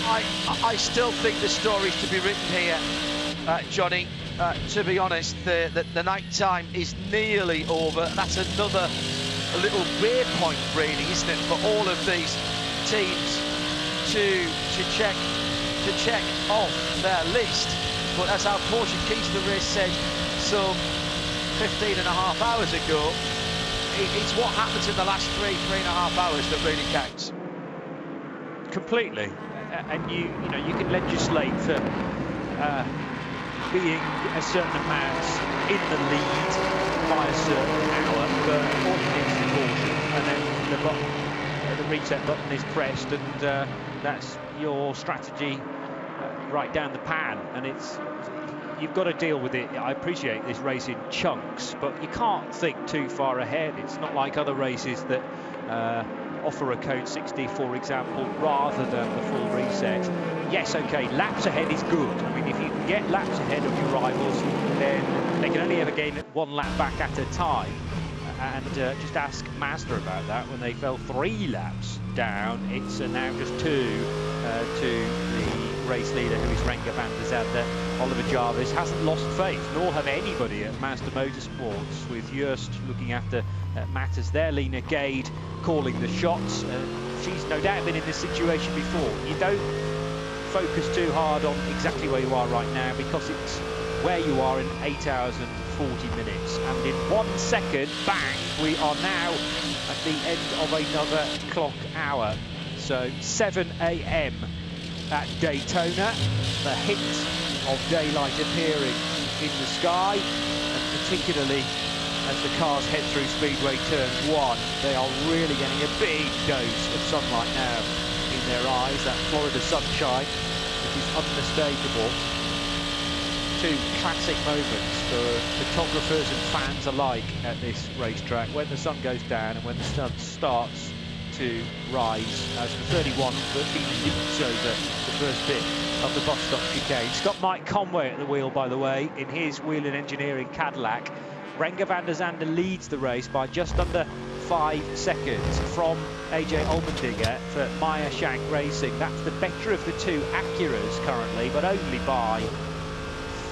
I still think the story's to be written here, Johnny. To be honest, the night time is nearly over. That's another little waypoint, really, isn't it, for all of these teams to check off their list. But as our Porsche keys to the race said some 15.5 hours ago, it's what happens in the last 3.5 hours that really counts. Completely. And you know, you can legislate for being a certain amount in the lead by a certain hour, but all it needs is caution, and then the button, the reset button is pressed, and that's your strategy right down the pan. And you've got to deal with it. I appreciate this race in chunks, but you can't think too far ahead. It's not like other races that offer a code 60, for example, rather than the full reset. Yes, okay, laps ahead is good. I mean, if you can get laps ahead of your rivals, then they can only ever gain 1 lap back at a time. And just ask Mazda about that when they fell 3 laps down. It's now just 2 to the race leader, who is Renger van der Zande. Oliver Jarvis hasn't lost faith, nor have anybody at Mazda Motorsports, with Joest looking after matters there. Lena Gade calling the shots. She's no doubt been in this situation before. You don't focus too hard on exactly where you are right now, because it's where you are in 8 hours and 40 minutes. And in 1 second, bang, we are now at the end of another clock hour. So 7 AM at Daytona, the hint of daylight appearing in the sky, and particularly as the cars head through Speedway Turn 1, they are really getting a big dose of sunlight now in their eyes. That Florida sunshine, which is unmistakable. 2 classic moments for photographers and fans alike at this racetrack, when the sun goes down and when the sun starts to rise, as the 31 leaps over the first bit of the bus stop chicane. It's got Mike Conway at the wheel, by the way, in his Wheel and Engineering Cadillac. Renger van der Zande leads the race by just under 5 seconds from AJ Allmendinger for Meyer Shank Racing. That's the better of the 2 Acuras currently, but only by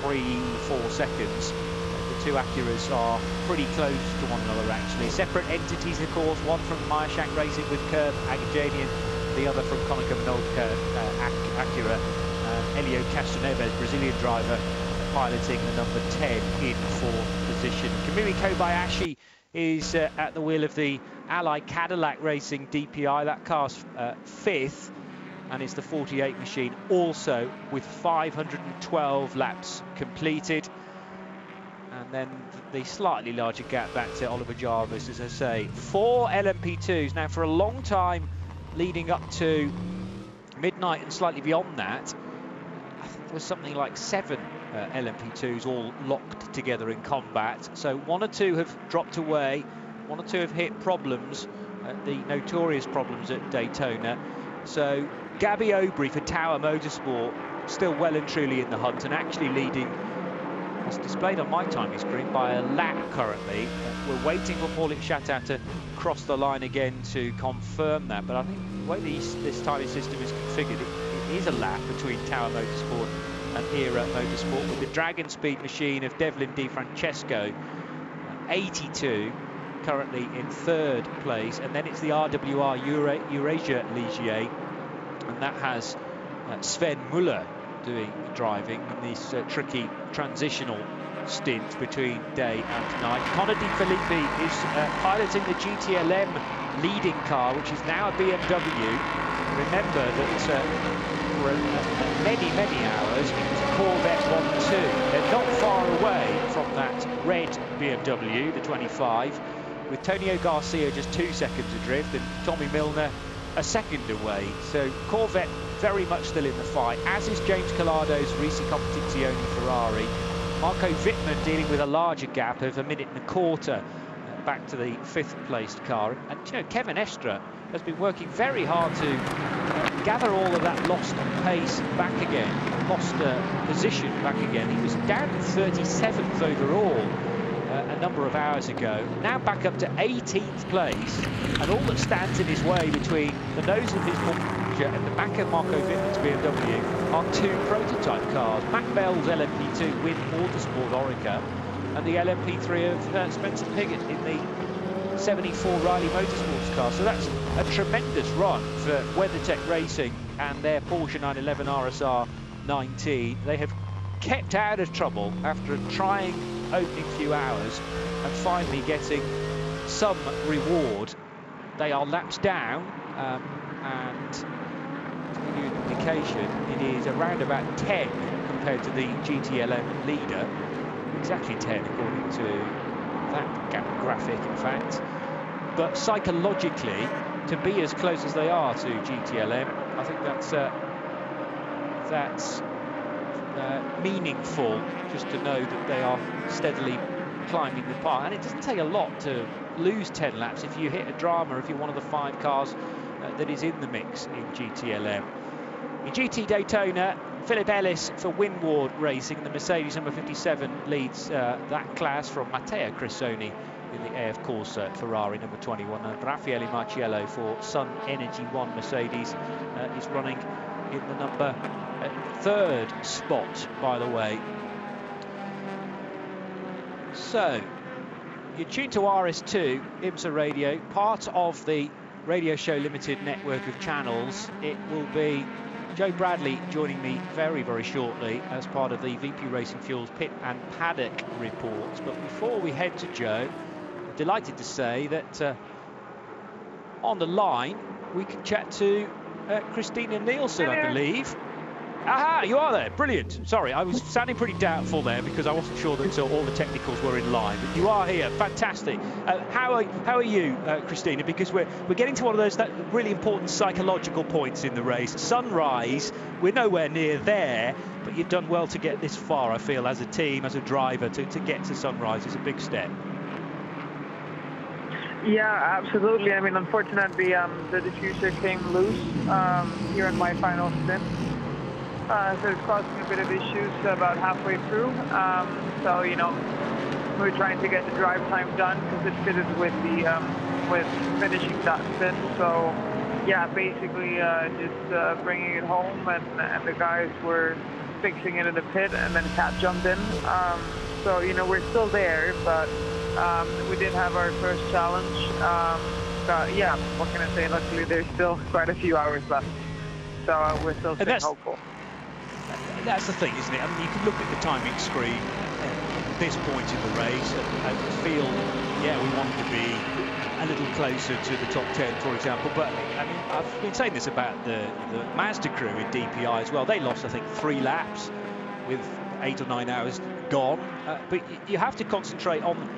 3-4 seconds. The 2 Acuras are pretty close to one another, actually. Separate entities, of course, one from Meyer Shank Racing with Curb Agajanian, the other from Konica Minolta Acura. Elio Castroneves, Brazilian driver, piloting the number 10 in 4th position. Kamui Kobayashi is at the wheel of the Ally Cadillac Racing DPI. That car's 5th, and it's the 48 machine, also with 512 laps completed. And then the slightly larger gap back to Oliver Jarvis, as I say. 4 LMP2s. Now, for a long time leading up to midnight and slightly beyond that, I think there was something like 7 LMP2s all locked together in combat. So 1 or 2 have dropped away, 1 or 2 have hit problems, the notorious problems at Daytona. So Gabby Aubrey for Tower Motorsport still well and truly in the hunt, and actually leading, as displayed on my timing screen, by a lap currently. We're waiting for Pauline Chatin to cross the line again to confirm that, but I think the way this timing system is configured, it is a lap between Tower Motorsport and Era Motorsport, with the Dragon Speed machine of Devlin Di Francesco, 82, currently in 3rd place. And then it's the RWR Eurasia Ligier, and that has Sven Muller driving in this tricky transitional stint between day and night. Connor Di Filippi is piloting the GTLM leading car, which is now a BMW. Remember that for many hours it was a Corvette 1-2. They're not far away from that red BMW, the 25, with Tonio Garcia just 2 seconds adrift and Tommy Milner a second away. So Corvette very much still in the fight, as is James Calado's Risi Competizione Ferrari. Marco Wittmann dealing with a larger gap of 1.25 minutes back to the 5th placed car. And you know, Kevin Estre has been working very hard to gather all of that lost pace back again, lost position back again. He was down 37th overall a number of hours ago, now back up to 18th place, and all that stands in his way between the nose of his Porsche, and the back of Marco Wittmann's BMW are two prototype cars. Matt Bell's LMP2 Win Autosport Oreca, and the LMP3 of Spencer Pigot in the 74 Riley Motorsports car. So that's a tremendous run for WeatherTech Racing and their Porsche 911 RSR 19. They have kept out of trouble after a trying opening few hours and finally getting some reward. They are laps down, and to give you an indication, it is around about 10 compared to the GTLM leader. Exactly 10 according to that graphic, in fact. But psychologically, to be as close as they are to GTLM, I think that's meaningful, just to know that they are steadily climbing the path. And it doesn't take a lot to lose 10 laps if you hit a drama, if you're one of the 5 cars that is in the mix in GTLM. In GT Daytona, Philip Ellis for Winward Racing, the Mercedes number 57 leads that class from Matteo Cressoni in the AF Corsa Ferrari number 21, and Raffaele Marciello for Sun Energy 1 Mercedes is running in the number 3rd spot, by the way. So, you're tuned to RS2, IMSA Radio, part of the Radio Show Limited network of channels. It will be Joe Bradley joining me very, very shortly as part of the VP Racing Fuels Pit and Paddock reports. But before we head to Joe, I'm delighted to say that on the line we can chat to Christina Nielsen, I believe. Aha, you are there. Brilliant. Sorry, I was sounding pretty doubtful there because I wasn't sure that all the technicals were in line. But you are here. Fantastic. How are you, Christina? Because we're getting to one of those really important psychological points in the race. Sunrise, we're nowhere near there, but you've done well to get this far, I feel, as a team, as a driver, to get to Sunrise is a big step. Yeah, absolutely. I mean, unfortunately, the diffuser came loose here in my final stint. So it's causing a bit of issues about halfway through. So, you know, we're trying to get the drive time done because it fitted with the with finishing that stint. So, yeah, basically just bringing it home, and the guys were fixing it in the pit, and then Kat jumped in. So, you know, we're still there, but we did have our first challenge. Yeah, what can I say? Luckily, there's still quite a few hours left. So we're still staying hopeful. That's the thing, isn't it? I mean, you can look at the timing screen at this point in the race and feel, yeah, we want to be a little closer to the top 10, for example. But, I mean, I've been saying this about the Mazda crew in DPI as well. They lost, I think, 3 laps with 8 or 9 hours gone. But you have to concentrate on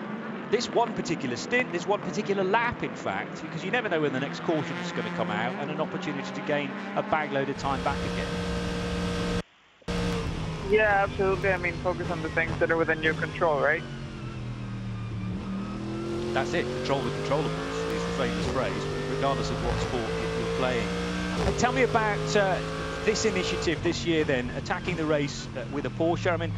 this one particular stint, this one particular lap, in fact, because you never know when the next caution is going to come out, and an opportunity to gain a bagload of time back again. Yeah, absolutely. I mean, focus on the things that are within your control, right? That's it. Control the controllables is the famous phrase, regardless of what sport you're playing. Tell me about this initiative this year, then, attacking the race with a Porsche. I mean,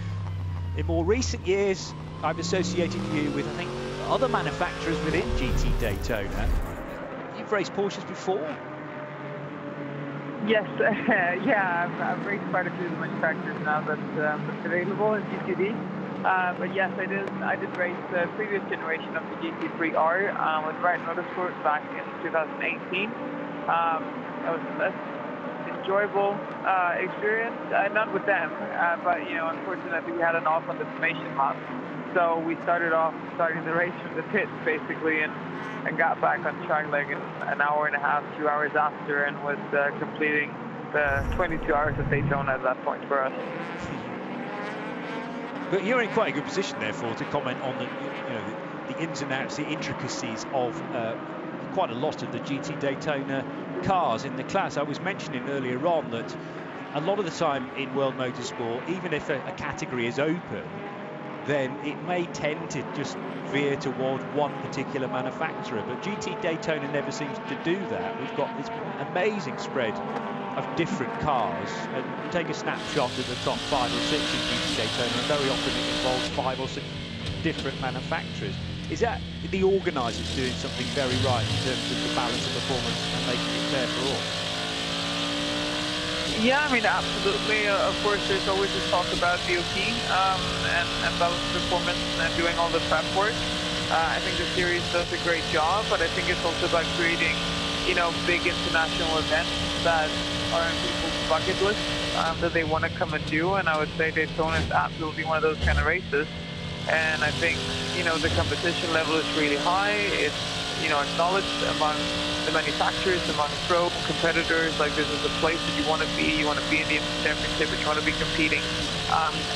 in more recent years, I've associated you with, I think, other manufacturers within GT Daytona. You've raced Porsches before? Yes, yeah, I've raced quite a few of the manufacturers now that's available in GTD. But yes, I did race the previous generation of the GT3R with Relive Motorsport back in 2018. That was the best enjoyable experience. Not with them, but you know, unfortunately we had an off on the formation lap. So we starting the race from the pits basically, and got back on track like an hour and a half, 2 hours after, and was completing the 22 hours of Daytona at that point for us. But you're in quite a good position, therefore, to comment on the ins and outs, the intricacies of quite a lot of the GT Daytona cars in the class. I was mentioning earlier on that a lot of the time in World Motorsport, even if a category is open, then it may tend to just veer toward one particular manufacturer. But GT Daytona never seems to do that. We've got this amazing spread of different cars, and you take a snapshot of the top 5 or 6 in GT Daytona, and very often it involves 5 or 6 different manufacturers. Is that the organisers doing something very right in terms of the balance of performance and making it fair for all? Yeah, I mean, absolutely. Of course, there's always this talk about DOT and balance performance and doing all the prep work. I think the series does a great job, but I think it's also about creating, you know, big international events that are on people's bucket list that they want to come and do. And I would say Daytona is absolutely one of those kind of races. And I think, you know, the competition level is really high. It's, you know, acknowledged among the manufacturers, among pro competitors. Like, this is a place that you want to be. You want to be in the IMSA Championship, and you want to be competing.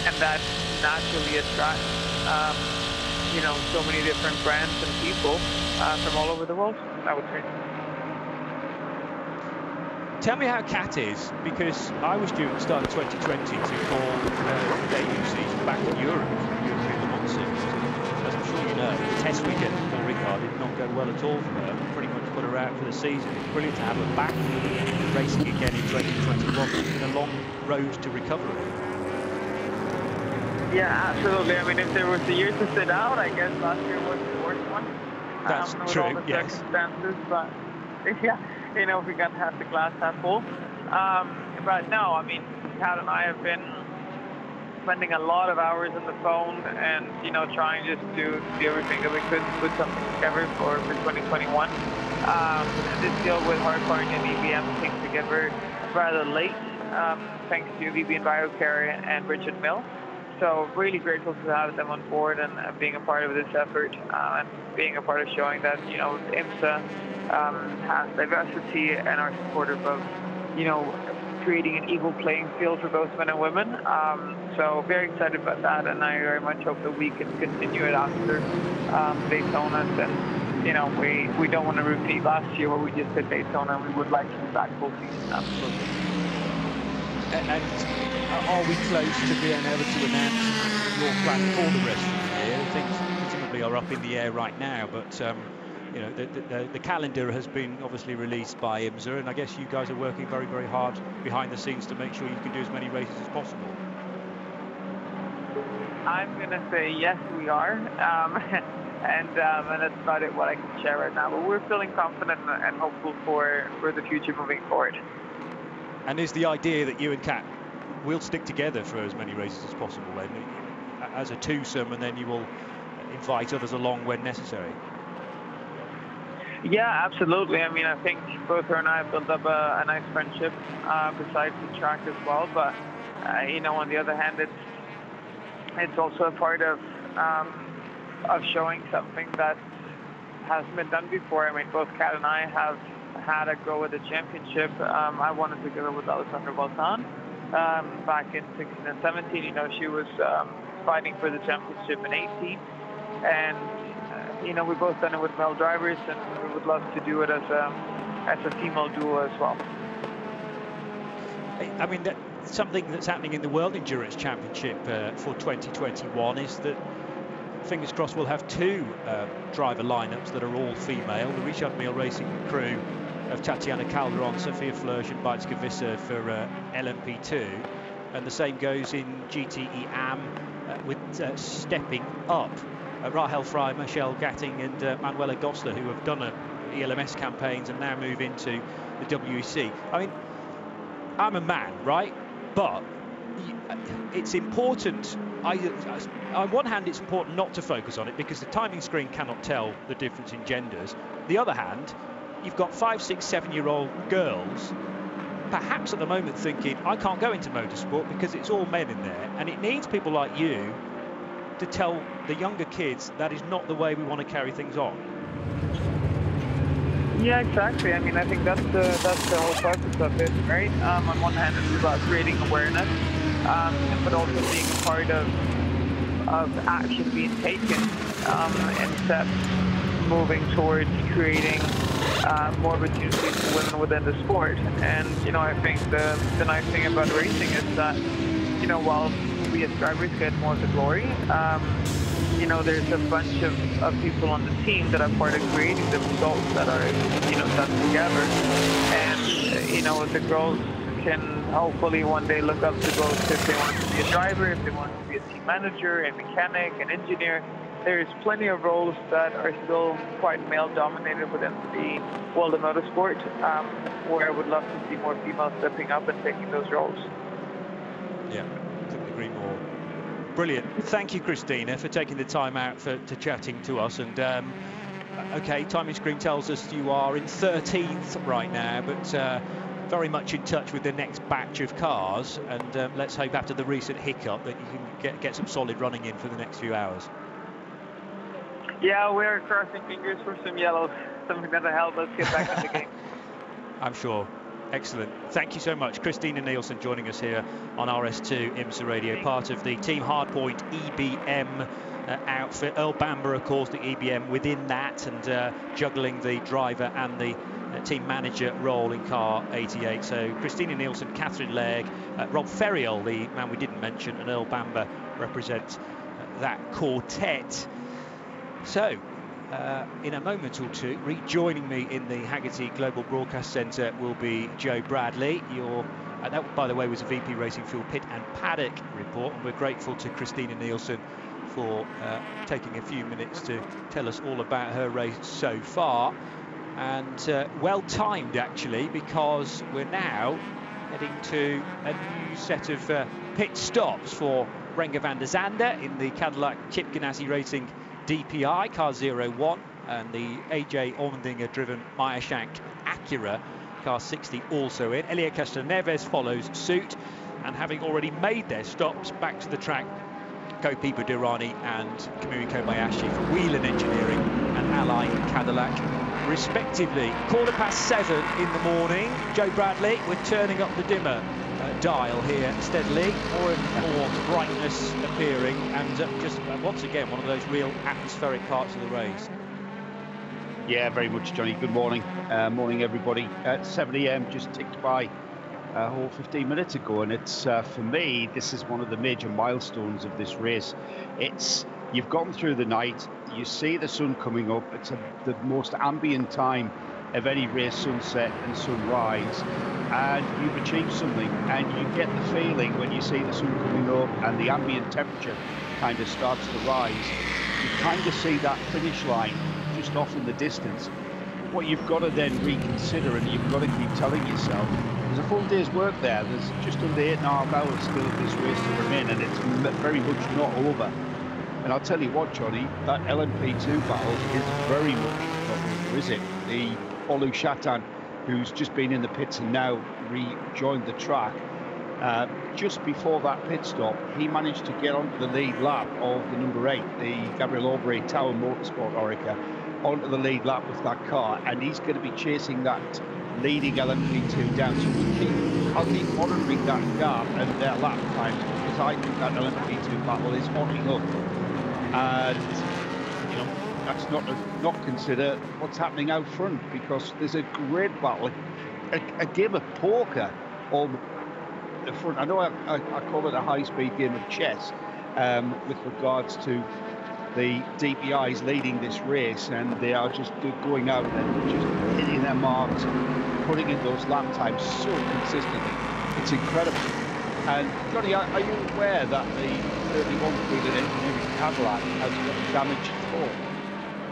And that naturally attracts, you know, so many different brands and people from all over the world, I would say. Tell me how Kat is, because I was due at the start of 2020 to call the debut season back in Europe, European Le Mans Series. As I'm sure you know, the test weekend for Paul Ricard did not go well at all for her. Pretty much put her out for the season. It's brilliant to have her back racing again in 2021. It's been a long road to recovery. Yeah, absolutely. I mean, if there was a year to sit out, I guess last year was the worst one. That's with true, all the yes. circumstances, but yeah, you know, we got to have the glass half full. But no, I mean, Kat and I have been spending a lot of hours on the phone and, you know, trying just to do everything that we could to put something together for 2021. This deal with Hardpoint and EBM came together rather late, thanks to VB Biocare and Richard Mill. So really grateful to have them on board and being a part of this effort and being a part of showing that, you know, IMSA has diversity and are supportive of, you know, creating an equal playing field for both men and women. So very excited about that, and I very much hope that we can continue it after Daytona. And, you know, we don't want to repeat last year where we just did Daytona. We would like to be back full season, absolutely. And are we close to being able to announce your plan for the rest of the year? Things presumably are up in the air right now, but you know, the calendar has been obviously released by IMSA, and I guess you guys are working very, very hard behind the scenes to make sure you can do as many races as possible. I'm going to say yes, we are. And that's about it, what I can share right now. But we're feeling confident and hopeful for the future moving forward. And is the idea that you and Kat will stick together for as many races as possible, then, as a twosome, and then you will invite others along when necessary? Yeah, absolutely. I mean, I think both her and I have built up a nice friendship besides the track as well. But, you know, on the other hand, it's also a part of showing something that hasn't been done before. I mean, both Kat and I have had a go at the championship. I won it together with Alessandra Balzan back in 16 and 17. You know, she was fighting for the championship in 18. And, you know, we both done it with male drivers, and we would love to do it as a female duo as well. I mean, something that's happening in the World Endurance Championship for 2021 is that, fingers crossed, we'll have two driver lineups that are all female. The Richard Mille Racing crew of Tatiana Calderon, Sofia Flörsch and Beitske Visser for LMP2. And the same goes in GTE AM with stepping up Rahel Frey, Michelle Gatting and Manuela Gosler, who have done ELMS campaigns and now move into the WEC. I mean, I'm a man, right? But it's important. On one hand, it's important not to focus on it because the timing screen cannot tell the difference in genders. The other hand, you've got 5, 6, 7-year-old girls perhaps at the moment thinking, I can't go into motorsport because it's all men in there. And it needs people like you to tell the younger kids that is not the way we want to carry things on. Yeah, exactly. I mean, I think that's the whole purpose of it, right? On one hand, it's about creating awareness, but also being a part of action being taken and steps moving towards creating more opportunities for women within the sport. And, you know, I think the nice thing about racing is that, you know, while we as drivers get more of the glory, you know, there's a bunch of people on the team that are part of creating the results that are, you know, done together. And, you know, the girls can hopefully one day look up to both if they want to be a driver, if they want to be a team manager, a mechanic, an engineer. there's plenty of roles that are still quite male-dominated within the world of motorsport, where I would love to see more females stepping up and taking those roles. Yeah, couldn't agree more. Brilliant. Thank you, Christina, for taking the time out to chatting to us. And okay, timing screen tells us you are in 13th right now, but very much in touch with the next batch of cars. And let's hope after the recent hiccup that you can get some solid running in for the next few hours. Yeah, we're crossing fingers for some yellows, something that'll help us get back in the game. I'm sure. Excellent. Thank you so much. Christina Nielsen joining us here on RS2 IMSA Radio, part of the Team Hardpoint EBM outfit. Earl Bamber, of course, the EBM within that, and juggling the driver and the team manager role in car 88. So Christina Nielsen, Catherine Legg, Rob Ferriol, the man we didn't mention, and Earl Bamber represent that quartet. So in a moment or two, rejoining me in the Haggerty Global Broadcast Centre will be Joe Bradley. That, by the way, was a VP Racing Fuel Pit and Paddock report, and we're grateful to Christina Nielsen for taking a few minutes to tell us all about her race so far. And well timed, actually, because we're now heading to a new set of pit stops for Renger van der Zande in the Cadillac Chip Ganassi Racing DPI car 01, and the AJ Allmendinger driven Meyershank Acura car 60 also in. Elia Castroneves follows suit, and having already made their stops back to the track, Ko Pipo Derani and Kamui Kobayashi for Whelen Engineering and Ally Cadillac respectively. 7:15 in the morning. Joe Bradley, we're turning up the dimmer dial here steadily, more and more brightness appearing, and just once again one of those real atmospheric parts of the race. Yeah, very much, Johnny. Good morning. Morning, everybody. At 7 a.m. just ticked by a whole 15 minutes ago, and it's for me, this is one of the major milestones of this race. You've gone through the night, you see the sun coming up. It's the most ambient time of any race, sunset and sunrise, and you've achieved something, and you get the feeling when you see the sun coming up and the ambient temperature kind of starts to rise, you kind of see that finish line just off in the distance. What you've got to then reconsider, and you've got to keep telling yourself, there's a full day's work there. There's just under 8.5 hours still of this race to remain, and it's very much not over. And I'll tell you what, Johnny, that LMP2 battle is very much not over, is it? The Olu Shatan, who's just been in the pits and now rejoined the track, just before that pit stop, he managed to get onto the lead lap of the number 8, the Gabriel Aubrey Tower Motorsport Orica, onto the lead lap with that car, and he's going to be chasing that leading LMP2 down. So I'll keep monitoring that gap and their lap times, because I think that LMP2 battle is hotting up. And you know, that's not to not consider what's happening out front, because there's a great battle, a game of poker on the front. I know I call it a high-speed game of chess with regards to the DPIs leading this race, and they are just going out and just hitting their marks, putting in those lap times so consistently. It's incredible. And Johnny, are you aware that the 31 Whelen Engineering Cadillac has got a damaged floor?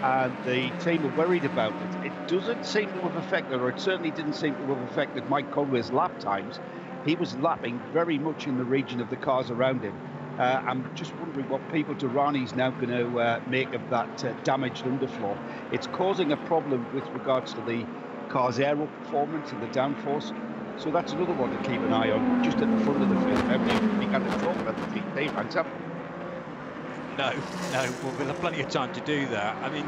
And the team are worried about it. It doesn't seem to have affected, or it certainly didn't seem to have affected Mike Conway's lap times. He was lapping very much in the region of the cars around him. I'm just wondering what Pipo Derani's now going to make of that damaged underfloor. It's causing a problem with regards to the car's aero performance and the downforce. So that's another one to keep an eye on, just at the front of the field. Haven't begun to talk about the GP ranks up. No, we'll have plenty of time to do that. I mean,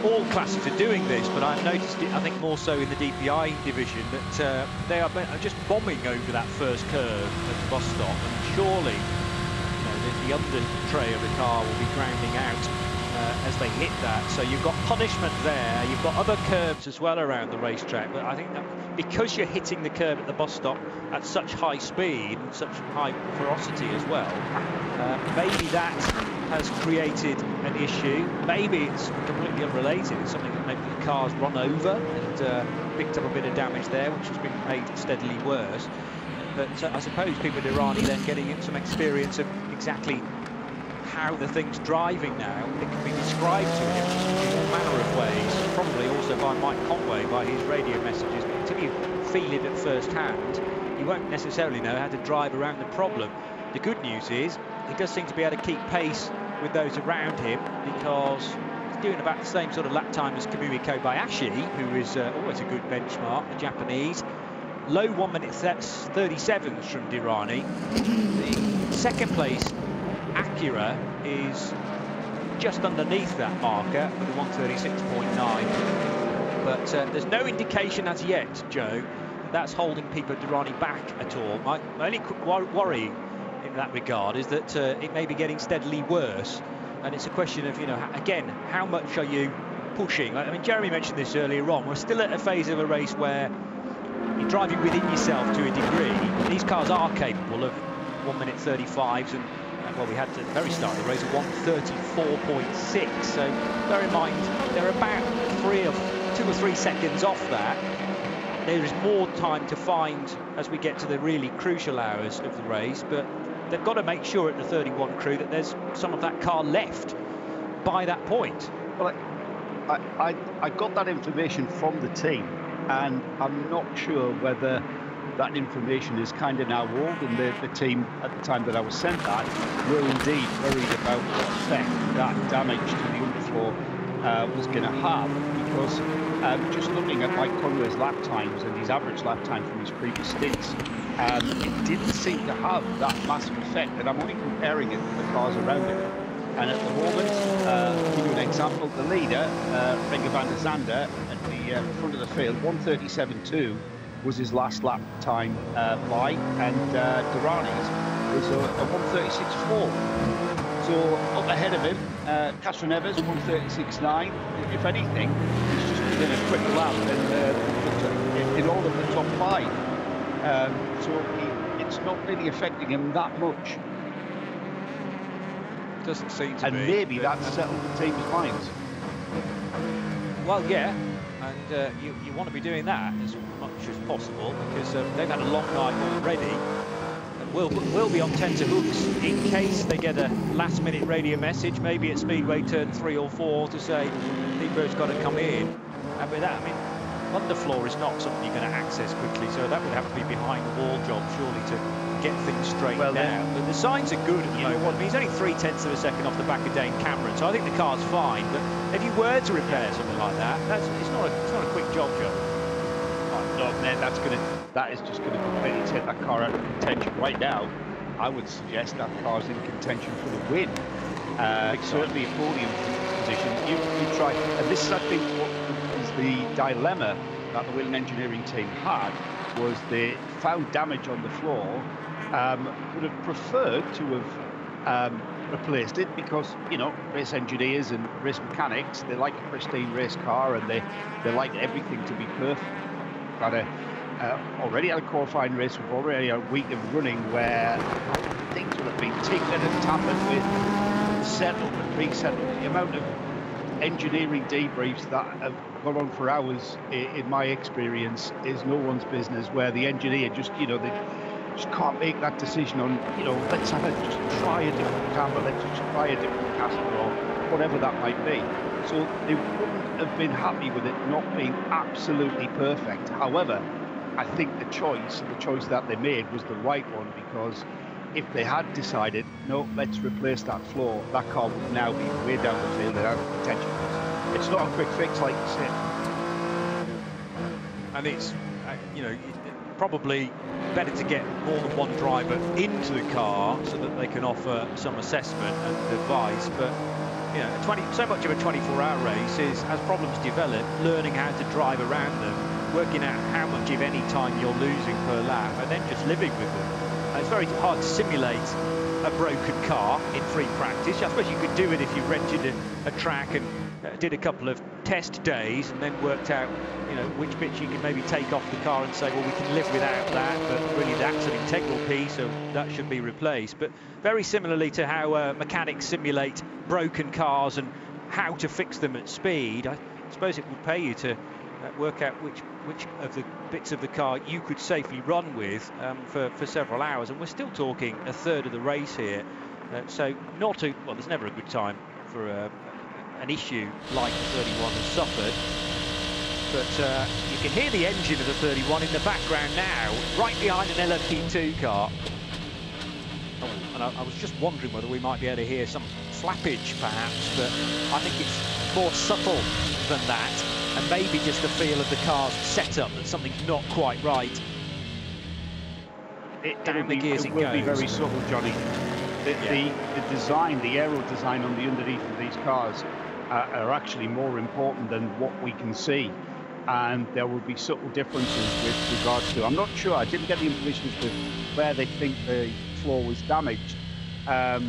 all classes are doing this, but I've noticed it, I think, more so in the DPI division, that they are just bombing over that first curve at the bus stop, and surely, you know, the under tray of the car will be grounding out as they hit that. So you've got punishment there, you've got other curbs as well around the racetrack, but I think that because you're hitting the curb at the bus stop at such high speed and such high ferocity as well, maybe that has created an issue. Maybe it's completely unrelated. It's something that maybe the car's run over and picked up a bit of damage there, which has been made steadily worse. But I suppose Pipo Derani then getting some experience of exactly how the thing's driving now. It can be described to him in all manner of ways, probably also by Mike Conway, by his radio messages, but until you feel it at first hand, you won't necessarily know how to drive around the problem. The good news is he does seem to be able to keep pace with those around him, because he's doing about the same sort of lap time as Kamui Kobayashi, who is always a good benchmark, the Japanese. Low 1 minute 37s from Dirani. The second place Acura is just underneath that marker with a 136.9. But there's no indication as yet, Joe, that that's holding Pipo Dirani back at all. My only worry in that regard is that it may be getting steadily worse, and it's a question of, you know, again, how much are you pushing? I mean, Jeremy mentioned this earlier on. We're still at a phase of a race where you're driving within yourself to a degree. These cars are capable of 1 minute 35s, and well, we had at the very start of the race a 134.6. So bear in mind they're about 2 or 3 seconds off that. There is more time to find as we get to the really crucial hours of the race, but they've got to make sure at the 31 crew that there's some of that car left by that point. Well, I got that information from the team, and I'm not sure whether that information is kind of now old, and the team at the time that I was sent that were indeed worried about what effect that damage to the underfloor was going to have, because just looking at Mike Conway's lap times and his average lap time from his previous stints, it didn't seem to have that massive effect, and I'm only comparing it with the cars around it. And at the moment, to give you an example, the leader, Renger van der Zande, at the front of the field, 137.2 was his last lap time by, and Durrani's was a 136.4. So up ahead of him, Castro Neves, 136.9. If anything, he's just within a quick lap in all of the top 5. So it's not really affecting him that much. Doesn't seem to and be. And maybe that's settled the team's minds. Well, yeah, and you want to be doing that as much as possible, because they've had a long night already, and will be on tenterhooks in case they get a last-minute radio message, maybe at Speedway turn 3 or 4, to say Pipo's got to come in. And with that, I mean, underfloor is not something you're going to access quickly, so that would have to be behind the wall job, surely, to get things straightened out. But the signs are good at the moment. I mean, he's only 0.3 of a second off the back of Dane Cameron, so I think the car's fine. But if you were to repair something like that, it's not a quick job, Joe. Oh, no, man, that is just going to completely take that car out of contention right now. I would suggest that car's in contention for the win. Certainly a podium position. You try, and this is, I think, what was the dilemma that the Whelen Engineering team had, was they found damage on the floor. Would have preferred to have replaced it, because, you know, race engineers and race mechanics, they like a pristine race car, and they like everything to be perfect. But already had a qualifying race, we've already had a week of running where things would have been tinkered and tampered with, settled and resettled. The amount of engineering debriefs that have gone on for hours, in my experience, is no one's business, where the engineer just, you know, they just can't make that decision on, you know, let's just try a different camber, let's just try a different caster, or whatever that might be. So they wouldn't have been happy with it not being absolutely perfect. However, I think the choice that they made was the right one, because if they had decided, no, let's replace that floor, that car would now be way down the field and out of contention. It's not a quick fix, like you said. And it's, you know, probably better to get more than one driver into the car so that they can offer some assessment and advice. But, you know, so much of a 24-hour race is, as problems develop, learning how to drive around them, working out how much, if any, time you're losing per lap, and then just living with them. And it's very hard to simulate a broken car in free practice. I suppose you could do it if you rented a track and did a couple of test days, and then worked out, you know, which bits you can maybe take off the car and say, well, we can live without that, but really that's an integral piece, so that should be replaced. But very similarly to how mechanics simulate broken cars and how to fix them at speed, I suppose it would pay you to work out which of the bits of the car you could safely run with for several hours. And we're still talking a third of the race here. So not a, well, there's never a good time for an issue like the 31 has suffered. But you can hear the engine of the 31 in the background now, right behind an LMP2 car. Oh, and I was just wondering whether we might be able to hear some flappage perhaps, but I think it's more subtle than that, and maybe just the feel of the car's setup that something's not quite right. Down the gears it goes. It will be very subtle, Johnny. The design, the aero design on the underneath of these cars are actually more important than what we can see. And there will be subtle differences with regards to, I'm not sure, I didn't get the information as to where they think the floor was damaged. But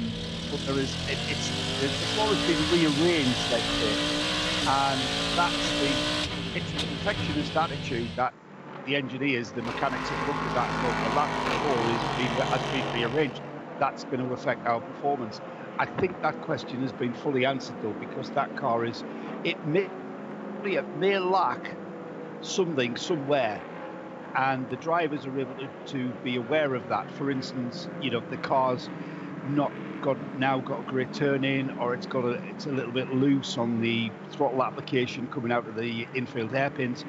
there is, the floor has been rearranged, let's say. And it's the perfectionist attitude that the engineers, the mechanics have looked at that and thought, well, that floor has been rearranged. That's going to affect our performance. I think that question has been fully answered though, because that car it may lack something somewhere, and the drivers are able to be aware of that. For instance, you know, the car's now got a great turn in, or it's a little bit loose on the throttle application coming out of the infield hairpins.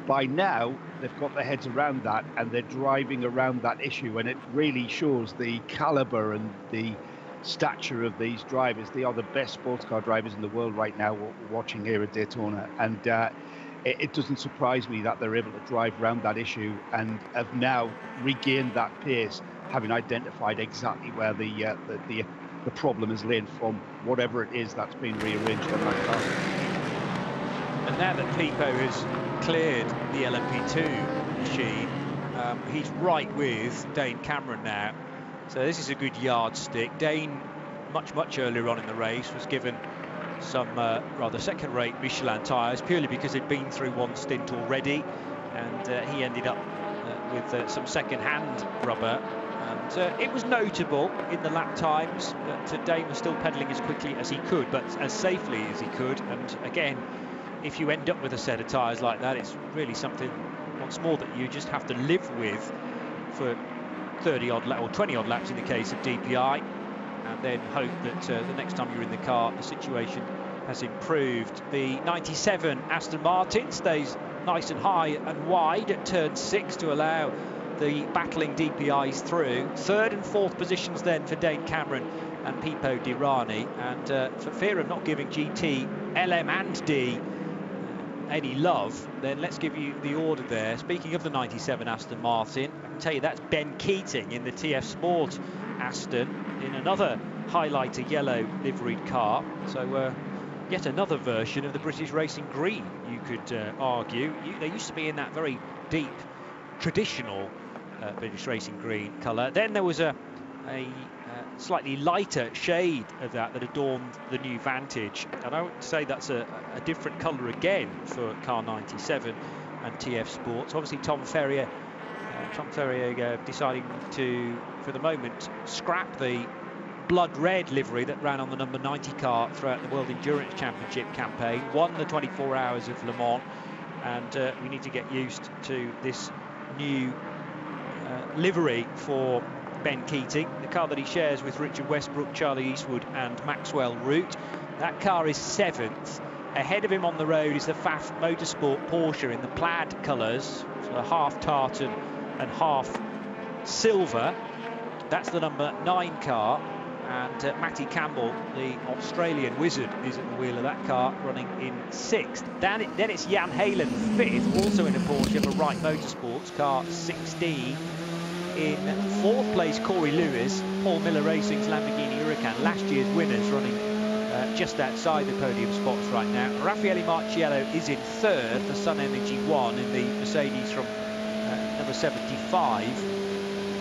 By now they've got their heads around that, and they're driving around that issue, and it really shows the caliber and the stature of these drivers. They are the best sports car drivers in the world right now, what we're watching here at Daytona, and it doesn't surprise me that they're able to drive around that issue and have now regained that pace, having identified exactly where the problem is lain from whatever it is that's been rearranged on that car. And now that Pipo has cleared the LMP2 machine, he's right with Dane Cameron now. So this is a good yardstick. Dane, much earlier on in the race, was given some rather second-rate Michelin tyres purely because he'd been through one stint already, and he ended up with some second-hand rubber. And it was notable in the lap times that Dane was still pedalling as quickly as he could, but as safely as he could. And again, if you end up with a set of tyres like that, it's really something, once more, that you just have to live with for 30-odd or 20-odd laps in the case of DPI, and then hope that the next time you're in the car, the situation has improved. The 97 Aston Martin stays nice and high and wide at turn 6 to allow the battling DPIs through. Third and fourth positions then for Dane Cameron and Pipo Derani, and for fear of not giving GT, LM and D any love, then let's give you the order there. Speaking of the 97 Aston Martin, I can tell you that's Ben Keating in the TF Sport Aston in another highlighter yellow liveried car. So yet another version of the British Racing Green, you could argue. They used to be in that very deep, traditional British Racing Green colour. Then there was a slightly lighter shade of that adorned the new Vantage, and I would say that's a different colour again for car 97 and TF Sports. Obviously Tom Ferrier deciding to, for the moment, scrap the blood red livery that ran on the number 90 car throughout the World Endurance Championship campaign, won the 24 Hours of Le Mans, and we need to get used to this new livery for Ben Keating, the car that he shares with Richard Westbrook, Charlie Eastwood and Maxwell Root. That car is 7th. Ahead of him on the road is the FAF Motorsport Porsche in the plaid colours, so half tartan and half silver. That's the number 9 car, and Matty Campbell, the Australian wizard, is at the wheel of that car, running in 6th. Then it's Jan Halen 5th, also in a Porsche for Wright Motorsports, car 16. In 4th place, Corey Lewis, Paul Miller Racing's Lamborghini Huracan, last year's winners, running just outside the podium spots right now. Raffaele Marciello is in 3rd for Sun Energy 1 in the Mercedes from number 75,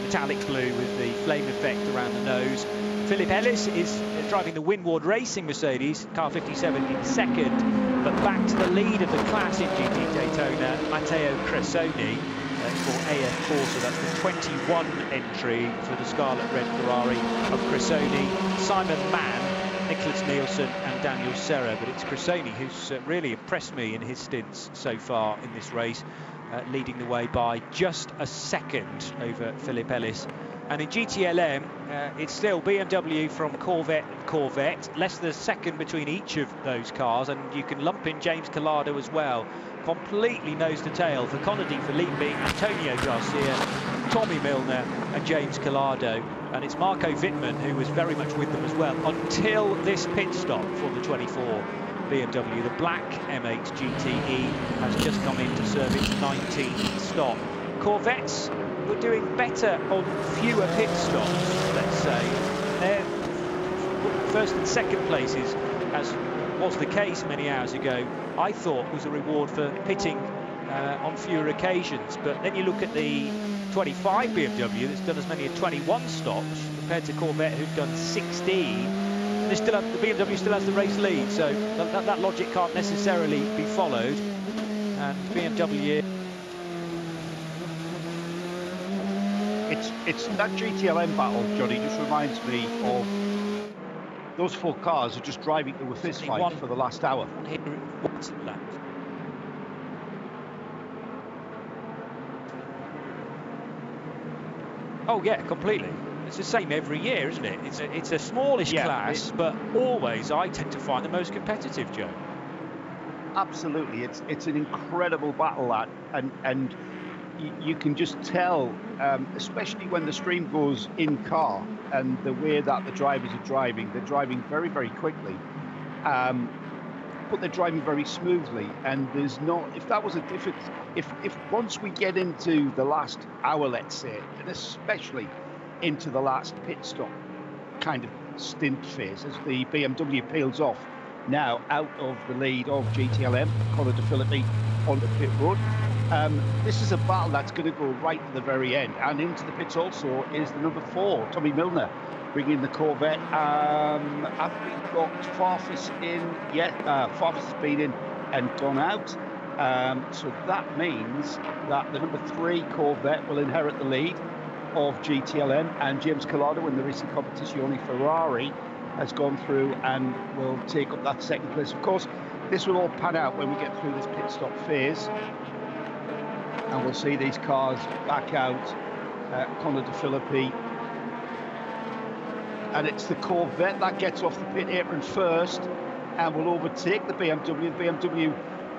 metallic blue with the flame effect around the nose. Philip Ellis is driving the Winward Racing Mercedes, car 57 in 2nd, but back to the lead of the class in GT Daytona, Matteo Cressoni. For AF Corsa, that's the 21 entry for the Scarlet Red Ferrari of Cressoni, Simon Mann, Nicholas Nielsen and Daniel Serra. But it's Cressoni who's really impressed me in his stints so far in this race, leading the way by just a second over Philip Ellis And in GTLM, it's still BMW from Corvette and Corvette, less than a second between each of those cars, and you can lump in James Collado as well. Completely nose to tail for Conady, Felipe, Antonio Garcia, Tommy Milner and James Collado. And it's Marco Wittmann who was very much with them as well until this pit stop for the 24 BMW. The black M8 GTE has just come in to serve its 19th stop. Corvettes were doing better on fewer pit stops, let's say. Their first and second places, as was the case many hours ago, I thought was a reward for pitting on fewer occasions. But then you look at the 25 BMW that's done as many as 21 stops compared to Corvette, who've done 16. They still have, the BMW still has the race lead, so that logic can't necessarily be followed. And BMW... It's that GTLM battle, Johnny, just reminds me of those four cars are just driving to a fist fight for the last hour. Oh yeah, completely. It's the same every year, isn't it? It's a smallish class, but always I tend to find the most competitive, Joe. Absolutely, it's an incredible battle, that, and you can just tell, especially when the stream goes in car and the way that the drivers are driving, they're driving very, very quickly, but they're driving very smoothly. And there's not, if that was a different, if once we get into the last hour, let's say, and especially into the last pit stop kind of stint phase, as the BMW peels off now out of the lead of GTLM, Conor De Phillippi onto pit road. This is a battle that's going to go right to the very end, and into the pits also is the number 4, Tommy Milner, bringing the Corvette. Have we got Farfus in? Yeah, Farfus has been in and gone out. So that means that the number 3 Corvette will inherit the lead of GTLM, and James Collado in the Racing Competizione Ferrari has gone through and will take up that second place. Of course, this will all pan out when we get through this pit stop phase, and we'll see these cars back out. Conor De Phillippi, and it's the Corvette that gets off the pit apron first and will overtake the BMW. The BMW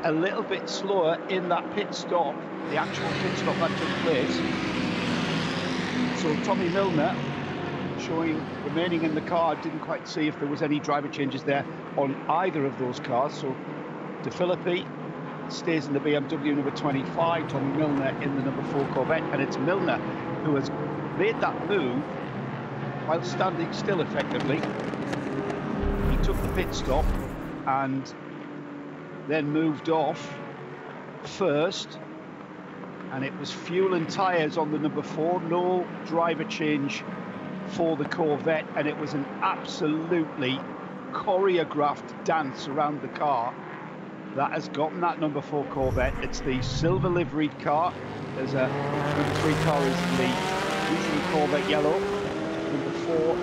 a little bit slower in that pit stop, the actual pit stop that took place. So Tommy Milner remaining in the car, didn't quite see if there was any driver changes there on either of those cars. So De Phillippi stays in the BMW number 25, Tommy Milner in the number 4 Corvette, and it's Milner who has made that move while standing still effectively. He took the pit stop and then moved off first, and it was fuel and tyres on the number 4, no driver change for the Corvette, and it was an absolutely choreographed dance around the car that has gotten that number 4 Corvette. It's the silver liveried car. There's a number 3 car is the usual Corvette yellow. Number 4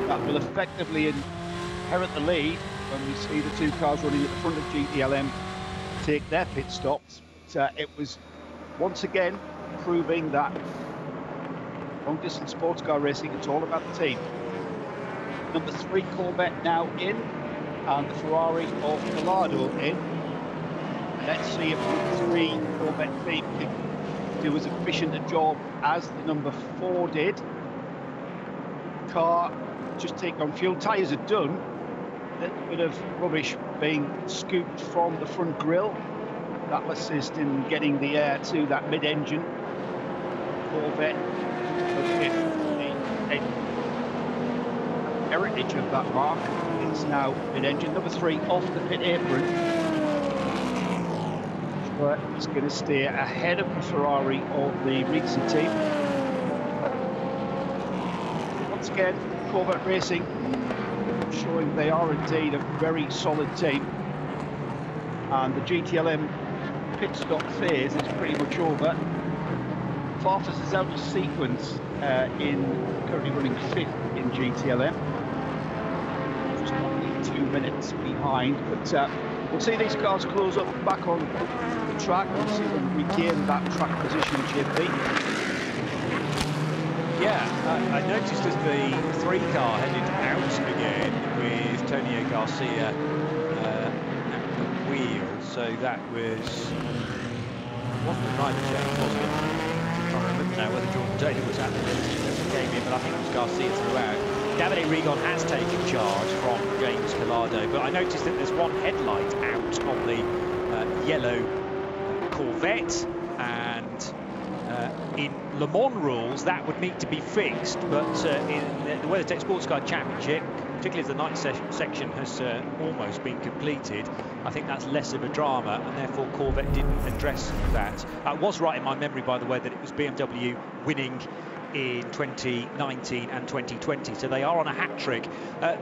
that will effectively inherit the lead when we see the 2 cars running at the front of GTLM take their pit stops. So it was once again proving that long distance sports car racing, it's all about the team. Number 3 Corvette now in, and the Ferrari of Collado in. Let's see if the 3 Corvette team can do as efficient a job as the number 4 did. Car just taking on fuel, tyres are done. A little bit of rubbish being scooped from the front grille. That will assist in getting the air to that mid-engine. Corvette, with the heritage of that mark, it's now mid-engine. Number 3 off the pit apron, but it's going to stay ahead of the Ferrari of the Ricci team. Once again, Corvette Racing showing they are indeed a very solid team, and the GTLM pit stop phase is pretty much over. Farfus is out of sequence currently running 5th in GTLM, just only 2 minutes behind, but we'll see these cars close up back on the track. We'll see them regain that track position, JP. Yeah, I noticed as the 3 car headed out again with Antonio Garcia at the wheel, so that wasn't the driver change, was it? I'm trying to remember now whether Jordan Taylor was at the wheel as he came in, but I think it was Garcia throughout. Davide Rigon has taken charge from James Collado, but I noticed that there's one headlight out on the yellow Corvette, and in Le Mans rules that would need to be fixed, but in the WeatherTech SportsCar Championship, particularly as the night section has almost been completed, I think that's less of a drama, and therefore Corvette didn't address that. I was right in my memory, by the way, that it was BMW winning in 2019 and 2020, so they are on a hat-trick.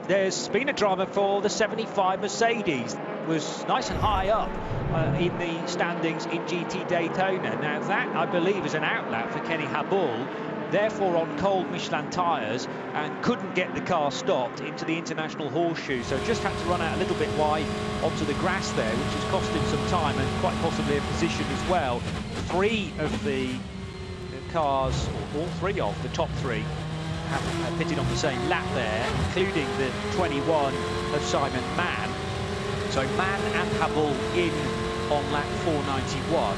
There's been a drama for the 75 Mercedes. It was nice and high up in the standings in GT Daytona. Now that, I believe, is an outlet for Kenny Hubble, therefore on cold Michelin tyres, and couldn't get the car stopped into the international horseshoe, so just had to run out a little bit wide onto the grass there, which has cost him some time and quite possibly a position as well. 3 of the cars, or all 3 of the top 3, have pitted on the same lap there, including the 21 of Simon Mann. So Mann and Hubble in on lap 491.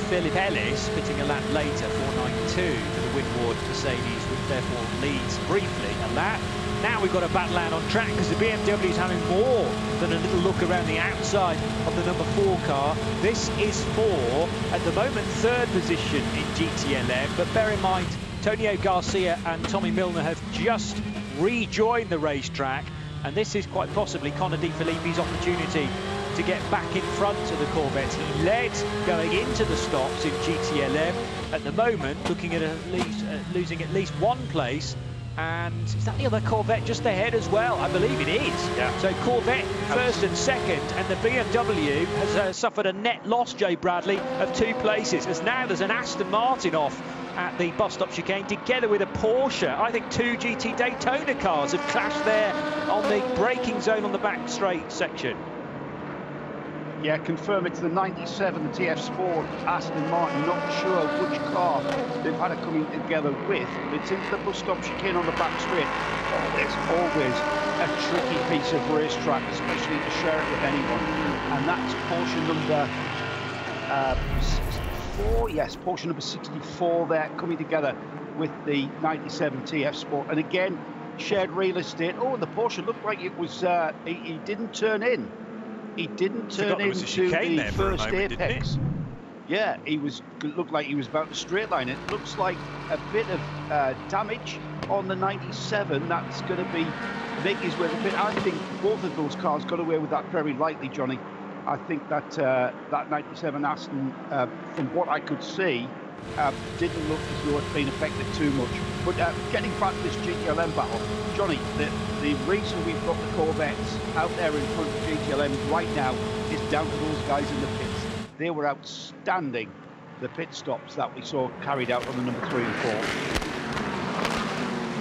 Philip Ellis pitting a lap later, 492, for the Winward Mercedes, which therefore leads briefly a lap. Now we've got a battle out on track because the BMW is having more than a little look around the outside of the number 4 car. This is for, at the moment, 3rd position in GTLM, but bear in mind, Antonio Garcia and Tommy Milner have just rejoined the racetrack, and this is quite possibly Connor De Filippi's opportunity to get back in front of the Corvette. He led going into the stops in GTLM. At the moment, looking at least losing at least 1 place. And is that the other Corvette just ahead as well? I believe it is. Yeah. So Corvette 1st and 2nd, and the BMW has suffered a net loss, Jay Bradley, of 2 places, as now there's an Aston Martin off at the bus stop chicane together with a Porsche. I think 2 GT Daytona cars have clashed there on the braking zone on the back straight section. Yeah, confirm it's the 97 TF Sport Aston Martin. Not sure which car they've had it coming together with, but it's into the bus stop chicane on the back straight. It's always a tricky piece of racetrack, especially to share it with anyone. And that's Porsche number 64. Yes, Porsche number 64 there coming together with the 97 TF Sport. And again, shared real estate. Oh, and the Porsche looked like it was, he didn't turn in. He didn't turn into the first apex. Yeah, looked like he was about to straight line. It looks like a bit of damage on the 97. That's going to be making his way to the pit. I think both of those cars got away with that very lightly, Johnny. I think that that 97 Aston, from what I could see, didn't look as though it's been affected too much. But getting back to this GTLM battle, Johnny, the reason we've got the Corvettes out there in front of GTLM right now is down to those guys in the pits. They were outstanding, the pit stops that we saw carried out on the number 3 and 4.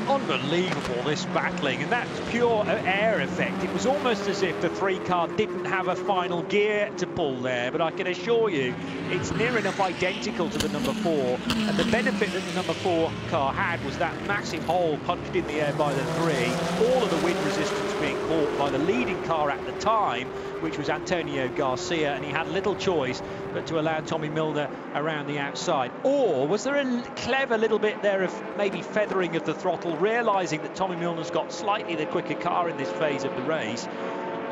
Unbelievable, this battling, and that's pure air effect. It was almost as if the 3 car didn't have a final gear to pull there, but I can assure you it's near enough identical to the number 4, and the benefit that the number 4 car had was that massive hole punched in the air by the 3, all of the wind resistance being caught by the leading car at the time, which was Antonio Garcia, and he had little choice but to allow Tommy Milner around the outside. Or was there a clever little bit there of maybe feathering of the throttle, realising that Tommy Milner's got slightly the quicker car in this phase of the race?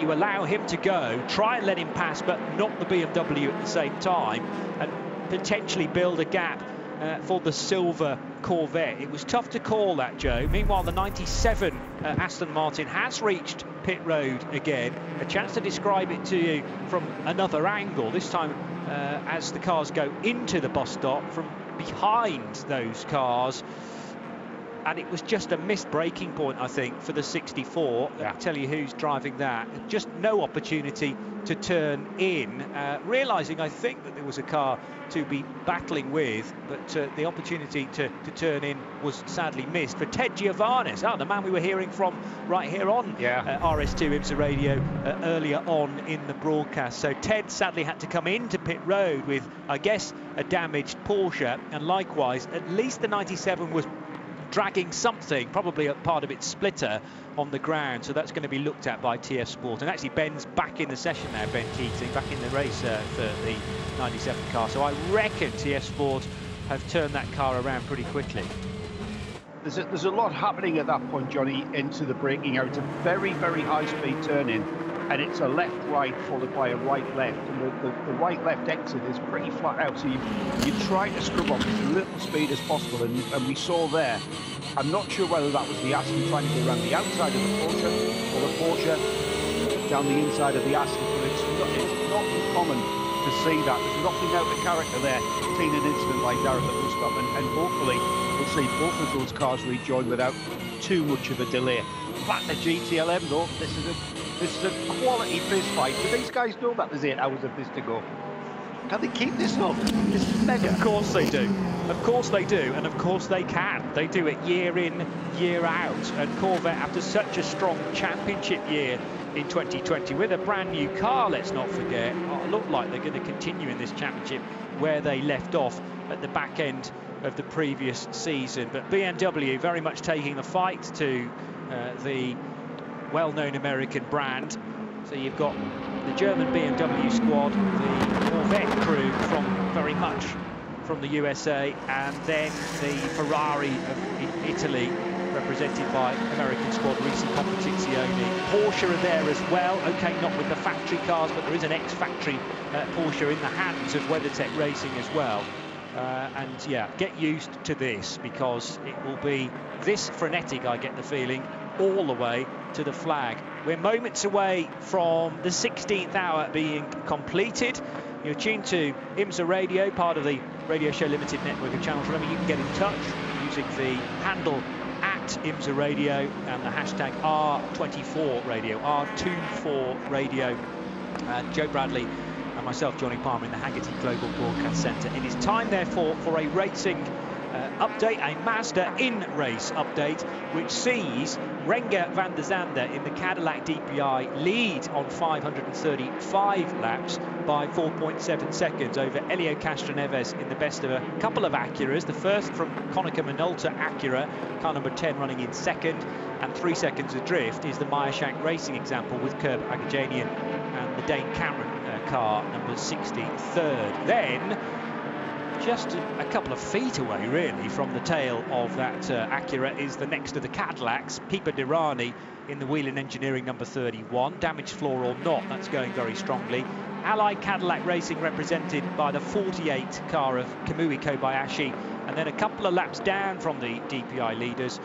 You allow him to go, try and let him pass, but not the BMW at the same time, and potentially build a gap for the silver Corvette. It was tough to call that, Joe. Meanwhile, the 97 Aston Martin has reached pit road again. A chance to describe it to you from another angle, this time as the cars go into the bus stop from behind those cars. And it was just a missed braking point, I think, for the 64. Yeah. Let me tell you who's driving that. Just no opportunity to turn in, realising, I think, that there was a car to be battling with, but the opportunity to turn in was sadly missed for Ted Giovannis, the man we were hearing from right here on RS2 IMSA Radio earlier on in the broadcast. So Ted sadly had to come into pit road with, I guess, a damaged Porsche, and likewise, at least the 97 was dragging something, probably a part of its splitter, on the ground. So that's going to be looked at by TF Sport. And actually Ben's back in the session now, Ben Keating, back in the race for the 97 car. So I reckon TF Sport have turned that car around pretty quickly. There's a lot happening at that point, Johnny, into the braking out. It's a very, very high-speed turn-in, and it's a left-right followed by a right-left. And the right-left exit is pretty flat out, so you try to scrub up as little speed as possible. And we saw there, I'm not sure whether that was the Aston trying to go around the outside of the Porsche, or the Porsche down the inside of the Aston, but it's not uncommon to see that. There's nothing out of character there, seeing an incident like that at the bus stop, and hopefully we'll see both of those cars rejoin without too much of a delay. Back to GTLM though, this is a quality fist fight. Do these guys know that there's 8 hours of this to go? Can they keep this up? It's mega. Of course they do. Of course they do, and of course they can. They do it year in, year out. And Corvette, after such a strong championship year in 2020 with a brand new car, let's not forget, look like they're going to continue in this championship where they left off at the back end of the previous season. But BMW very much taking the fight to the well-known American brand. So you've got the German BMW squad, the Corvette crew very much from the USA, and then the Ferrari of Italy, represented by American squad Risi Competizione. Porsche are there as well, okay, not with the factory cars, but there is an ex-factory Porsche in the hands of WeatherTech Racing as well. And yeah, get used to this, because it will be this frenetic, I get the feeling, all the way to the flag. We're moments away from the 16th hour being completed. You're tuned to IMSA Radio, part of the Radio Show Limited network of channels. Remember, you can get in touch using the handle at IMSA Radio and the hashtag R24 Radio, R24 Radio. And Joe Bradley and myself, Johnny Palmer, in the Haggerty Global Broadcast Centre. It is time, therefore, for a racing update, a Mazda in-race update, which sees Renger van der Zande in the Cadillac DPI lead on 535 laps by 4.7 seconds over Elio Castroneves in the best of a couple of Acuras. The first from Konica Minolta Acura, car number 10 running in second, and 3 seconds adrift is the Meyershank Racing example with Curb Agajanian and the Dane Cameron car number 63rd. Then, just a couple of feet away, really, from the tail of that Acura is the next of the Cadillacs, Pipa Dirani in the Whelen Engineering number 31. Damaged floor or not, that's going very strongly. Allied Cadillac Racing represented by the 48 car of Kamui Kobayashi. And then a couple of laps down from the DPI leaders,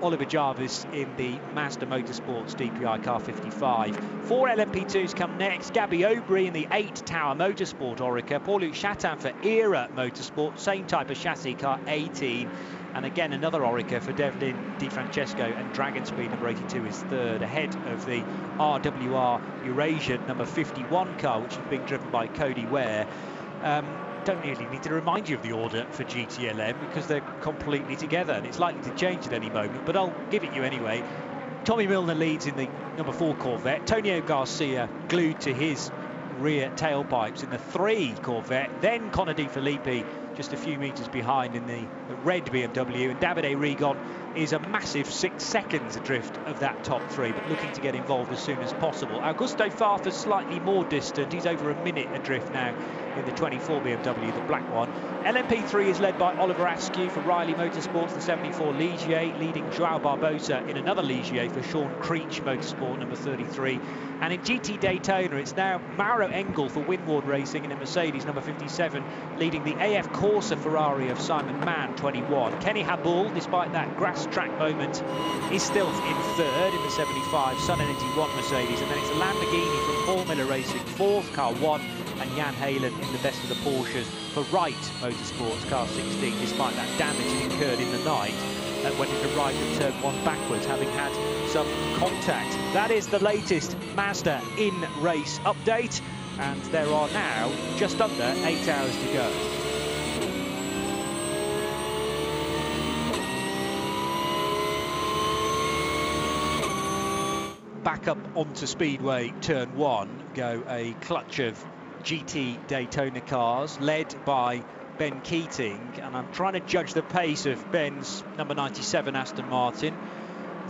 Oliver Jarvis in the Mazda Motorsports DPI car 55. 4 LMP2s come next. Gabby Obrey in the 8 Tower Motorsport Orica. Paul-Luc Chatin for Era Motorsport, same type of chassis, car 18. And again, another Orica for Devlin Di Francesco, and Dragon Speed number 82 is third, ahead of the RWR Eurasian number 51 car, which is being driven by Cody Ware. Don't really need to remind you of the order for GTLM, because they're completely together and it's likely to change at any moment, but I'll give it you anyway. Tommy Milner leads in the number 4 Corvette. Tonio Garcia glued to his rear tailpipes in the 3 Corvette. Then Conor Di Filippi just a few metres behind in the red BMW, and Davide Rigon is a massive 6 seconds adrift of that top 3, but looking to get involved as soon as possible. Augusto Farfus slightly more distant, he's over a minute adrift now in the 24 BMW, the black one. LMP3 is led by Oliver Askew for Riley Motorsports, the 74 Ligier, leading Joao Barbosa in another Ligier for Sean Creech Motorsport, number 33. And in GT Daytona, it's now Mauro Engel for Winward Racing in a Mercedes, number 57, leading the AF Corsa Ferrari of Simon Mann, 21. Kenny Hubble, despite that grass track moment, is still in third in the 75 Sun Energy 1 Mercedes. And then it's a Lamborghini from Paul Miller Racing, fourth, car 1, and Jan Halen in the best of the Porsches for Wright Motorsports, car 16, despite that damage it incurred in the night when it arrived at turn 1 backwards, having had some contact. That is the latest Mazda in-race update, and there are now just under 8 hours to go. Back up onto Speedway turn 1 go a clutch of GT Daytona cars, led by Ben Keating, and I'm trying to judge the pace of Ben's number 97 Aston Martin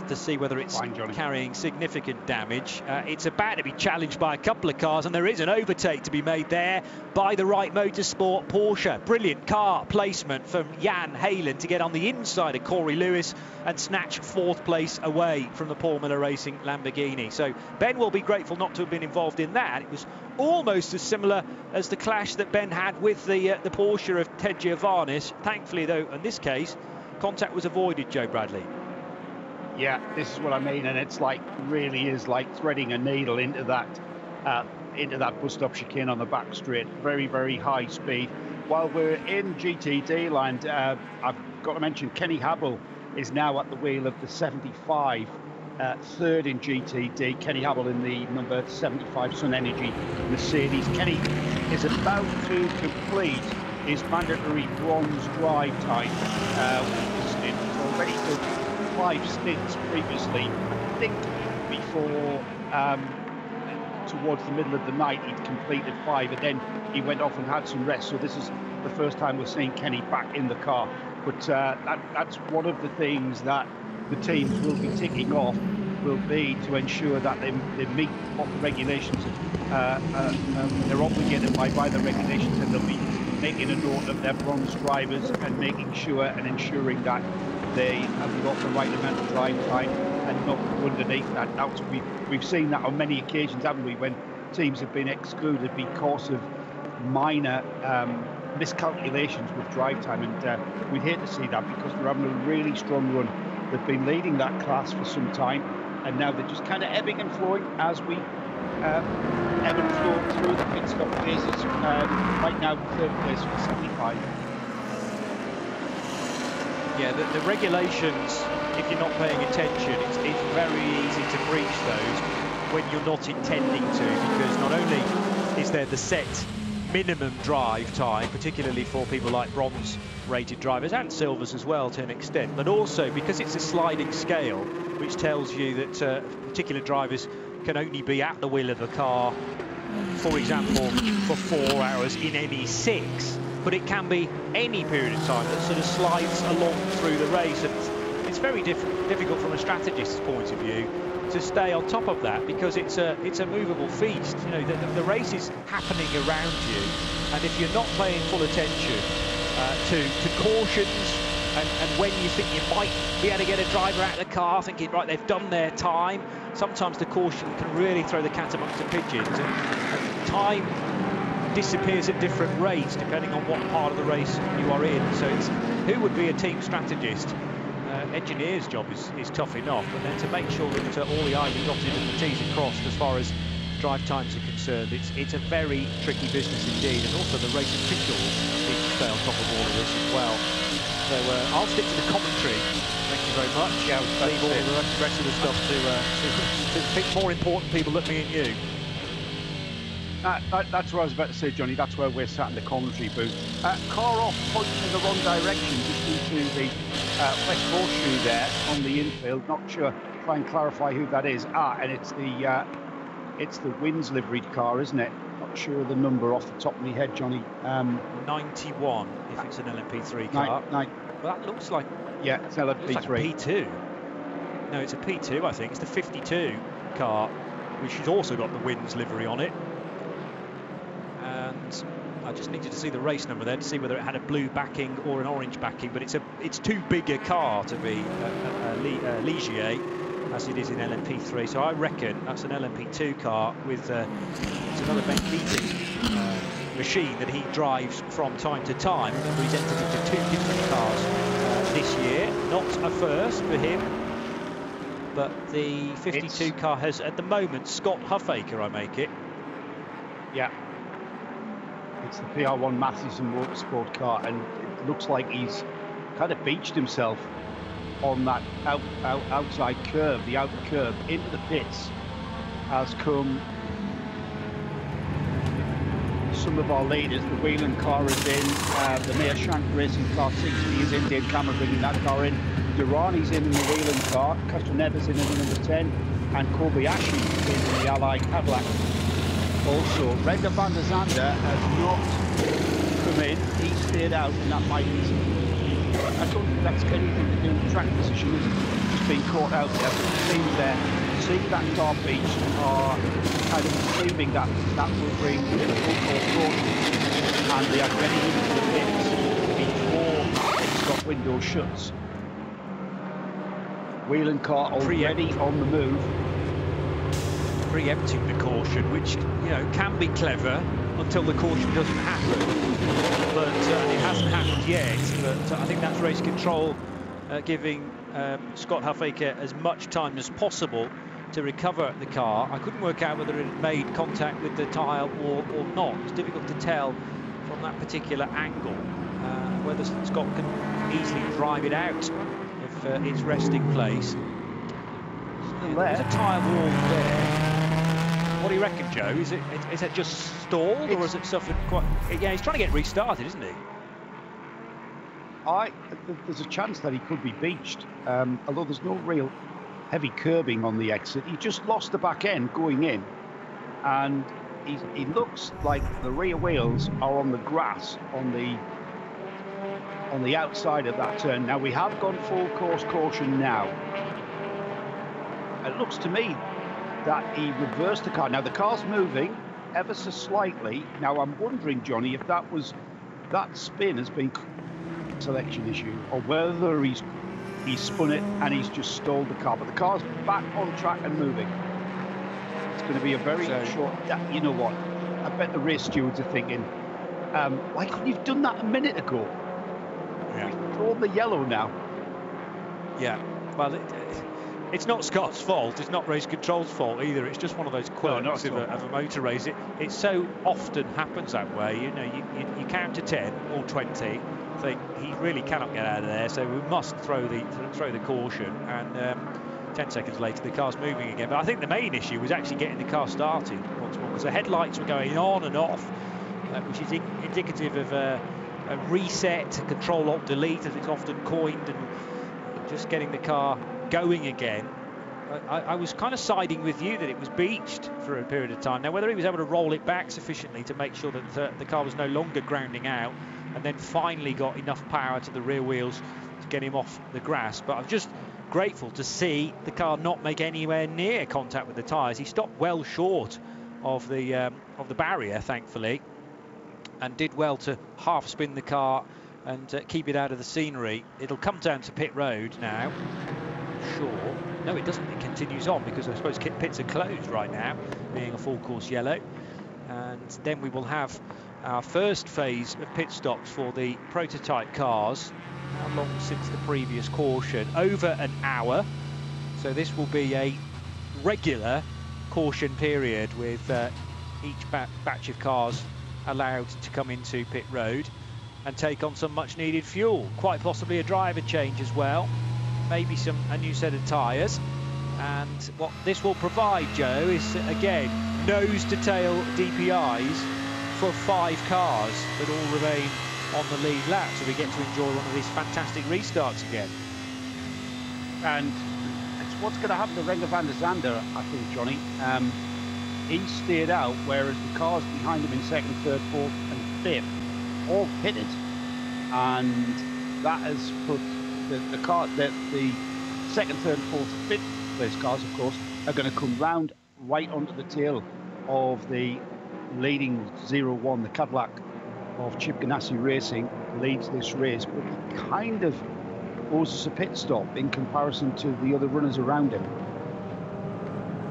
to see whether it's carrying significant damage. It's about to be challenged by a couple of cars, and there is an overtake to be made there by the Wright Motorsport Porsche. Brilliant car placement from Jan Halen to get on the inside of Corey Lewis and snatch 4th place away from the Paul Miller Racing Lamborghini. So Ben will be grateful not to have been involved in that. It was almost as similar as the clash that Ben had with the Porsche of Ted Giovannis. Thankfully, though, in this case, contact was avoided, Joe Bradley. Yeah, this is what I mean, and it's like, really is like threading a needle into that bus stop chicane on the back straight. Very, very high speed. While we're in GTD land, I've got to mention Kenny Hubble is now at the wheel of the 75, third in GTD. Kenny Hubble in the number 75 Sun Energy Mercedes. Kenny is about to complete his mandatory bronze drive time. It's already done 5 stints previously. I think before towards the middle of the night he'd completed 5, and then he went off and had some rest. So this is the first time we're seeing Kenny back in the car. But that's one of the things that the teams will be ticking off, will be to ensure that they meet what the regulations they're obligated by the regulations, and they'll be making a note of their bronze drivers and making sure and ensuring that they have got the right amount of drive time and not underneath that. We've seen that on many occasions, haven't we, when teams have been excluded because of minor miscalculations with drive time, and we'd hate to see that because they're having a really strong run. They've been leading that class for some time, and now they're just kind of ebbing and flowing as we ebb and flow through the pit stop phases. Right now, 3rd place for 75. Yeah, the regulations, if you're not paying attention, it's very easy to breach those when you're not intending to, because not only is there the set minimum drive time, particularly for people like bronze rated drivers and silvers as well to an extent, but also because it's a sliding scale which tells you that particular drivers can only be at the wheel of a car, for example, for 4 hours in any 6, but it can be any period of time that sort of slides along through the race, and it's very difficult from a strategist's point of view to stay on top of that, because it's a movable feast. You know, the race is happening around you, and if you're not paying full attention to cautions and when you think you might be able to get a driver out of the car, thinking, right, they've done their time, sometimes the caution can really throw the cat amongst the pigeons, and time disappears at different rates depending on what part of the race you are in. So it's who would be a team strategist? Engineer's job is tough enough, but then to make sure that all the I's are dotted and the T's are crossed as far as drive times are concerned, it's a very tricky business indeed, and also the race officials need to stay on top of all of this as well. So I'll stick to the commentary. Thank you very much. Yeah, leave all the rest of the stuff to pick more important people than me and you. That's what I was about to say, Johnny. That's where we're sat in the commentary booth. Car off, pointing in the wrong direction, just into the West Horseshoe there on the infield. Not sure. Try and clarify who that is. And it's the Wins liveried car, isn't it? Not sure of the number off the top of my head, Johnny. 91, if it's an LMP3 car. Well, that looks like... Yeah, it's LMP3. Looks like a P2. No, it's a P2, I think. It's the 52 car, which has also got the Wins livery on it. And I just needed to see the race number there to see whether it had a blue backing or an orange backing, but it's too big a car to be a Ligier as it is in LMP3, so I reckon that's an LMP2 car with it's another Ben Keating machine that he drives from time to time. Remember, he's entered into 2 different cars this year, not a first for him, but the 52 car has at the moment Scott Huffaker, I make it. Yeah. It's the PR1 Matheson Motorsport car, and it looks like he's kind of beached himself on that outside curve, the outer curve, into the pits. Has come some of our leaders. The Whelan car is in, the Meershank Racing car 60 is in, Dave Cameron bringing that car in. Durrani's in the Whelan car, Castroneves in the number 10, and Kobayashi in the Allied Cadillac. Also, Renda van der Zande has not come in, he stayed out, and that might be. I don't think that's anything to do with track position, is it? Just being caught out there. But the teams there, seeing that car beached, are kind of perceiving that that will bring a full course caution, and they are getting into the pits before the stop window shuts. Wheel and car already on the move. Preempting the caution, which, you know, can be clever until the caution doesn't happen. But it hasn't happened yet. But I think that's race control giving Scott Huffaker as much time as possible to recover the car. I couldn't work out whether it had made contact with the tyre or not. It's difficult to tell from that particular angle whether Scott can easily drive it out of its resting place. There's a tyre wall there. What do you reckon, Joe? Is it just stalled, or has it suffered quite? Yeah, he's trying to get restarted, isn't he? There's a chance that he could be beached, although there's no real heavy curbing on the exit. He just lost the back end going in, and he looks like the rear wheels are on the grass on the outside of that turn. Now we have gone full course caution now. It looks to me that he reversed the car. Now the car's moving ever so slightly. Now I'm wondering, Johnny, if that spin has been a selection issue, or whether he's spun it and he's just stalled the car. But the car's back on track and moving. It's going to be a very short. You know what? I bet the race stewards are thinking, why couldn't you have done that a minute ago? Yeah. You've thrown the yellow now. Yeah. Well, it's not Scott's fault. It's not race control's fault either. It's just one of those quirks of a motor race. It so often happens that way. You know, you count to 10 or 20. Think he really cannot get out of there, so we must throw the caution. And 10 seconds later, the car's moving again. But I think the main issue was actually getting the car started once more, because the headlights were going on and off, which is indicative of a reset, Control-Alt-Delete, as it's often coined, and just getting the car going again. I was kind of siding with you that it was beached for a period of time. Now, whether he was able to roll it back sufficiently to make sure that the car was no longer grounding out, and then finally got enough power to the rear wheels to get him off the grass. But I'm just grateful to see the car not make anywhere near contact with the tyres. He stopped well short of the barrier, thankfully, and did well to half spin the car and keep it out of the scenery. It'll come down to pit road now. Sure. No, it doesn't. It continues on, because I suppose pits are closed right now, being a full course yellow. And then we will have our first phase of pit stops for the prototype cars. How long since the previous caution? Over an hour. So this will be a regular caution period, with each batch of cars allowed to come into pit road and take on some much needed fuel. Quite possibly a driver change as well. Maybe a new set of tyres. And what this will provide, Joe, is again nose to tail DPIs for 5 cars that all remain on the lead lap, so we get to enjoy one of these fantastic restarts again. And it's what's going to happen to Renger van der Zande, I think, Johnny. He stayed out, whereas the cars behind him in 2nd, 3rd, 4th and 5th all pitted, and that has put the 2nd, 3rd, 4th, 5th place cars, of course, are going to come round right onto the tail of the leading 0-1, the Cadillac of Chip Ganassi Racing leads this race, but he kind of owes us a pit stop in comparison to the other runners around him.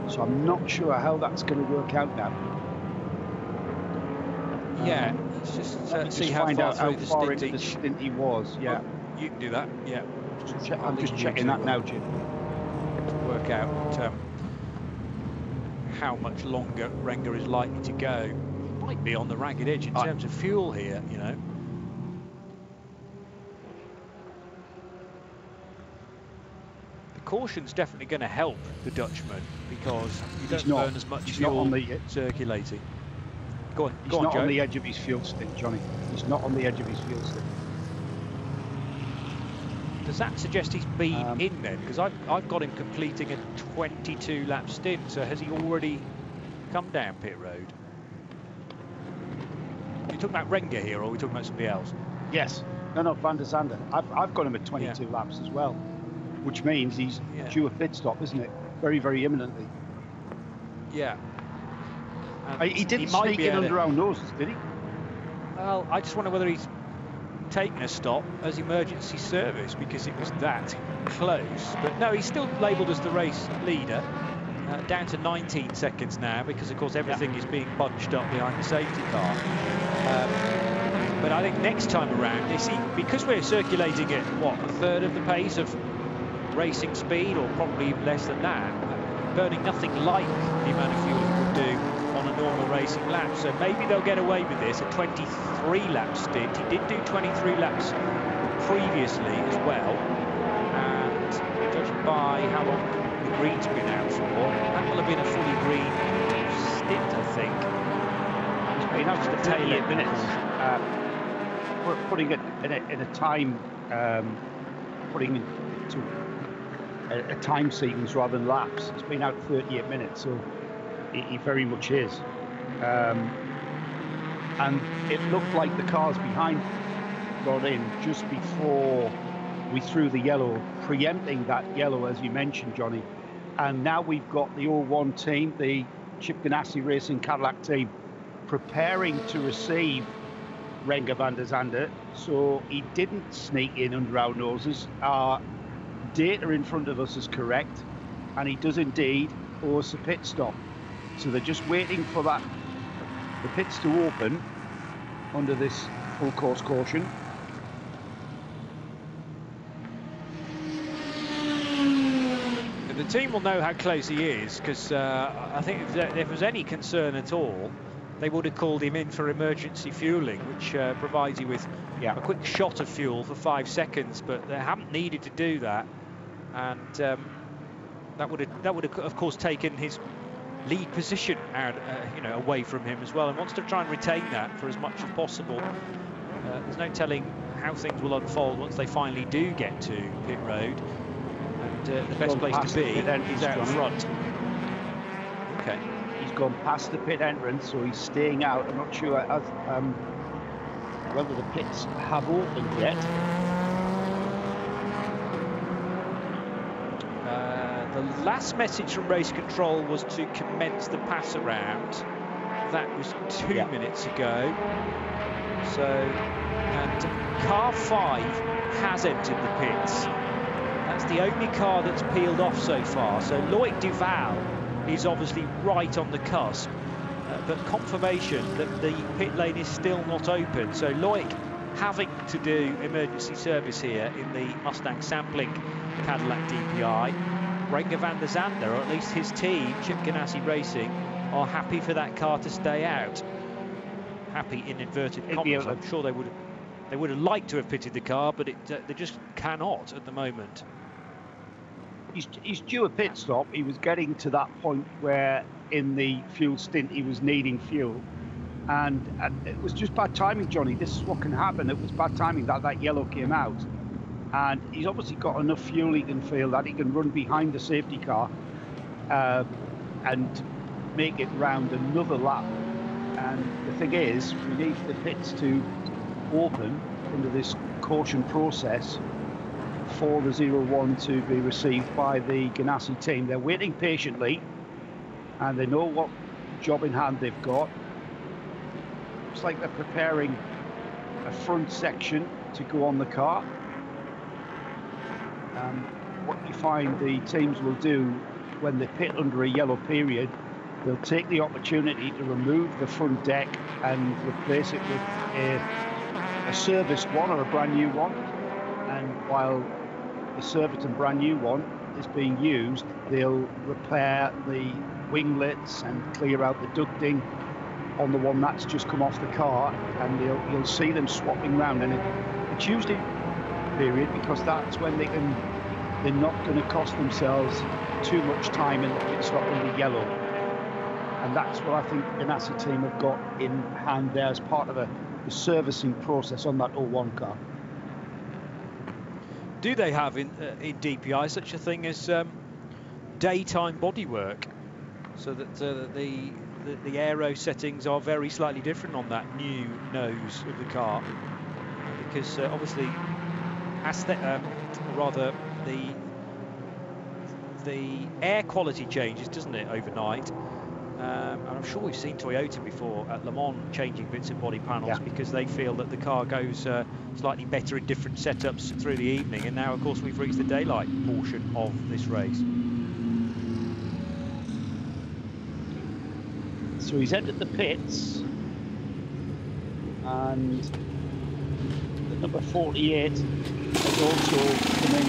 So I'm not sure how that's going to work out now. Yeah, let's just see how far into the stint he was. Yeah, oh, you can do that. Yeah, I'm just checking that now, Jim. To work out how much longer Renger is likely to go. He might be on the ragged edge in terms of fuel here, you know. The caution's definitely going to help the Dutchman, because you don't burn as much fuel circulating. Go on, he's go on, not Joe. on the edge of his fuel stick, Johnny. He's not on the edge of his fuel stick. Does that suggest he's been in then? Because I've got him completing a 22 lap stint, so has he already come down pit road? you talking about Renger here, or are we talking about somebody else? Yes. No, Van der Zande. I've got him at 22 laps as well, which means he's due a pit stop, isn't it? Very, very imminently. Yeah. He didn't sneak in under our noses, did he? Well, I just wonder whether he's taken a stop as emergency service because it was that close. But no, he's still labelled as the race leader. Down to 19 seconds now because, of course, everything is being bunched up behind the safety car. But I think next time around, because we're circulating at, what, a third of the pace of racing speed, or probably even less than that, burning nothing like the amount of fuel it would do on a normal racing lap. So maybe they'll get away with this, a 23-lap stint. He did do 23 laps previously as well. And judging by how long the green's been out for, that will have been a fully green stint, I think. It's been out for 38 minutes. We're putting it in a time, putting it to a time sequence rather than laps. It's been out 38 minutes, so he very much is. And it looked like the cars behind got in just before we threw the yellow, preempting that yellow, as you mentioned, Johnny. And now we've got the 01 team, the Chip Ganassi Racing Cadillac team, preparing to receive Renger van der Zande, so he didn't sneak in under our noses. Our data in front of us is correct, and he does indeed owe us a pit stop. So they're just waiting for the pits to open under this full course caution. The team will know how close he is, because I think if there was any concern at all, they would have called him in for emergency fueling, which provides you with a quick shot of fuel for 5 seconds, but they haven't needed to do that, and that would have of course taken his lead position out, away from him as well, and wants to try and retain that for as much as possible. There's no telling how things will unfold once they finally do get to pit road, and the best place to be is out front. Okay. He's gone past the pit entrance, so he's staying out. I'm not sure whether the pits have opened yet. The last message from race control was to commence the pass around. That was 2 minutes ago. So, and car 5 has entered the pits. That's the only car that's peeled off so far. So Loic Duval is obviously right on the cusp, but confirmation that the pit lane is still not open. So Loic having to do emergency service here in the Mustang sampling Cadillac DPI. Renger van der Zande, or at least his team, Chip Ganassi Racing, are happy for that car to stay out. Happy in inverted commas. I'm sure they would have liked to have pitted the car, but they just cannot at the moment. He's due a pit stop. He was getting to that point where in the fuel stint he was needing fuel, and it was just bad timing, Johnny. This is what can happen. It was bad timing that yellow came out, and he's obviously got enough fuel he can feel that he can run behind the safety car and make it round another lap. And the thing is, we need the pits to open under this caution process for the 01 to be received by the Ganassi team. They're waiting patiently, and they know what job in hand they've got. Looks like they're preparing a front section to go on the car. What you find the teams will do when they pit under a yellow period, they'll take the opportunity to remove the front deck and replace it with a serviced one or a brand new one. And while the serviced and brand new one is being used, they'll repair the winglets and clear out the ducting on the one that's just come off the car, and you'll see them swapping round. And it's usually period, because that's when they're not going to cost themselves too much time in the pit stop in the yellow. And that's what I think the Ganassi team have got in hand there as part of the servicing process on that 01 car. Do they have in DPI such a thing as daytime bodywork, so that the the aero settings are very slightly different on that new nose of the car, because obviously, the air quality changes, doesn't it, overnight? And I'm sure we've seen Toyota before at Le Mans changing bits of body panels because they feel that the car goes slightly better in different setups through the evening. And now, of course, we've reached the daylight portion of this race. So he's entered the pits, and the number 48 has also come in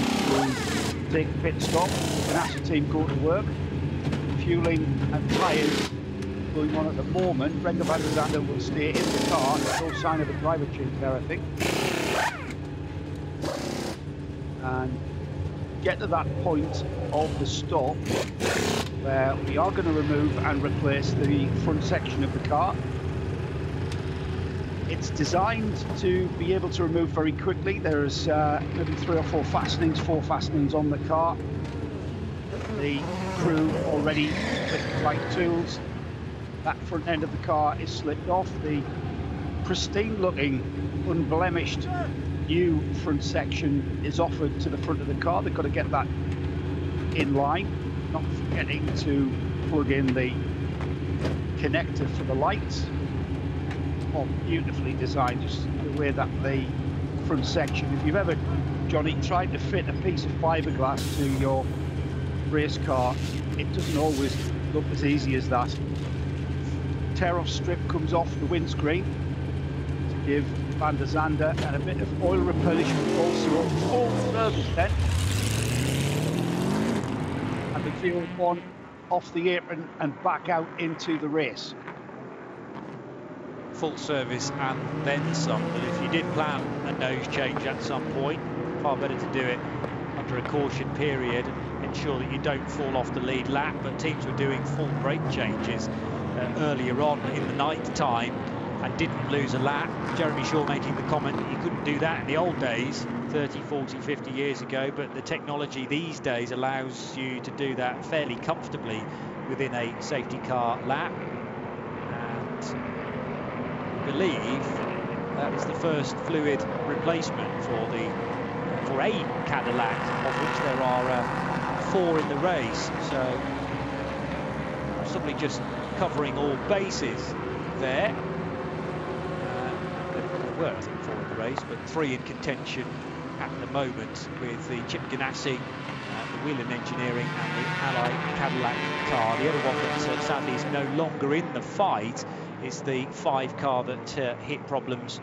to take a pit stop. The NASA team go to work. Fueling and tyres going on at the moment. Brendan van der Zande will stay in the car. There's no sign of a driver change there, I think. And get to that point of the stop where we are going to remove and replace the front section of the car. It's designed to be able to remove very quickly. There's maybe 3 or 4 fastenings on the car. The crew already with the right tools. That front end of the car is slipped off. The pristine looking, unblemished new front section is offered to the front of the car. They've got to get that in line, not forgetting to plug in the connector for the lights. Oh, beautifully designed, just the way that the front section, if you've ever, Johnny, tried to fit a piece of fiberglass to your race car, it doesn't always look as easy as that. Tear-off strip comes off the windscreen to give Van der Zande and a bit of oil replenishment also on full service then. And the field one off the apron and back out into the race. Full service and then some, but if you did plan a nose change at some point, far better to do it under a caution period, ensure that you don't fall off the lead lap. But teams were doing full brake changes earlier on in the night time and didn't lose a lap. Jeremy Shaw making the comment that you couldn't do that in the old days 30, 40, 50 years ago, but the technology these days allows you to do that fairly comfortably within a safety car lap. And I believe that is the first fluid replacement for a Cadillac, of which there are 4 in the race. So possibly just covering all bases there. There were, I think, 4 in the race, but 3 in contention at the moment, with the Chip Ganassi, the Whelen Engineering and the Ally Cadillac car. The other one that sadly is no longer in the fight is the 5 car that hit problems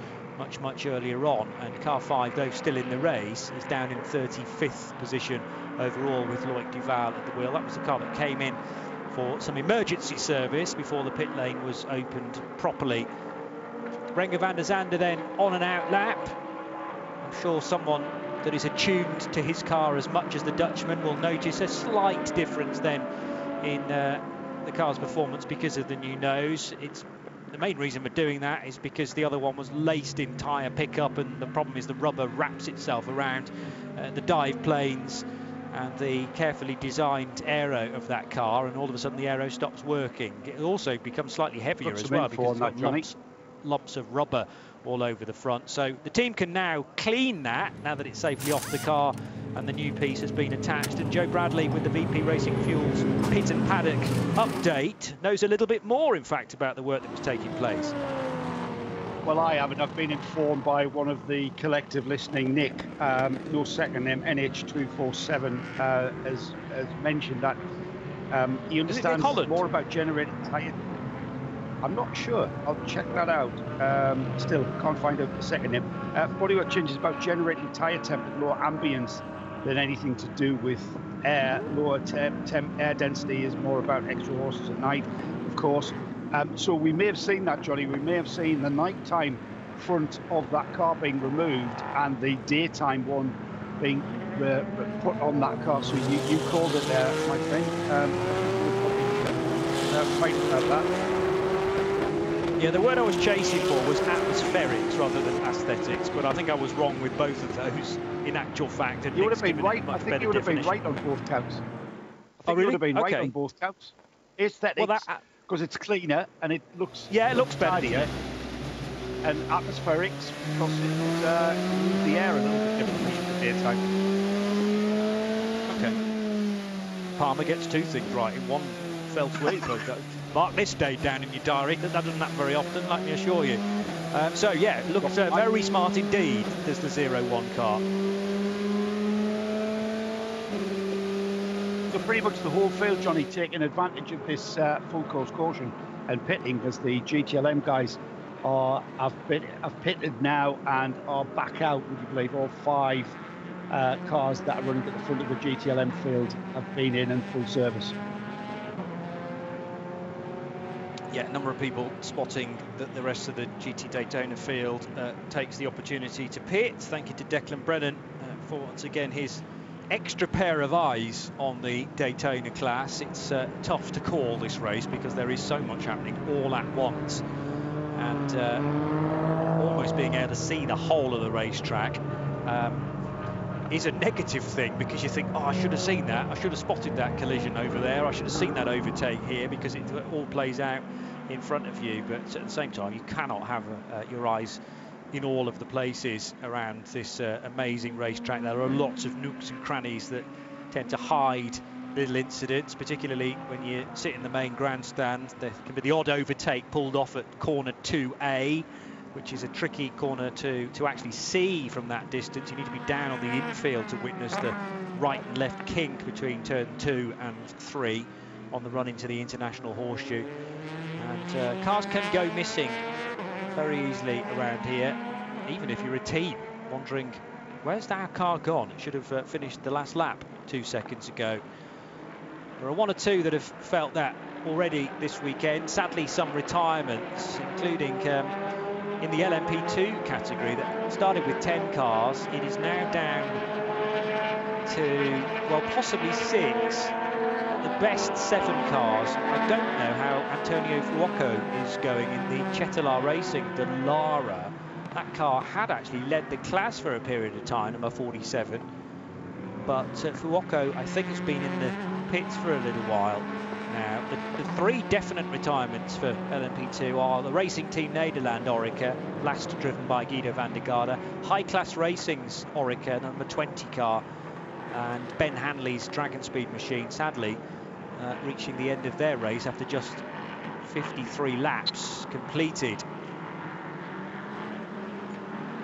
much earlier on, and car 5, though still in the race, is down in 35th position overall with Loic Duval at the wheel. That was the car that came in for some emergency service before the pit lane was opened properly. Brendan van der Zande then on and out lap. I'm sure someone that is attuned to his car as much as the Dutchman will notice a slight difference then in the car's performance because of the new nose. The main reason for doing that is because the other one was laced in tyre pickup, and the problem is the rubber wraps itself around the dive planes and the carefully designed aero of that car, and all of a sudden the aero stops working. It also becomes slightly heavier as well because it's got lumps of rubber all over the front. So the team can now clean that now that it's safely off the car and the new piece has been attached. And Joe Bradley with the VP Racing Fuels pit and paddock update knows a little bit more, in fact, about the work that was taking place. Well, I haven't. I've been informed by one of the collective listening, Nick, no second name, NH247, has mentioned that he understands more about generating tyre. I'm not sure. I'll check that out. Still can't find out the second name. Bodywork changes about generating tyre temp at lower ambience than anything to do with air. Lower air density is more about extra horses at night, of course. So we may have seen that, Johnny. We may have seen the nighttime front of that car being removed and the daytime one being put on that car. So you called it there, my friend. Right about that. Yeah, the word I was chasing for was atmospherics rather than aesthetics, but I think I was wrong with both of those in actual fact. And you would have been right. I think you would have been right on both counts. I think you would have been right on both counts. Aesthetics because it's cleaner and it looks it looks better, tidier. And atmospherics, because it moves the air a little bit differently in the daytime. Okay. Palmer gets two things right in one fell swoop. Mark this day down in your diary. That doesn't happen very often, let me assure you. So yeah, it looks very smart indeed, does the 0-1 car. So pretty much the whole field, Johnny, taking advantage of this full course caution and pitting, as the GTLM guys have pitted now and are back out. Would you believe all 5 cars that are running at the front of the GTLM field have been in and full service? Yeah, a number of people spotting that the rest of the GT Daytona field takes the opportunity to pit. Thank you to Declan Brennan for once again his extra pair of eyes on the Daytona class. It's tough to call this race because there is so much happening all at once, and almost being able to see the whole of the racetrack is a negative thing, because you think, oh, I should have seen that, I should have spotted that collision over there, I should have seen that overtake here, because it all plays out in front of you. But at the same time, you cannot have your eyes in all of the places around this amazing racetrack. There are lots of nooks and crannies that tend to hide little incidents, particularly when you sit in the main grandstand. There can be the odd overtake pulled off at corner 2A, which is a tricky corner to actually see from that distance. You need to be down on the infield to witness the right and left kink between turn 2 and 3 on the run into the International Horseshoe. And cars can go missing very easily around here, even if you're a team wondering, where's our car gone? It should have finished the last lap 2 seconds ago. There are 1 or 2 that have felt that already this weekend. Sadly, some retirements, including in the LMP2 category that started with 10 cars. It is now down to, well, possibly 6. The best 7 cars. I don't know how Antonio Fuoco is going in the Cetilar Racing, the Lara. That car had actually led the class for a period of time, number 47. But Fuoco, I think, has been in the pits for a little while now. The 3 definite retirements for LMP2 are the Racing Team Nederland Orica, last driven by Guido van der Garde, High Class Racing's Orica, number 20 car, and Ben Hanley's Dragon Speed machine, sadly reaching the end of their race after just 53 laps completed.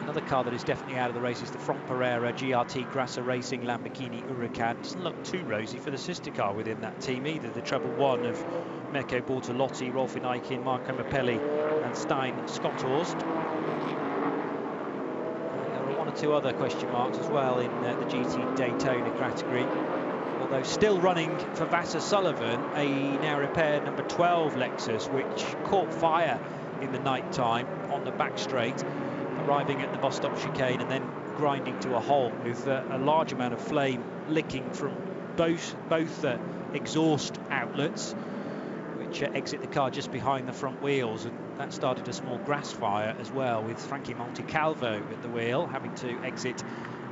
Another car that is definitely out of the race is the Franck Pereira GRT Grassa Racing Lamborghini Huracan. Doesn't look too rosy for the sister car within that team either. The treble 1 of Mirko Bortolotti, Rolfin Eichen, Marco Mappelli and Stein Scotthorst. There are 1 or 2 other question marks as well in the GT Daytona category. Although still running for Vasser Sullivan, a now repaired number 12 Lexus, which caught fire in the night time on the back straight, arriving at the bus stop chicane and then grinding to a halt with a large amount of flame licking from both exhaust outlets, which exit the car just behind the front wheels, and that started a small grass fire as well, with Frankie Montecalvo at the wheel having to exit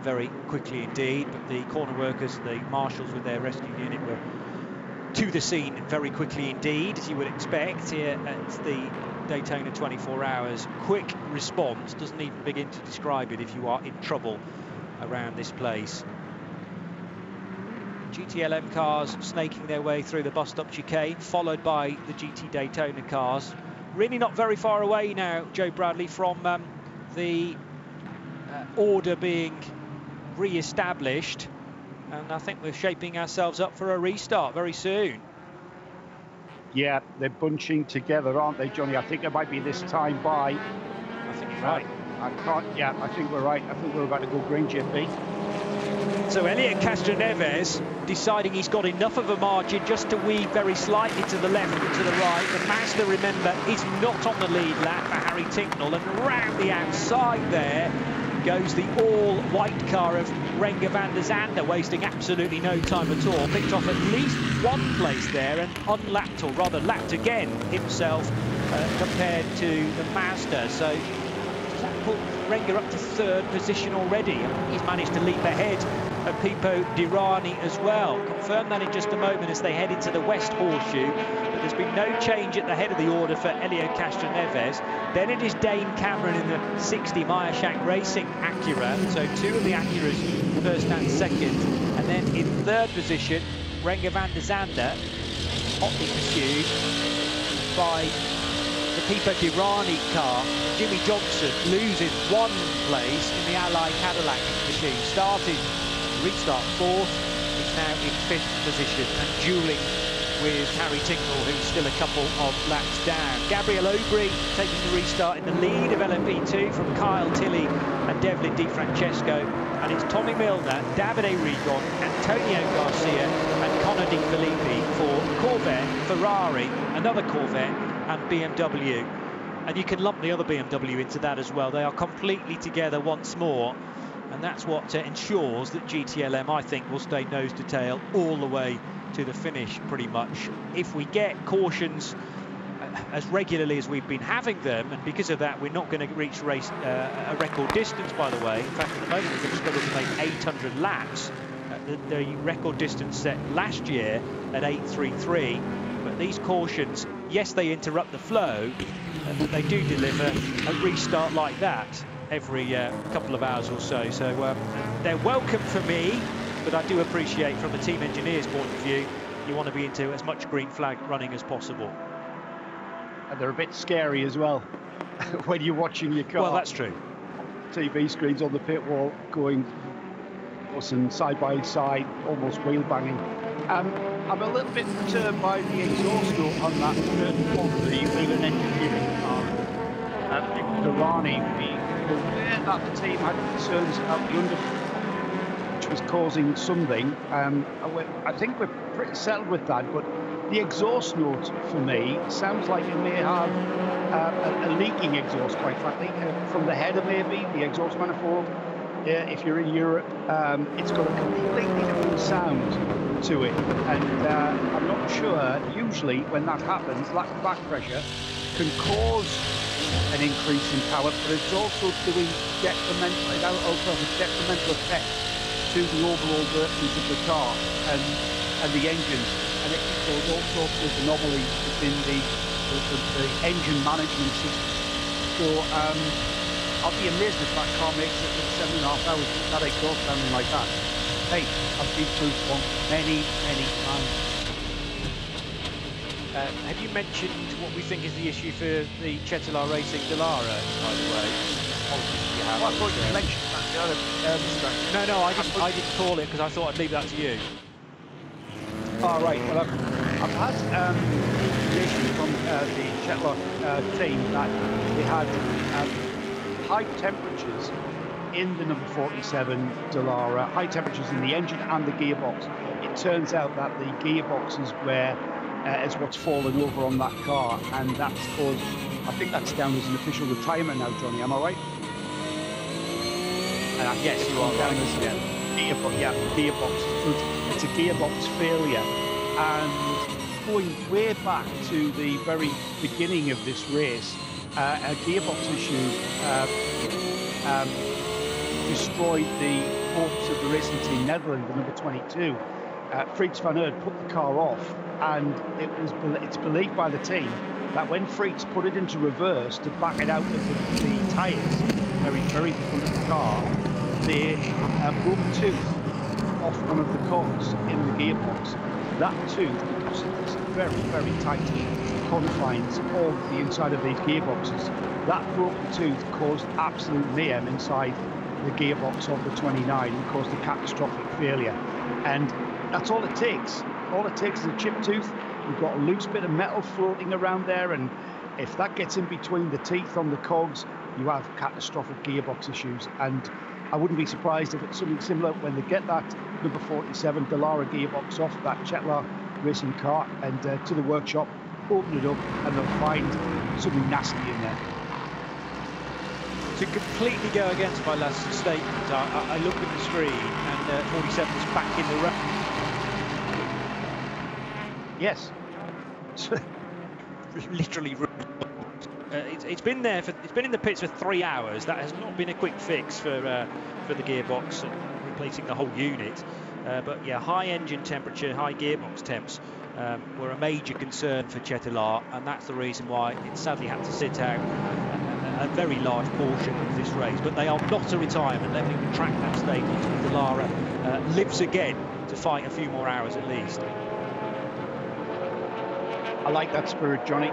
very quickly indeed. But the corner workers, the marshals with their rescue unit, were to the scene very quickly indeed, as you would expect here at the Daytona 24 Hours. Quick response, doesn't even begin to describe it if you are in trouble around this place. GTLM cars snaking their way through the bus stop chicane, followed by the GT Daytona cars. Really not very far away now, Joe Bradley, from the order being re-established, and I think we're shaping ourselves up for a restart very soon. Yeah, they're bunching together, aren't they, Johnny? I think it might be this time by... I think you're right. I think we're right. I think we're about to go green, JP. So Elliot Castroneves deciding he's got enough of a margin just to weave very slightly to the left and to the right. The Mazda, remember, is not on the lead lap for Harry Tinknell, and round the outside there goes the all-white car of Renger van der Zande, wasting absolutely no time at all. Picked off at least 1 place there and unlapped, or rather lapped again himself compared to the Mazda. So does that put Renger up to 3rd position already? He's managed to leap ahead of Pipo Dirani as well. Confirm that in just a moment as they head into the West Horseshoe. But there's been no change at the head of the order for Elio Castroneves. Then it is Dane Cameron in the 60 Meyer-Shank Racing Acura. So 2 of the Acuras, first and second. And then in third position, Renger van der Zande, hotly pursued by the Pipo Dirani car. Jimmy Johnson loses 1 place in the Ally Cadillac machine. Started restart 4th, he's now in 5th position and duelling with Harry Tingle, who's still a couple of laps down. Gabriel Aubry taking the restart in the lead of LMP2 from Kyle Tilley and Devlin Di Francesco. And it's Tommy Milner, Davide Rigon, Antonio Garcia and Connor Di Filippi for Corvette, Ferrari, another Corvette and BMW. And you can lump the other BMW into that as well. They are completely together once more. And that's what ensures that GTLM, I think, will stay nose to tail all the way to the finish, pretty much. If we get cautions as regularly as we've been having them, and because of that, we're not going to reach a record distance, by the way. In fact, at the moment, we're going to struggle to make 800 laps. The record distance set last year at 8:33. But these cautions, yes, they interrupt the flow, but they do deliver a restart like that every couple of hours or so. So they're welcome for me, but I do appreciate from the team engineer's point of view, you want to be into as much green flag running as possible. And they're a bit scary as well when you're watching your car. Well, that's true. TV screens on the pit wall going side by side, almost wheel banging. I'm a little bit perturbed by the exhaust note on that of the Michelin engineering car. Durrani, we're aware that the team had concerns about the underfloor, which was causing something. I think we're pretty settled with that, but the exhaust note for me sounds like it may have a leaking exhaust, quite frankly, from the header maybe, the exhaust manifold. If you're in Europe, it's got a completely different sound to it, and I'm not sure, usually when that happens, lack of back pressure can cause an increase in power, but it's also doing detrimental, it also has a detrimental effect to the overall workings of the car and the engine, and it can cause all sorts of anomalies within the engine management system. So I'll be amazed if that car makes it in 7.5 hours with that exhaust sounding like that. Hey, I've been through one many times. Have you mentioned what we think is the issue for the Cetilar Racing Dallara, by the way? You have. Well, I thought you mentioned that. No, I didn't call it because I thought I'd leave that to you. Oh, right. Well, I've had information from the Cetilar team that they had high temperatures in the number 47 Dallara, high temperatures in the engine and the gearbox. It turns out that the gearbox is where is what's fallen over on that car, and that's caused, I think that's down as an official retirement now, Johnny, am I right? Yes, you are right. Gearbox. So it's a gearbox failure, and going way back to the very beginning of this race, a gearbox issue destroyed the hopes of the racing team Netherlands, the number 22. Fritz van Aert put the car off, and it's believed by the team that when Fritz put it into reverse to back it out of the tyres, very front of the car, they broke a tooth off one of the cogs in the gearbox. That tooth, because of this very tight confines of the inside of these gearboxes, that broken tooth caused absolute mayhem inside the gearbox of the 29 and caused a catastrophic failure. And that's all it takes. All it takes is a chipped tooth. We've got a loose bit of metal floating around there, and if that gets in between the teeth on the cogs, you have catastrophic gearbox issues. And I wouldn't be surprised if it's something similar when they get that number 47 Dallara gearbox off that Cetilar racing car and to the workshop, open it up, and they'll find something nasty in there. To completely go against my last statement, I look at the screen and 47 is back in the run. Yes. Literally. It's been in the pits for 3 hours. That has not been a quick fix for the gearbox. completing the whole unit. But yeah, high engine temperature, high gearbox temps were a major concern for Chetelaar, and that's the reason why it sadly had to sit out a very large portion of this race. But they are not a retirement. Let me retract that statement. Dallara lives again to fight a few more hours at least. I like that spirit, Johnny.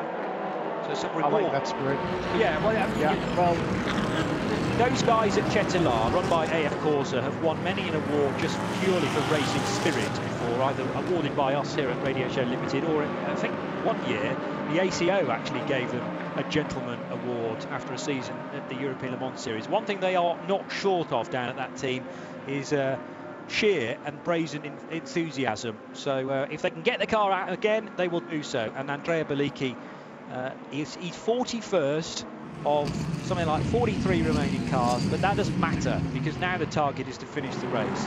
So some reward. I like that spirit. Yeah, well, those guys at Chetelaar, run by AF Corsa, have won many an award just purely for racing spirit before, either awarded by us here at Radio Show Limited, or I think one year the ACO actually gave them a gentleman award after a season at the European Le Mans Series. One thing they are not short of down at that team is sheer and brazen enthusiasm. So if they can get the car out again, they will do so. And Andrea Bellicchi, he's 41st of something like 43 remaining cars, but that doesn't matter because now the target is to finish the race.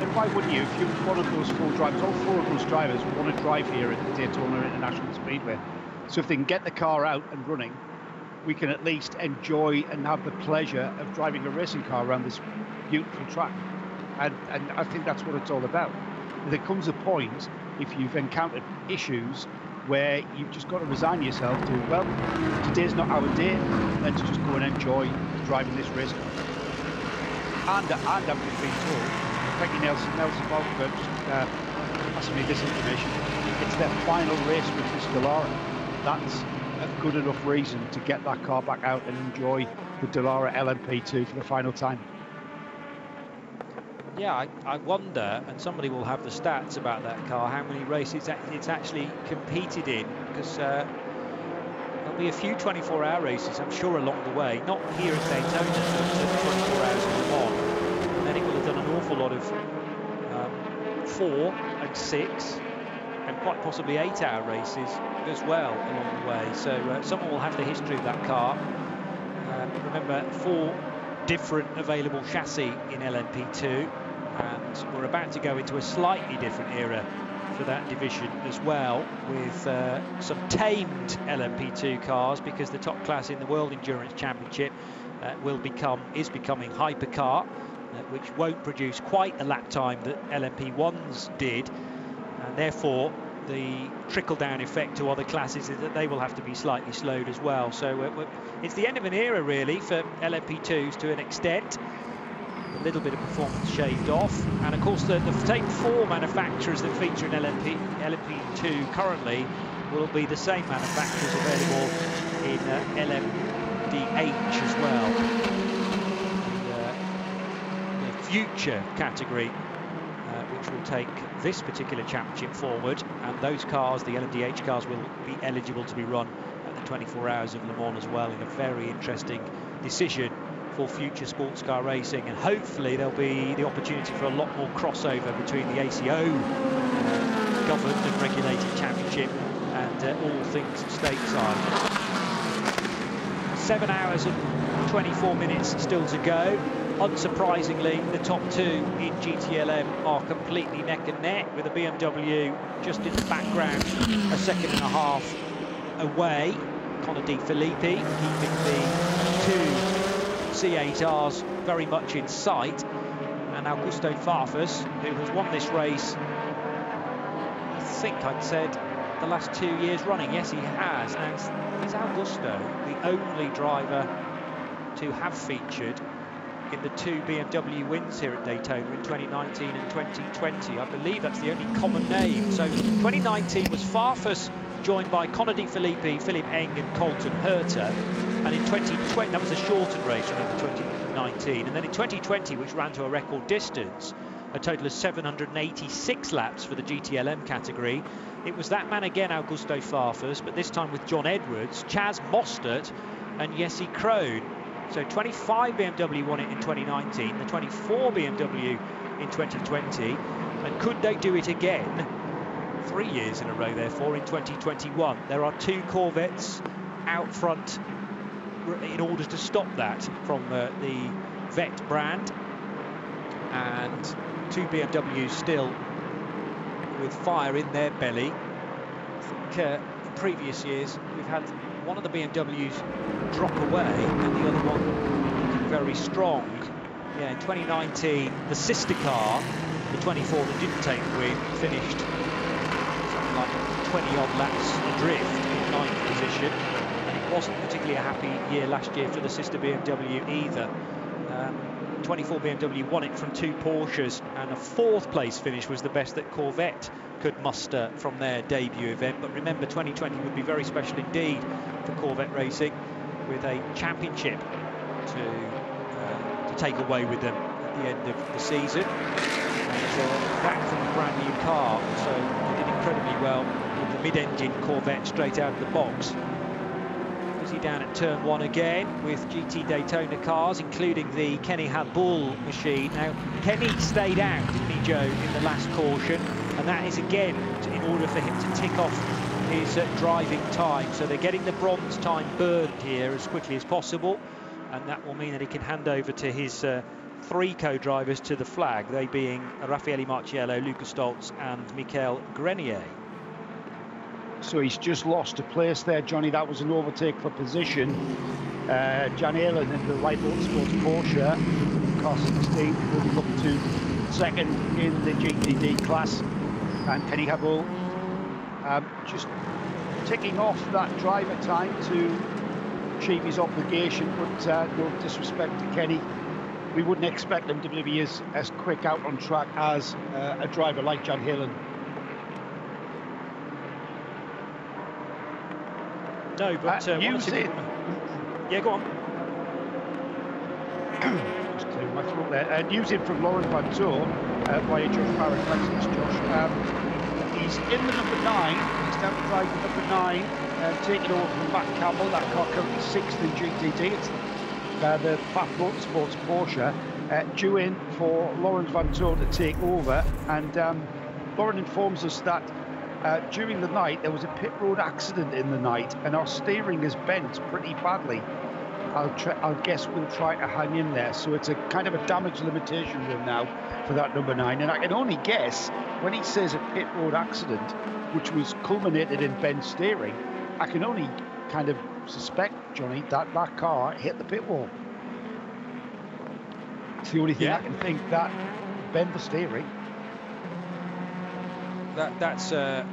And why wouldn't you? If you're one of those four drivers, all four of those drivers want to drive here at the Daytona International Speedway. So if they can get the car out and running, we can at least enjoy and have the pleasure of driving a racing car around this beautiful track. And I think that's what it's all about. There comes a point, if you've encountered issues, where you've just got to resign yourself to, well, today's not our day, let's just go and enjoy driving this race car. And I've just been told, thank you Nelson Balker, passing me this information, it's their final race with this Dallara. That's a good enough reason to get that car back out and enjoy the Dallara LMP2 for the final time. Yeah, I wonder, and somebody will have the stats about that car, how many races it's actually competed in, because there'll be a few 24-hour races, I'm sure, along the way. Not here at Daytona, but 24 hours in Le Mans. And then it will have done an awful lot of 4 and 6, and quite possibly 8-hour races as well along the way. So someone will have the history of that car. Remember, 4 different available chassis in LMP2, and we're about to go into a slightly different era for that division as well, with some tamed LMP2 cars, because the top class in the World Endurance Championship is becoming hypercar, which won't produce quite the lap time that LMP1s did, and therefore the trickle-down effect to other classes is that they will have to be slightly slowed as well. So it's the end of an era, really, for LMP2s to an extent. A little bit of performance shaved off. And, of course, the same 4 manufacturers that feature in LMP2 currently will be the same manufacturers available in LMDH as well. The future category, which will take this particular championship forward, and those cars, the LMDH cars, will be eligible to be run at the 24 Hours of Le Mans as well, in a very interesting decision for future sports car racing. And hopefully there'll be the opportunity for a lot more crossover between the ACO governed and regulated championship and all things stateside. 7 hours and 24 minutes still to go. Unsurprisingly, the top 2 in GTLM are completely neck and neck, with a BMW just in the background, a second and a half away. Connor Di Filippi keeping the 2 C8Rs very much in sight, and Augusto Farfus, who has won this race, I think I'd said, the last 2 years running. Yes, he has. Now, is Augusto the only driver to have featured in the 2 BMW wins here at Daytona in 2019 and 2020? I believe that's the only common name. So 2019 was Farfus, joined by Connor Di Filippi, Philip Eng and Colton Herter. And in 2020, that was a shortened race, remember, 2019. And then in 2020, which ran to a record distance, a total of 786 laps for the GTLM category, it was that man again, Augusto Farfus, but this time with John Edwards, Chaz Mostert and Jesse Krohn. So 25 BMW won it in 2019, the 24 BMW in 2020. And could they do it again 3 years in a row, therefore, in 2021? There are 2 Corvettes out front in order to stop that from the Vet brand, and 2 BMWs still with fire in their belly. I think in previous years we've had one of the BMWs drop away and the other one looking very strong Yeah, in 2019, the sister car, the 24 that didn't take the win, finished something like 20-odd laps adrift in 9th position. And it wasn't particularly a happy year last year for the sister BMW either. 24 BMW won it from 2 Porsches, and a 4th place finish was the best that Corvette could muster from their debut event. But remember, 2020 would be very special indeed for Corvette racing, with a championship to take away with them at the end of the season. And that from a brand new car, so they did incredibly well with the mid-engine Corvette straight out of the box. Busy down at turn 1 again with GT Daytona cars, including the Kenny Hubble machine. Now, Kenny stayed out, didn't he, Joe, in the last caution, and that is again in order for him to tick off his driving time. So they're getting the bronze time burned here as quickly as possible, and that will mean that he can hand over to his 3 co-drivers to the flag, they being Raffaele Marciello, Luca Stoltz and Michael Grenier. So he's just lost a place there, Johnny. That was an overtake for position. Jan Halen in the Relive Motorsports Porsche, car 16, moving up to second in the GTD class. And Kenny Hubble just ticking off that driver time to achieve his obligation, but no disrespect to Kenny, we wouldn't expect him to be as quick out on track as a driver like Jan Halen. No, but yeah, go on. Just clearing my throat there. News in from Laurent Vantour via Josh Barrett. Thanks, Josh. He's in the number 9. He's down to drive the number 9, taking over from Matt Campbell. That car currently 6th in GTD. It's the Fat Motorsports Porsche, due in for Laurent Vantour to take over. And Laurent informs us that during the night there was a pit road accident in the night, and our steering is bent pretty badly. I'll guess we'll try to hang in there. So it's a kind of a damage limitation run now for that number 9. And I can only guess, when he says a pit road accident, which was culminated in bent steering, I can only kind of suspect, Johnny, that that car hit the pit wall. It's the only thing I can think that bent the steering. That's a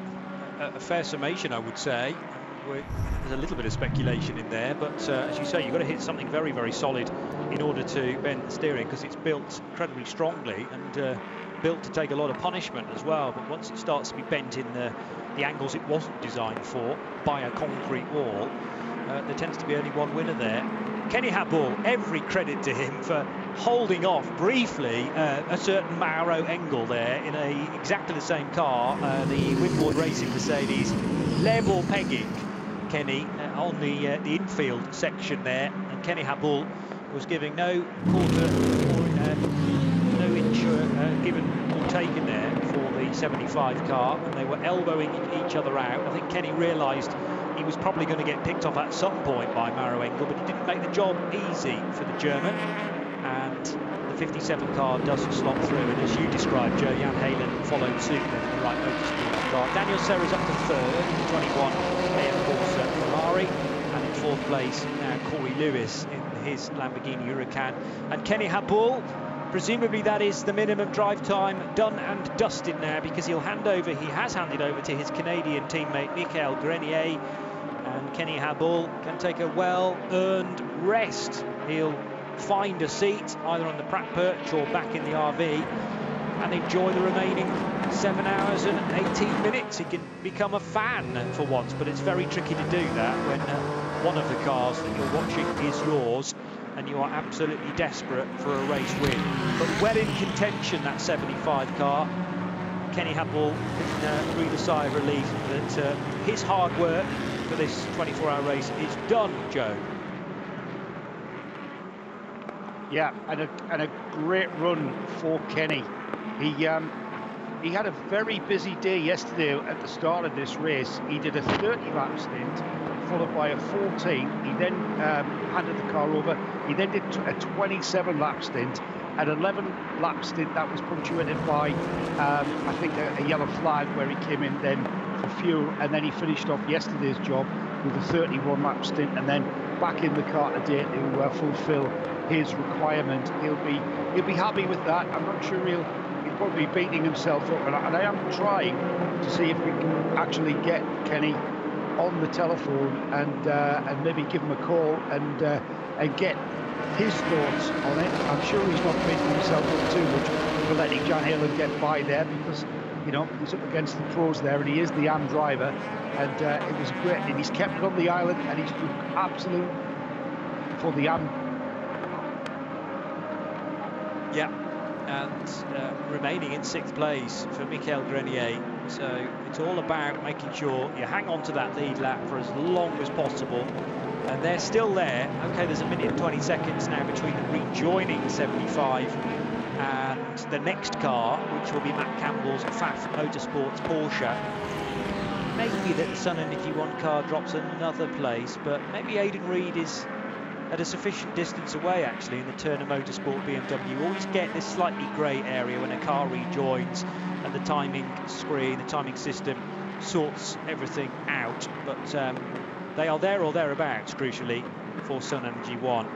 fair summation, I would say. There's a little bit of speculation in there, but as you say, you've got to hit something very, very solid in order to bend the steering, because it's built incredibly strongly and built to take a lot of punishment as well. But once it starts to be bent in the angles it wasn't designed for by a concrete wall, there tends to be only one winner there. Kenny Hubble, every credit to him for holding off briefly a certain Mauro Engel there in exactly the same car, the Windward Racing Mercedes, level pegging Kenny on the infield section there, and Kenny Hubble was giving no quarter or no inch given or taken there for the 75 car, and they were elbowing each other out. I think Kenny realised he was probably going to get picked off at some point by Mauro Engel, but he didn't make the job easy for the German, and the 57 car does slot through, and as you described, Joe, Jan Halen followed suit in the right motorsport car. Daniel Serra's up to 3rd in the 21 AM Corsa Ferrari, and in 4th place now Corey Lewis in his Lamborghini Huracan. And Kenny Hubble, presumably that is the minimum drive time done and dusted now, because he has handed over to his Canadian teammate Michael Grenier, and Kenny Hubble can take a well-earned rest. He'll find a seat either on the Pratt perch or back in the RV and enjoy the remaining 7 hours and 18 minutes. He can become a fan for once, but it's very tricky to do that when one of the cars that you're watching is yours and you are absolutely desperate for a race win. But well in contention, that 75 car. Kenny Hubble can breathe a sigh of relief that his hard work for this 24-hour race is done, Joe. Yeah, and a great run for Kenny. He had a very busy day yesterday at the start of this race. He did a 30-lap stint, followed by a 14. He then handed the car over. He then did a 27-lap stint, an 11-lap stint that was punctuated by, I think, a yellow flag where he came in then for fuel, and then he finished off yesterday's job with a 31-lap stint, and then back in the car today to fulfill his requirement. He'll be he'll be happy with that. I'm not sure he'll probably be beating himself up, and I am trying to see if we can actually get Kenny on the telephone and maybe give him a call and get his thoughts on it. I'm sure he's not beating himself up too much for letting Jan Halen get by there, because you know he's up against the pros there, and he is the AM driver, and it was great, and he's kept it on the island, and he's looked absolute for the AM. Yeah, and remaining in 6th place for Michael Grenier. So it's all about making sure you hang on to that lead lap for as long as possible. And they're still there. Okay, there's a minute and 20 seconds now between the rejoining 75 and the next car, which will be Matt Campbell's FAF Motorsports Porsche. Maybe that the Sun Energy 1 car drops another place, but maybe Aidan Reid is at a sufficient distance away, actually, in the Turner Motorsport BMW. You always get this slightly grey area when a car rejoins and the timing screen, the timing system sorts everything out. But they are there or thereabouts, crucially, for Sun Energy 1.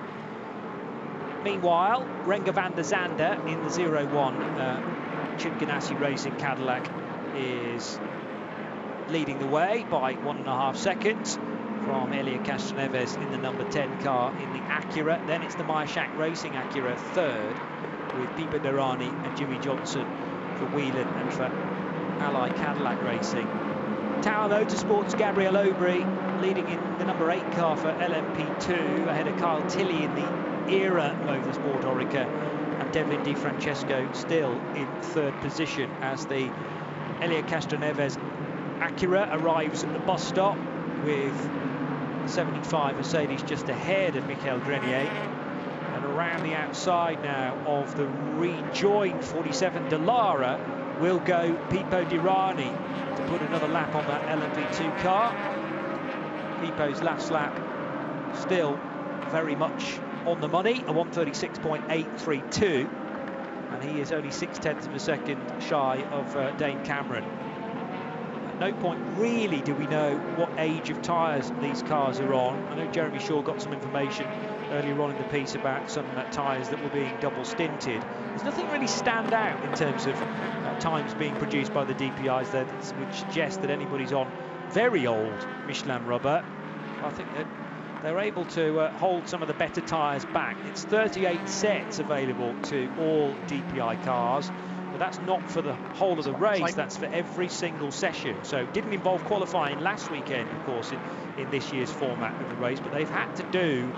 Meanwhile, Renger van der Zande in the 01 Chip Ganassi Racing Cadillac is leading the way by 1.5 seconds from Elia Castroneves in the number 10 car in the Acura. Then it's the Meyer-Schacht Racing Acura third, with Pipo Derani and Jimmy Johnson for Whelan and for Ally Cadillac Racing. Tower Motorsports' Gabriel Aubry leading in the number 8 car for LMP2 ahead of Kyle Tilley in the Era Motorsport Orica, and Devlin Di Francesco still in 3rd position as the Elia Castroneves Acura arrives at the bus stop with 75 Mercedes just ahead of Michael Grenier. And around the outside now of the rejoined 47 Dallara will go Pipo Derani to put another lap on that LMP2 car. Pipo's last lap still very much on the money, a 1:36.832, and he is only 0.6 of a second shy of Dane Cameron. At no point really do we know what age of tyres these cars are on. I know Jeremy Shaw got some information earlier on in the piece about some tyres that were being double stinted. There's nothing really stand out in terms of times being produced by the DPIs there which suggest that anybody's on very old Michelin rubber. I think that they're able to hold some of the better tyres back. It's 38 sets available to all DPI cars, but that's not for the whole of the race, that's for every single session. So it didn't involve qualifying last weekend, of course, in this year's format of the race, but they've had to do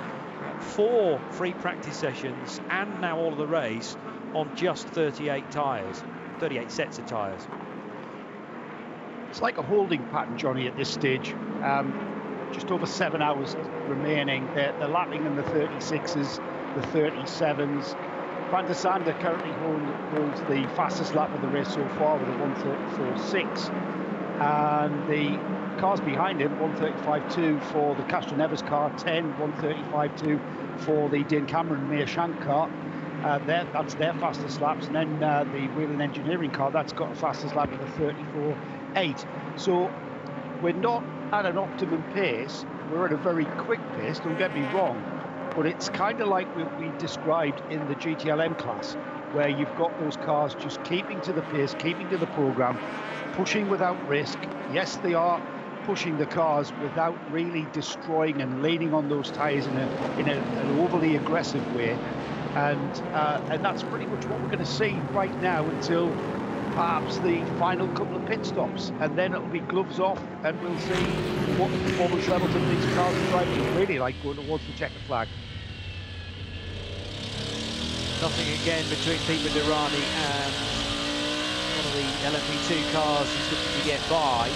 4 free practice sessions and now all of the race on just 38 tyres, 38 sets of tyres. It's like a holding pattern, Johnny, at this stage. Just over 7 hours remaining. They're lapping in the 36s, the 37s. Van der Zande currently holds the fastest lap of the race so far with a 1:34.6, and the cars behind him 1:35.2 for the Castroneves car, 1:35.2 for the Dane Cameron Meyer-Schacht car. That's their fastest laps, and then the Whelan Engineering car, that's got a fastest lap of a 34.8. So we're not at an optimum pace, we're at a very quick pace, don't get me wrong, but it's kind of like what we described in the GTLM class, where you've got those cars just keeping to the pace, keeping to the program, pushing without risk. Yes, they are pushing the cars without really destroying and leaning on those tyres in an overly aggressive way, and that's pretty much what we're going to see right now until perhaps the final couple of pit stops, and then it'll be gloves off, and we'll see what performance levels of these cars are driving. I really like going towards the checker flag. Nothing again between Pipo Derani and one of the LMP2 cars who's looking to get by.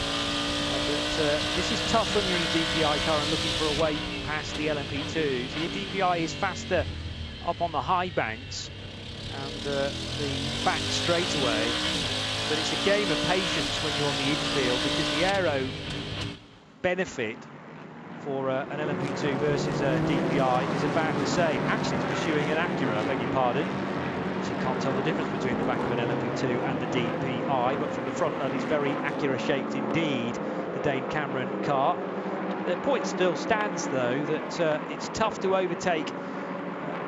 But this is tough when you're in a DPI car and looking for a way past the LMP2. So your DPI is faster up on the high banks and the back straightaway, but it's a game of patience when you're on the infield, because the aero benefit for an LMP2 versus a DPI is about the same. Actually, it's pursuing an Acura, I beg your pardon, so you can't tell the difference between the back of an LMP2 and the DPI, but from the front that is very Acura shaped indeed, the Dane Cameron car. The point still stands though that it's tough to overtake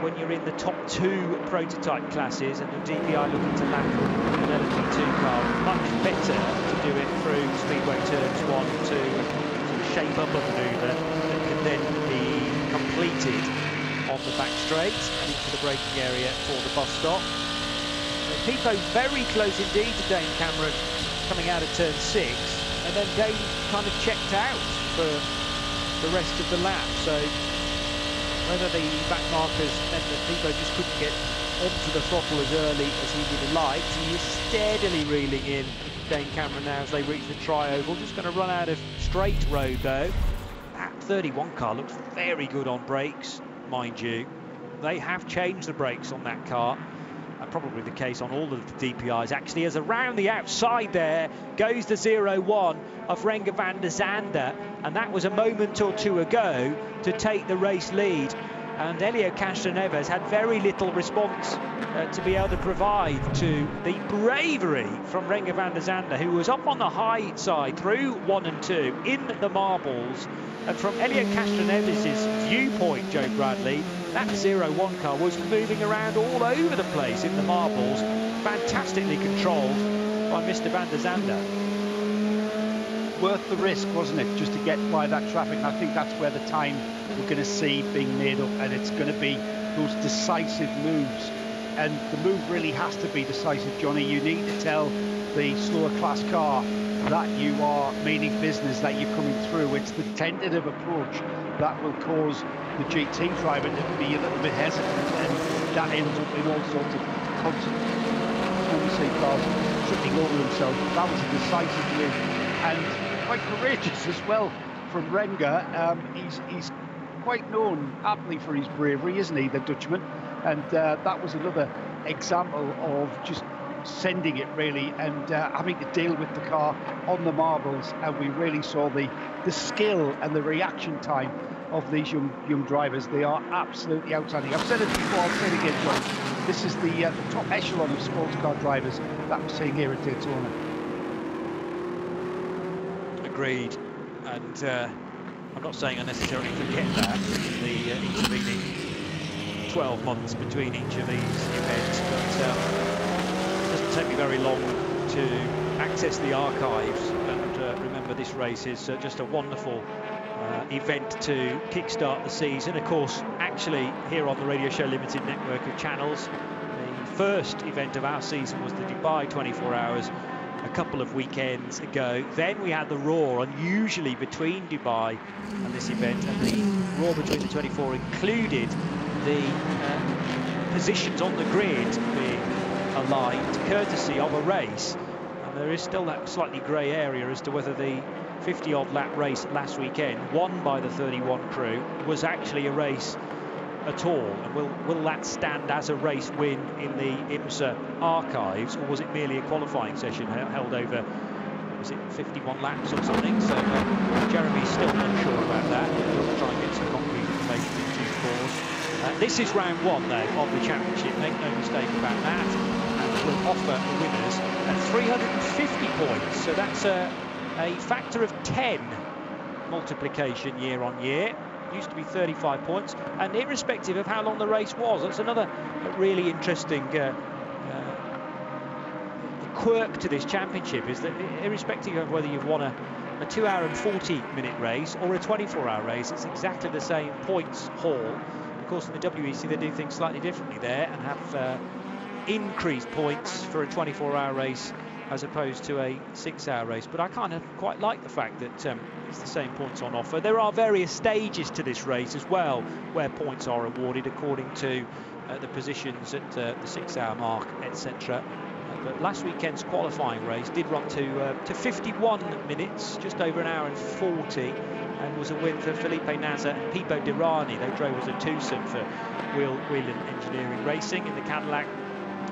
when you're in the top 2 prototype classes and your DPI looking to lap an LMP2 car, much better to do it through speedway turns 1 and 2, to shape up a manoeuvre that can then be completed on the back straight and into the braking area for the bus stop. Pipo very close indeed to Dane Cameron coming out of turn 6, and then Dane kind of checked out for the rest of the lap. So whether the back markers meant that Pipo just couldn't get onto the throttle as early as he would have liked, he is steadily reeling in Dane Cameron now as they reach the tri-oval. Just going to run out of straight road though. That 31 car looks very good on brakes, mind you. They have changed the brakes on that car. Probably the case on all of the DPIs actually, as around the outside there goes the 0-1 of Renger van der Zande, and that was a moment or two ago to take the race lead, and Helio Castroneves had very little response to be able to provide to the bravery from Renger van der Zande, who was up on the high side through 1 and 2 in the marbles. And from Helio Castroneves' viewpoint, Joe Bradley, that 0-1 car was moving around all over the place in the marbles, fantastically controlled by Mr. van der Zande. Worth the risk, wasn't it, just to get by that traffic? And I think that's where the time we're going to see being made up, and it's going to be those decisive moves. And the move really has to be decisive, Johnny. You need to tell the slower class car that you are meaning business, that you're coming through. It's the tentative approach that will cause the GT driver to be a little bit hesitant, and that ends up in all sorts of cars tripping over themselves. That was a decisive win, and quite courageous as well from Renger. He's quite known aptly for his bravery, isn't he, the Dutchman? And that was another example of just sending it really, and having to deal with the car on the marbles. And we really saw the skill and the reaction time of these young drivers. They are absolutely outstanding. I've said it before, I'll say it again, John. This is the top echelon of sports car drivers that we're seeing here at Daytona. Agreed. And I'm not saying I necessarily forget that, the intervening 12 months between each of these events, but it doesn't take me very long to access the archives and remember this race is just a wonderful event to kickstart the season. Of course, actually here on the Radio Show Limited network of channels, the first event of our season was the Dubai 24 Hours a couple of weekends ago. Then we had the Raw, unusually between Dubai and this event, and the Raw between the 24 included the positions on the grid being aligned courtesy of a race, and there is still that slightly grey area as to whether the 50-odd lap race last weekend, won by the 31 crew, was actually a race at all, and will that stand as a race win in the IMSA archives, or was it merely a qualifying session held over, was it 51 laps or something? So Jeremy's still unsure about that. We'll try and get some concrete information in due course. This is round 1 though of the championship, make no mistake about that, and will offer the winners at 350 points, so that's a factor of 10 multiplication year on year. Used to be 35 points, and irrespective of how long the race was, that's another really interesting quirk to this championship, is that irrespective of whether you've won a 2-hour and 40-minute race or a 24-hour race, it's exactly the same points haul. Of course, in the WEC they do things slightly differently there and have increased points for a 24-hour race as opposed to a 6-hour race. But I kind of quite like the fact that it's the same points on offer. There are various stages to this race as well, where points are awarded according to the positions at the 6-hour mark, etc. But last weekend's qualifying race did run to 51 minutes, just over an hour and 40, and was a win for Felipe Nasr and Pipo Derani. They drove as a twosome for Whelen Engineering Racing in the Cadillac.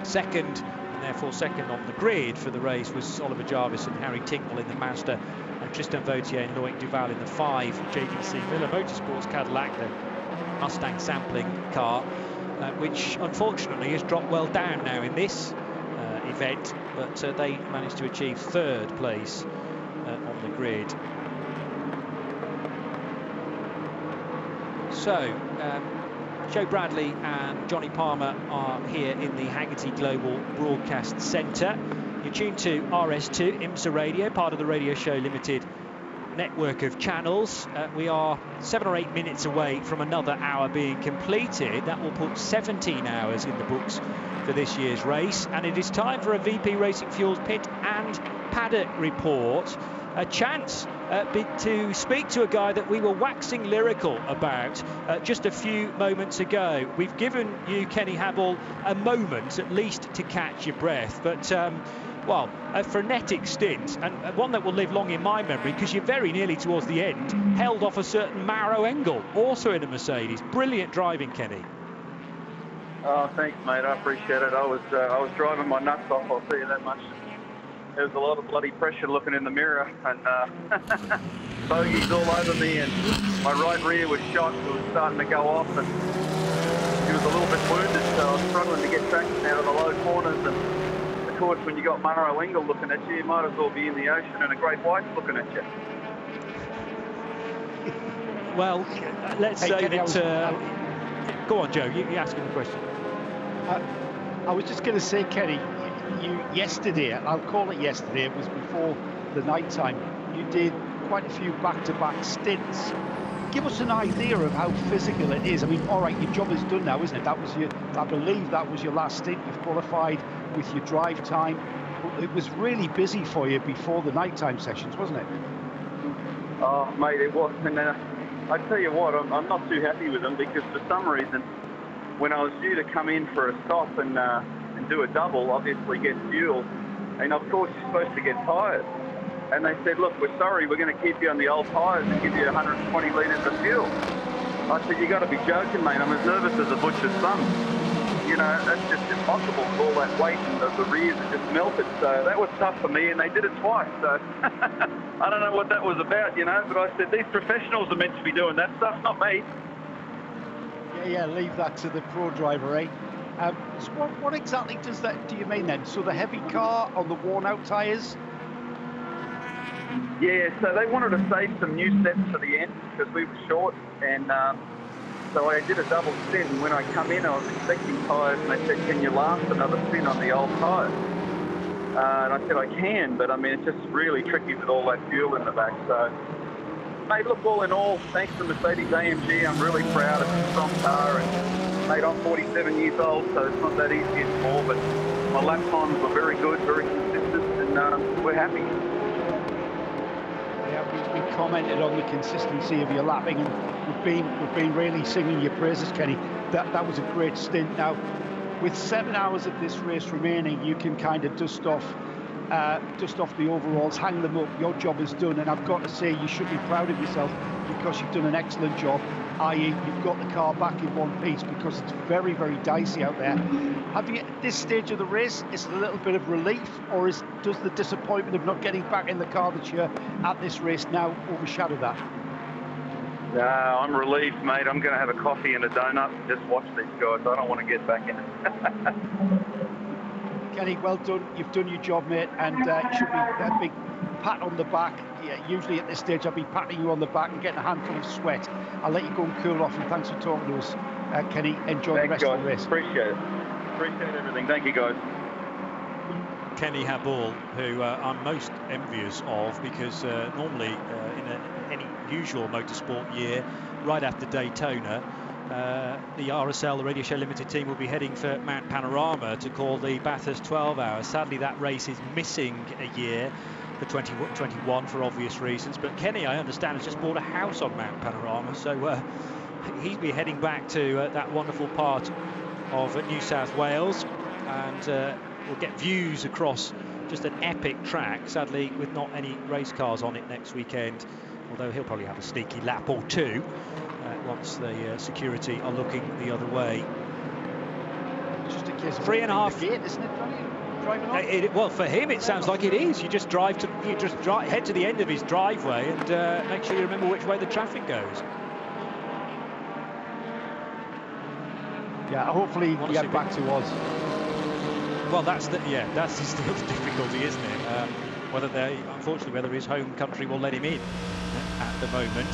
Second, and therefore second on the grid for the race, was Oliver Jarvis and Harry Tinknell in the Mazda, and Tristan Vautier and Loic Duval in the 5 JDC Miller Motorsports Cadillac, the Mustang sampling car, which unfortunately has dropped well down now in this event, but they managed to achieve 3rd place on the grid. So Joe Bradley and Johnny Palmer are here in the Haggerty Global Broadcast Centre. You're tuned to RS2 IMSA Radio, part of the Radio Show Limited network of channels. We are 7 or 8 minutes away from another hour being completed. That will put 17 hours in the books for this year's race, and it is time for a VP Racing Fuels pit and paddock report. A chance to speak to a guy that we were waxing lyrical about just a few moments ago. We've given you, Kenny Hubble, a moment at least to catch your breath, but well, a frenetic stint, and one that will live long in my memory, because you're very nearly towards the end held off a certain Mauro Engel, also in a Mercedes. Brilliant driving, Kenny. Oh, thanks, mate. I appreciate it. I was driving my nuts off, I'll tell you that much. There was a lot of bloody pressure looking in the mirror, and bogeys all over me, and my right rear was shot. It was starting to go off, and he was a little bit wounded, so I was struggling to get traction out of the low corners. And of course, when you got Mauro Engel looking at you, you might as well be in the ocean and a great white's looking at you. Well, let's say that... Go on, Joe, you ask him the question. I was just going to say, Kenny, you yesterday, I'll call it yesterday, it was before the night time, you did quite a few back-to-back stints. Give us an idea of how physical it is. I mean, all right, your job is done now, isn't it? That was I believe that was your last stint. You've qualified with your drive time. But it was really busy for you before the nighttime sessions, wasn't it? Oh, mate, it was. And I tell you what, I'm not too happy with them, because for some reason, when I was due to come in for a stop and do a double, obviously get fuel, and of course you're supposed to get tyres. And they said, look, we're sorry, we're going to keep you on the old tyres and give you 120 litres of fuel. I said, you got to be joking, mate. I'm as nervous as a butcher's son. You know, that's just impossible with all that weight, and the rears are just melted. So that was tough for me, and they did it twice. So I don't know what that was about, you know, but I said, these professionals are meant to be doing that stuff, not me. Yeah, leave that to the pro driver, eh? So what exactly do you mean then? So the heavy car on the worn-out tyres? Yeah, so they wanted to save some new sets for the end because we were short, and so I did a double stint. And when I come in, I was expecting tyres, and they said, can you last another stint on the old tyres? And I said, I can, but I mean, it's just really tricky with all that fuel in the back. So, mate, look, all in all, thanks to Mercedes-AMG, I'm really proud. It's a strong car, and mate, I'm 47 years old, so it's not that easy anymore, but my lap times were very good, very consistent, and we're happy. Yeah, we commented on the consistency of your lapping, and we've been really singing your praises, Kenny. That was a great stint. Now, with 7 hours of this race remaining, you can kind of dust off the overalls, hang them up. Your job is done, and I've got to say, you should be proud of yourself, because you've done an excellent job, i.e. you've got the car back in one piece, because it's very, very dicey out there. Have you, at this stage of the race, is it a little bit of relief, or does the disappointment of not getting back in the car that you're at this race now overshadow that? No, I'm relieved, mate. I'm going to have a coffee and a donut and just watch these guys. I don't want to get back in it. Kenny, well done. You've done your job, mate, and it should be a big pat on the back. Yeah, usually at this stage I'll be patting you on the back and getting a handful of sweat. I'll let you go and cool off, and thanks for talking to us, Kenny. Enjoy the rest of the race. Appreciate it. Appreciate everything. Thank you, guys. Kenny Hubble, who I'm most envious of, because normally in any usual motorsport year, right after Daytona, the RSL, the Radio Show Limited team, will be heading for Mount Panorama to call the Bathurst 12 Hours. Sadly, that race is missing a year for 2021 for obvious reasons. But Kenny, I understand, has just bought a house on Mount Panorama, so he'll be heading back to that wonderful part of New South Wales, and we'll get views across just an epic track, sadly with not any race cars on it next weekend, although he'll probably have a sneaky lap or two once the security are looking the other way. It's just a case of 3.5 gate, isn't it, driving on? Well, for him it sounds like it is. You just head to the end of his driveway and make sure you remember which way the traffic goes. Yeah, hopefully we get back to Oz. Well, that's still the difficulty, isn't it? Whether his home country will let him in at at the moment.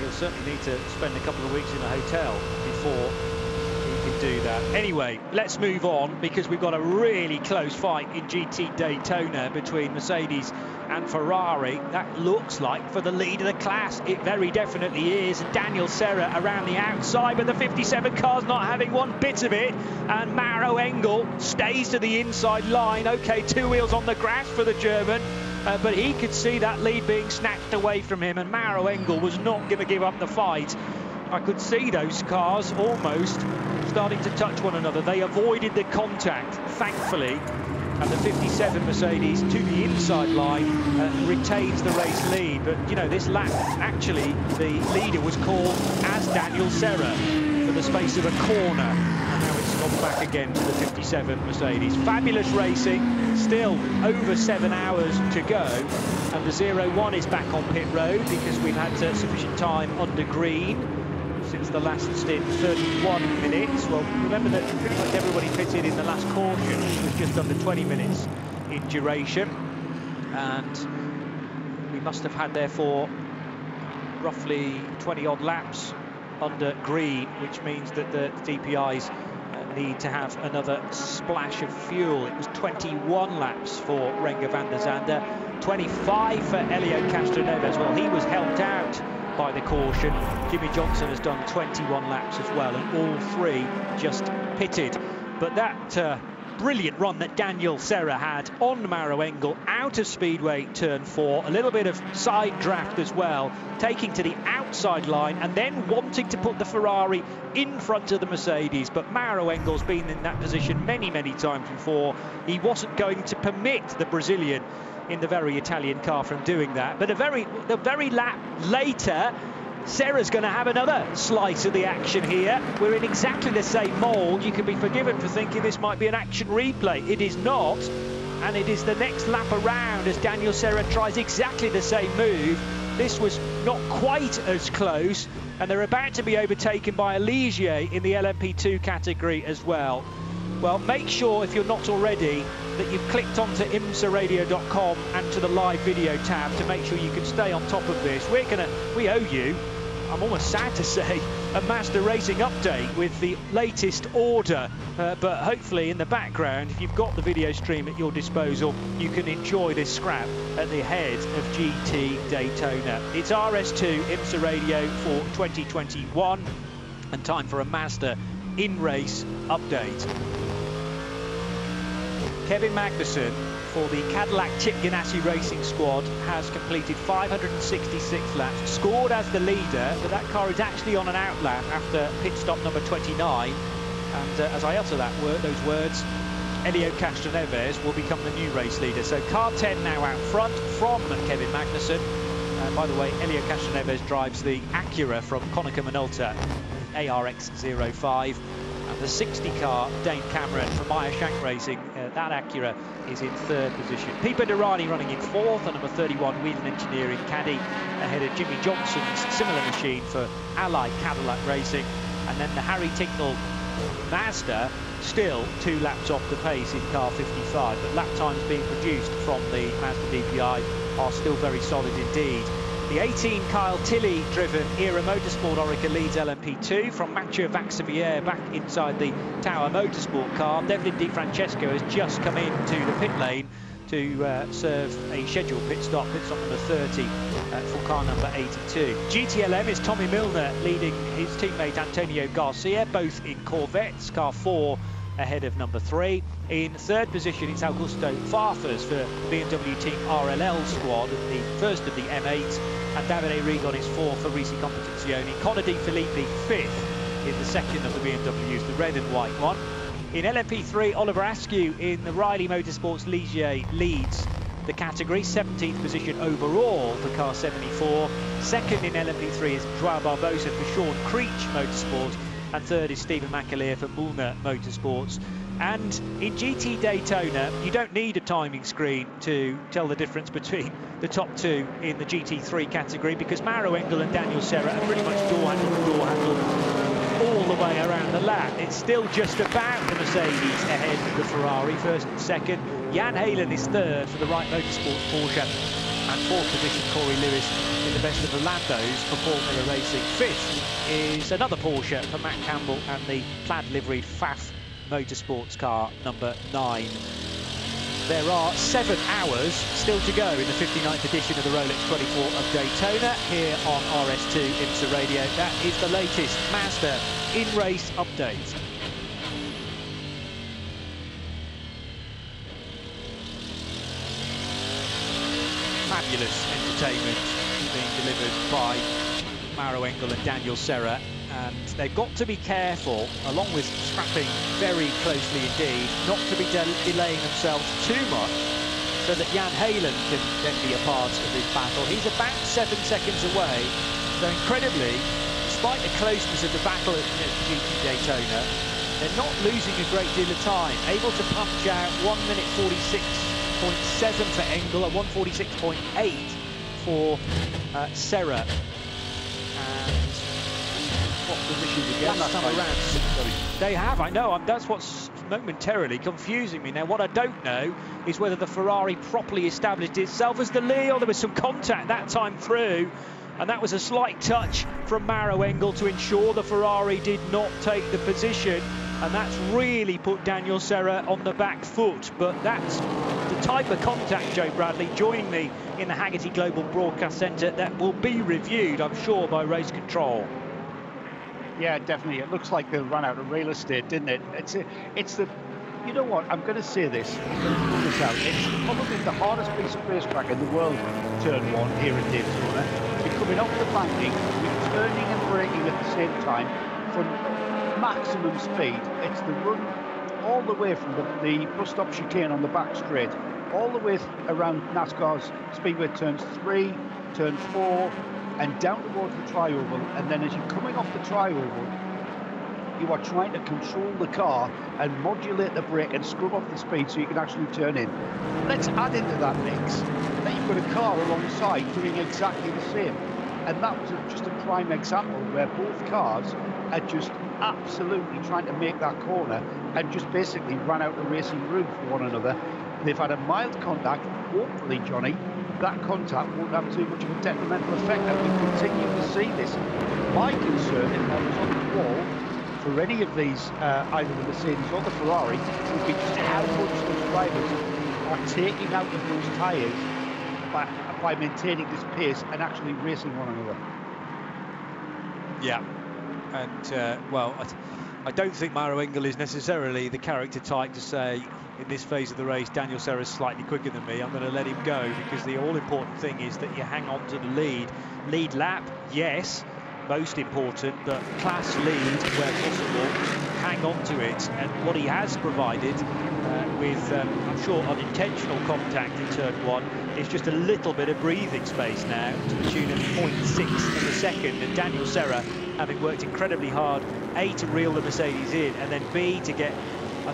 He'll certainly need to spend a couple of weeks in a hotel before he can do that. Anyway, let's move on, because we've got a really close fight in GT Daytona between Mercedes and Ferrari. That looks like for the lead of the class. It very definitely is. Daniel Serra around the outside, but the 57 car's not having one bit of it. And Mauro Engel stays to the inside line. OK, 2 wheels on the grass for the German. But he could see that lead being snatched away from him, and Mauro Engel was not going to give up the fight. I could see those cars almost starting to touch one another. They avoided the contact, thankfully, and the 57 Mercedes to the inside line retains the race lead. But, you know, this lap, actually, the leader was called as Daniel Serra for the space of a corner. And now it's gone back again to the 57 Mercedes. Fabulous racing, still over 7 hours to go. And the 0-1 is back on pit road because we've had sufficient time under green since the last stint, 31 minutes. Well, remember that pretty much everybody pitted in the last caution, which was just under 20 minutes in duration. And we must have had, therefore, roughly 20-odd laps under green, which means that the DPIs need to have another splash of fuel. It was 21 laps for Renger van der Zande, 25 for Elio Castroneves. Well, he was helped out by the caution. Jimmy Johnson has done 21 laps as well, and all 3 just pitted. But that brilliant run that Daniel Serra had on Mauro Engel out of Speedway turn 4, a little bit of side draft as well, taking to the outside line and then wanting to put the Ferrari in front of the Mercedes. But Mauro Engel's been in that position many times before. He wasn't going to permit the Brazilian in the very Italian car from doing that. But the very lap later, Serra's going to have another slice of the action here. We're in exactly the same mould. You can be forgiven for thinking this might be an action replay. It is not, and it is the next lap around as Daniel Serra tries exactly the same move. This was not quite as close, and they're about to be overtaken by Ligier in the LMP2 category as well. Well, make sure, if you're not already, that you've clicked onto IMSARadio.com and to the live video tab to make sure you can stay on top of this. We owe you, I'm almost sad to say, a Mazda Racing update with the latest order. But hopefully in the background, if you've got the video stream at your disposal, you can enjoy this scrap at the head of GT Daytona. It's RS2 IMSA Radio for 2021, and time for a Mazda in-race update. Kevin Magnussen for the Cadillac Chip Ganassi Racing Squad has completed 566 laps, scored as the leader, but that car is actually on an outlap after pit stop number 29. And as I utter those words, Elio Castroneves will become the new race leader. So car 10 now out front from Kevin Magnussen. By the way, Elio Castroneves drives the Acura from Konica Minolta, ARX 05. And the 60 car, Dane Cameron from Meyer Shank Racing, that Acura is in 3rd position. Pipo Derani running in 4th, and number 31 Whelen Engineering Caddy ahead of Jimmy Johnson's similar machine for Ally Cadillac Racing. And then the Harry Tincknell Mazda still 2 laps off the pace in car 55, but lap times being produced from the Mazda DPI are still very solid indeed. The 18 Kyle Tilley driven Era Motorsport Orica leads LMP2 from Mathieu Vaxivière back inside the Tower Motorsport car. Devlin Di Francesco has just come into the pit lane to serve a scheduled pit stop number 30 for car number 82. GTLM is Tommy Milner leading his teammate Antonio Garcia, both in Corvettes, car 4 ahead of number 3. In 3rd position, it's Augusto Farfus for the BMW Team RLL squad, the first of the M8, and Davide Rigon is 4th for Risi Competizione. Connor Di Filippi 5th in the second of the BMWs, the red and white one. In LMP3, Oliver Askew in the Riley Motorsports Ligier leads the category, 17th position overall for car 74. Second in LMP3 is Joao Barbosa for Sean Creech Motorsport, and 3rd is Stephen McAleer for Mulner Motorsports. And in GT Daytona, you don't need a timing screen to tell the difference between the top 2 in the GT3 category, because Mauro Engel and Daniel Serra are pretty much door handle all the way around the lap. It's still just about the Mercedes ahead of the Ferrari, 1st and 2nd. Jan Heylen is 3rd for the Wright Motorsports Porsche. And fourth position, Corey Lewis in the best of the Landos for Paul Miller Racing. Fifth is another Porsche for Matt Campbell and the plaid liveried FAF Motorsports car number 9. There are 7 hours still to go in the 59th edition of the Rolex 24 of Daytona here on RS2 IMSA Radio. That is the latest Mazda in-race update. Fabulous entertainment being delivered by Mauro Engel and Daniel Serra, and they've got to be careful, along with strapping very closely indeed, not to be delaying themselves too much so that Jan Heylen can then be a part of this battle. He's about 7 seconds away, so incredibly, despite the closeness of the battle at GP Daytona, they're not losing a great deal of time, able to punch out 1 minute 46.7 for Engel and 146.8 for Serra. And what positions again last time around they have, I know, that's what's momentarily confusing me now. What I don't know is whether the Ferrari properly established itself as the lead, or there was some contact that time through, and that was a slight touch from Mauro Engel to ensure the Ferrari did not take the position, and that's really put Daniel Serra on the back foot. But that's the type of contact, Joe Bradley, joining me in the Hagerty Global Broadcast Centre, that will be reviewed, I'm sure, by race control. Yeah, definitely. It looks like they ran out of real estate, didn't it? It's the, you know what? I'm going to say this. I'm going to throw this out. It's probably the hardest piece of racetrack in the world, turn 1 here at Daytona. You're coming off the banking, you're turning and braking at the same time for maximum speed. It's the run all the way from the bus stop chicane on the back straight, all the way around NASCAR's Speedway turns 3, turn 4, and down towards the tri-oval, and then as you're coming off the tri-oval, you are trying to control the car and modulate the brake and scrub off the speed so you can actually turn in. Let's add into that mix that you've got a car alongside doing exactly the same, and that was just a prime example where both cars are just absolutely trying to make that corner and just basically ran out of racing room for one another. They've had a mild contact. Hopefully, Johnny, that contact won't have too much of a detrimental effect, and we continue to see this. My concern, if I was on the wall for any of these, either the Mercedes or the Ferrari, would be just how much those drivers are taking out of those tyres by maintaining this pace and actually racing one another. Yeah, and well, I don't think Mauro Engel is necessarily the character type to say, in this phase of the race, Daniel Serra is slightly quicker than me, I'm going to let him go, because the all-important thing is that you hang on to the lead. Lead lap, yes, most important, but class lead where possible, hang on to it. And what he has provided with, I'm sure, unintentional contact in turn 1 is just a little bit of breathing space now, to the tune of 0.6 of a second. And Daniel Serra, having worked incredibly hard, A, to reel the Mercedes in, and then B, to get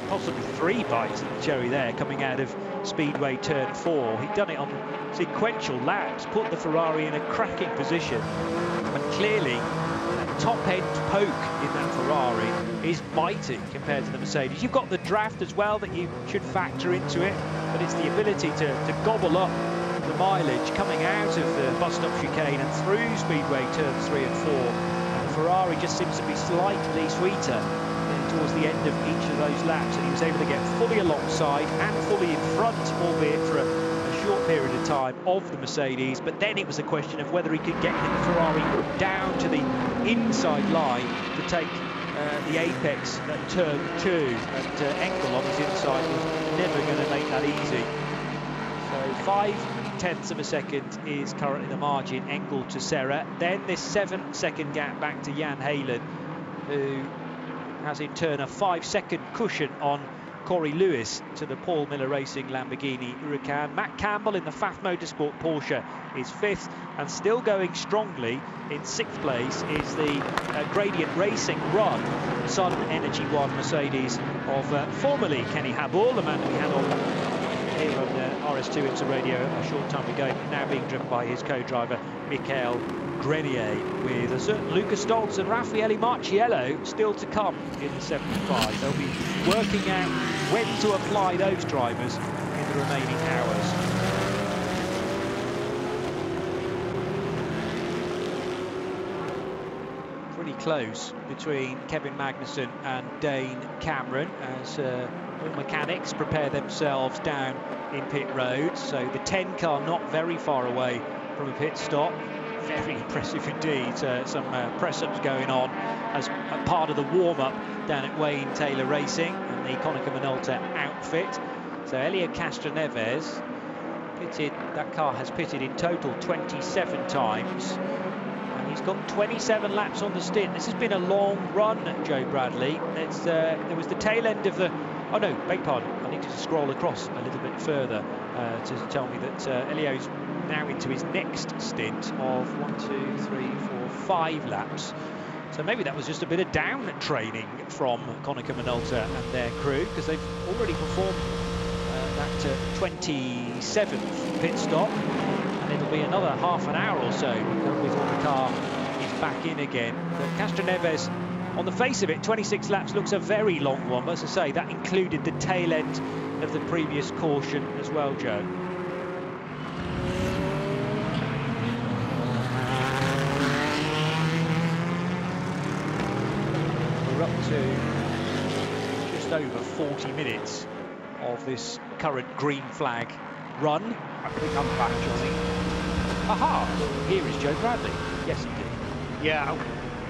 possibly 3 bites of the cherry there coming out of Speedway turn 4. He'd done it on sequential laps, put the Ferrari in a cracking position, and clearly that top-end poke in that Ferrari is mighty compared to the Mercedes. You've got the draft as well that you should factor into it, but it's the ability to gobble up the mileage coming out of the bus stop chicane and through Speedway turns 3 and 4. And the Ferrari just seems to be slightly sweeter towards the end of each of those laps, and he was able to get fully alongside and fully in front, albeit for a short period of time, of the Mercedes. But then it was a question of whether he could get the Ferrari down to the inside line to take the apex at turn 2, and Engel on his inside was never going to make that easy. So 0.5 of a second is currently the margin, Engel to Serra. Then this 7-second gap back to Jan Heylen, who has in turn a 5-second cushion on Corey Lewis to the Paul Miller Racing Lamborghini Huracan. Matt Campbell in the FAF Motorsport Porsche is 5th, and still going strongly in 6th place is the Gradient Racing Run Sun Energy One Mercedes of formerly Kenny Hubble, the man that we had on here on RS2 IMSA Radio a short time ago, now being driven by his co-driver Michael Grenier, with a certain Lucas Stoltz and Raffaele Marciello still to come in the 75. They'll be working out when to apply those drivers in the remaining hours. pretty close between Kevin Magnussen and Dane Cameron as all mechanics prepare themselves down in pit road. So the 10 car not very far away from a pit stop. Very impressive indeed. Some press-ups going on as a part of the warm-up down at Wayne Taylor Racing and the Konica Minolta outfit. So Helio Castroneves pitted, that car has pitted in total 27 times. And he's got 27 laps on the stint. This has been a long run, Joe Bradley. There was the tail end of the... Oh no, beg pardon. I need to scroll across a little bit further to tell me that Helio's now into his next stint of 5 laps. So maybe that was just a bit of down training from Konica Minolta and their crew, because they've already performed that 27th pit stop, and it'll be another half an hour or so before the car is back in again. But Castroneves, on the face of it, 26 laps looks a very long one, but as I say, that included the tail end of the previous caution as well, Joe. We're up to just over 40 minutes of this current green flag run. I think I'm back, Johnny. Aha! Here is Joe Bradley. Yes, indeed. Yeah,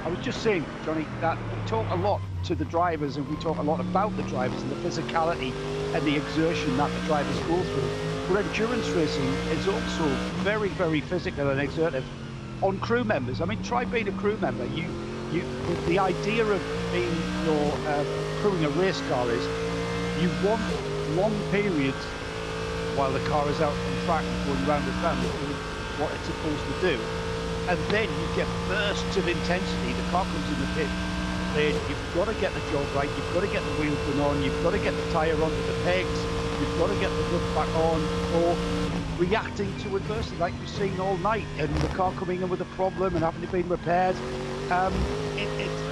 I was just saying, Johnny, that we talk a lot to the drivers and we talk a lot about the drivers and the physicality and the exertion that the drivers go through. But endurance racing is also very, very physical and exertive on crew members. I mean, try being a crew member. The idea of being crewing a race car is you want long periods while the car is out on track and going round and round doing what it's supposed to do, and then you get bursts of intensity. The car comes in the pit, then you've got to get the job right, you've got to get the wheels put on, you've got to get the tyre onto the pegs, you've got to get the hood back on, or reacting to adversity like we've seen all night, and the car coming in with a problem and having to be repaired.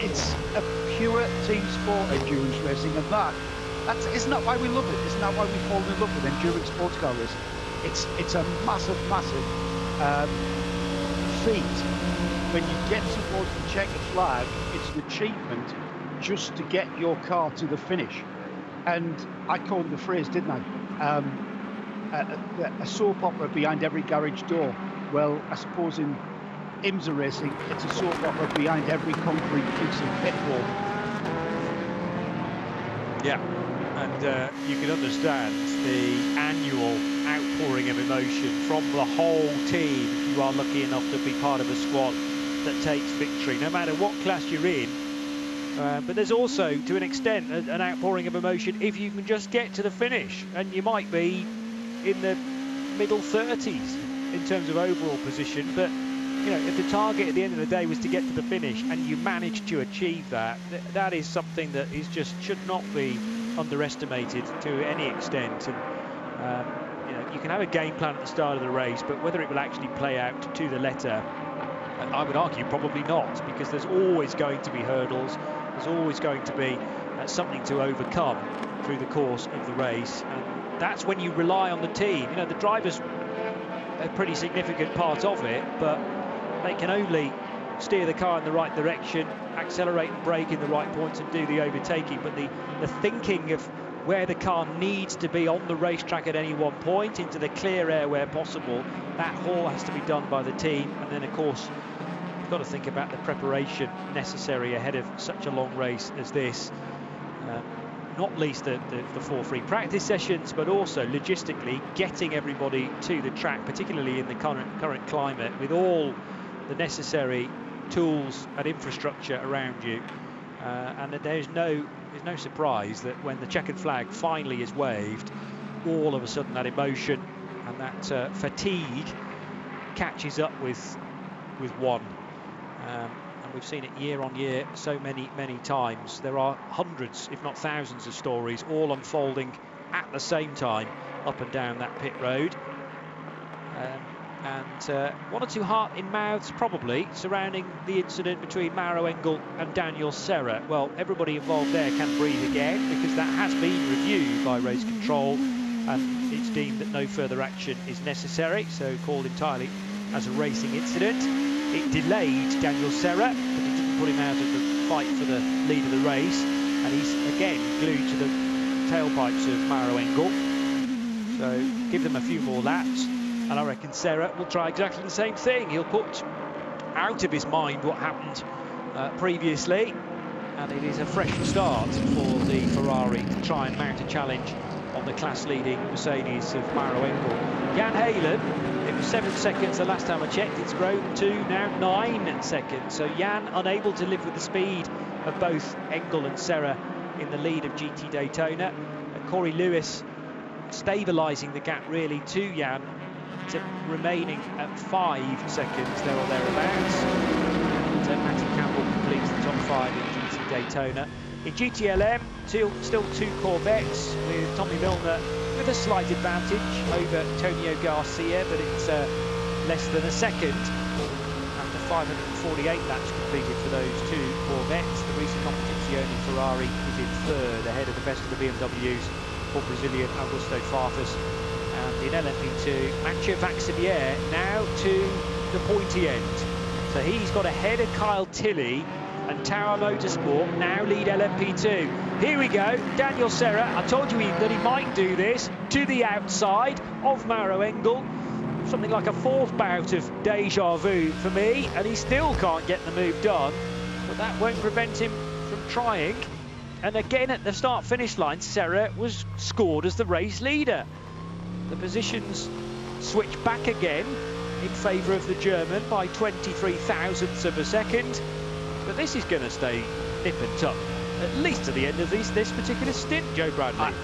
It's a pure team sport, endurance racing, and isn't that why we love it? Isn't that why we fall in love with endurance sports car racing? It's a massive feat. When you get towards the checkered flag, it's an achievement just to get your car to the finish. And I coined the phrase, didn't I? A soap opera behind every garage door. Well, I suppose in IMSA racing, it's a soap opera behind every concrete piece of pit wall. Yeah, and you can understand the annual outpouring of emotion from the whole team if you are lucky enough to be part of a squad that takes victory, no matter what class you're in. But there's also, to an extent, an outpouring of emotion if you can just get to the finish, and you might be in the middle 30s in terms of overall position, but you know, if the target at the end of the day was to get to the finish and you managed to achieve that, that is something that is just should not be underestimated to any extent. And you know, you can have a game plan at the start of the race, but whether it will actually play out to the letter, I would argue probably not, because there's always going to be hurdles, there's always going to be something to overcome through the course of the race, and that's when you rely on the team. You know, the drivers are a pretty significant part of it, but they can only steer the car in the right direction, accelerate and brake in the right points and do the overtaking, but the thinking of where the car needs to be on the racetrack at any one point, into the clear air where possible, that all has to be done by the team. And then of course you've got to think about the preparation necessary ahead of such a long race as this, not least the 4 free practice sessions, but also logistically getting everybody to the track, particularly in the current climate, with all the necessary tools and infrastructure around you. And there's no surprise that when the checkered flag finally is waved, all of a sudden that emotion and that fatigue catches up with one. And we've seen it year on year so many times. There are hundreds, if not thousands, of stories all unfolding at the same time up and down that pit road. And one or two heart in mouths probably surrounding the incident between Mauro Engel and Daniel Serra. Well, everybody involved there can breathe again, because that has been reviewed by race control and it's deemed that no further action is necessary, so called entirely as a racing incident. It delayed Daniel Serra, but it didn't put him out of the fight for the lead of the race, and he's again glued to the tailpipes of Maro Engel. So give them a few more laps, and I reckon Serra will try exactly the same thing. He'll put out of his mind what happened previously, and it is a fresh start for the Ferrari to try and mount a challenge on the class-leading Mercedes of Maro Engel. Jan Heylen, it was 7 seconds the last time I checked. It's grown to now 9 seconds. So Jan unable to live with the speed of both Engel and Serra in the lead of GT Daytona. Corey Lewis stabilising the gap really to Jan, remaining at 5 seconds there or thereabouts. And Matty Campbell completes the top 5 in GT Daytona. In GTLM, still 2 Corvettes, with Tommy Milner with a slight advantage over Tonio Garcia, but it's less than a second after 548 laps completed for those 2 Corvettes. The recent Competizione Ferrari is in 3rd, ahead of the best of the BMWs for Brazilian Augusto Farfus. And in LMP2, Mathieu Vaxivière now to the pointy end. So he's got ahead of Kyle Tilley, and Tower Motorsport now lead LMP2. Here we go, Daniel Serra. I told you that he might do this to the outside of Maro Engel. Something like a 4th bout of deja vu for me, and he still can't get the move done. But that won't prevent him from trying. And again at the start-finish line, Serra was scored as the race leader. The positions switch back again in favour of the German by 23 thousandths of a second. But this is going to stay nip and tuck, at least to the end of this particular stint, Joe Bradley.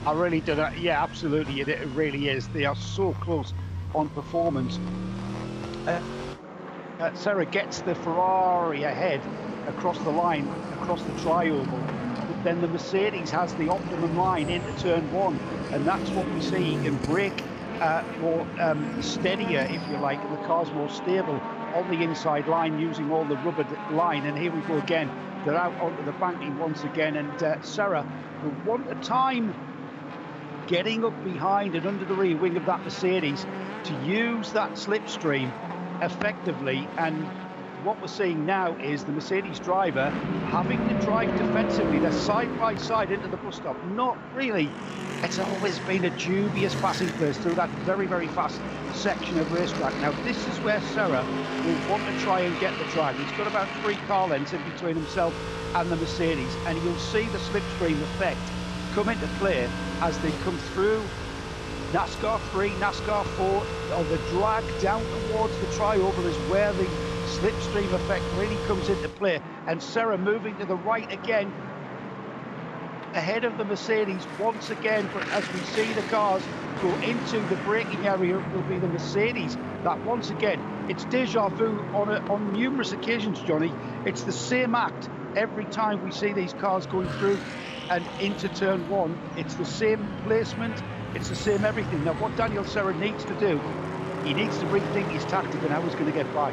I really do that. Yeah, absolutely. It really is. They are so close on performance. Serra gets the Ferrari ahead across the line, across the tri-oval. But then the Mercedes has the optimum line into turn 1, and that's what we see. He can brake more steadier, if you like, and the car's more stable on the inside line using all the rubber line. And here we go again. They're out onto the banking once again, and Serra will want a time getting up behind and under the rear wing of that Mercedes to use that slipstream effectively. And what we're seeing now is the Mercedes driver having to drive defensively. They're side by side into the bus stop. Not really. It's always been a dubious passing place through that very, very fast section of racetrack. Now, this is where Serra will want to try and get the drive. He's got about 3 car lengths in between himself and the Mercedes, and you'll see the slipstream effect come into play as they come through NASCAR 3, NASCAR 4, or the drag down towards the tri-oval is where the slipstream effect really comes into play. And Serra moving to the right again, ahead of the Mercedes once again. But as we see the cars go into the braking area, it will be the Mercedes that once again, it's deja vu on numerous occasions, Johnny. It's the same act every time we see these cars going through and into turn 1. It's the same placement, it's the same everything. Now what Daniel Serra needs to do, he needs to rethink his tactic and how he's going to get by.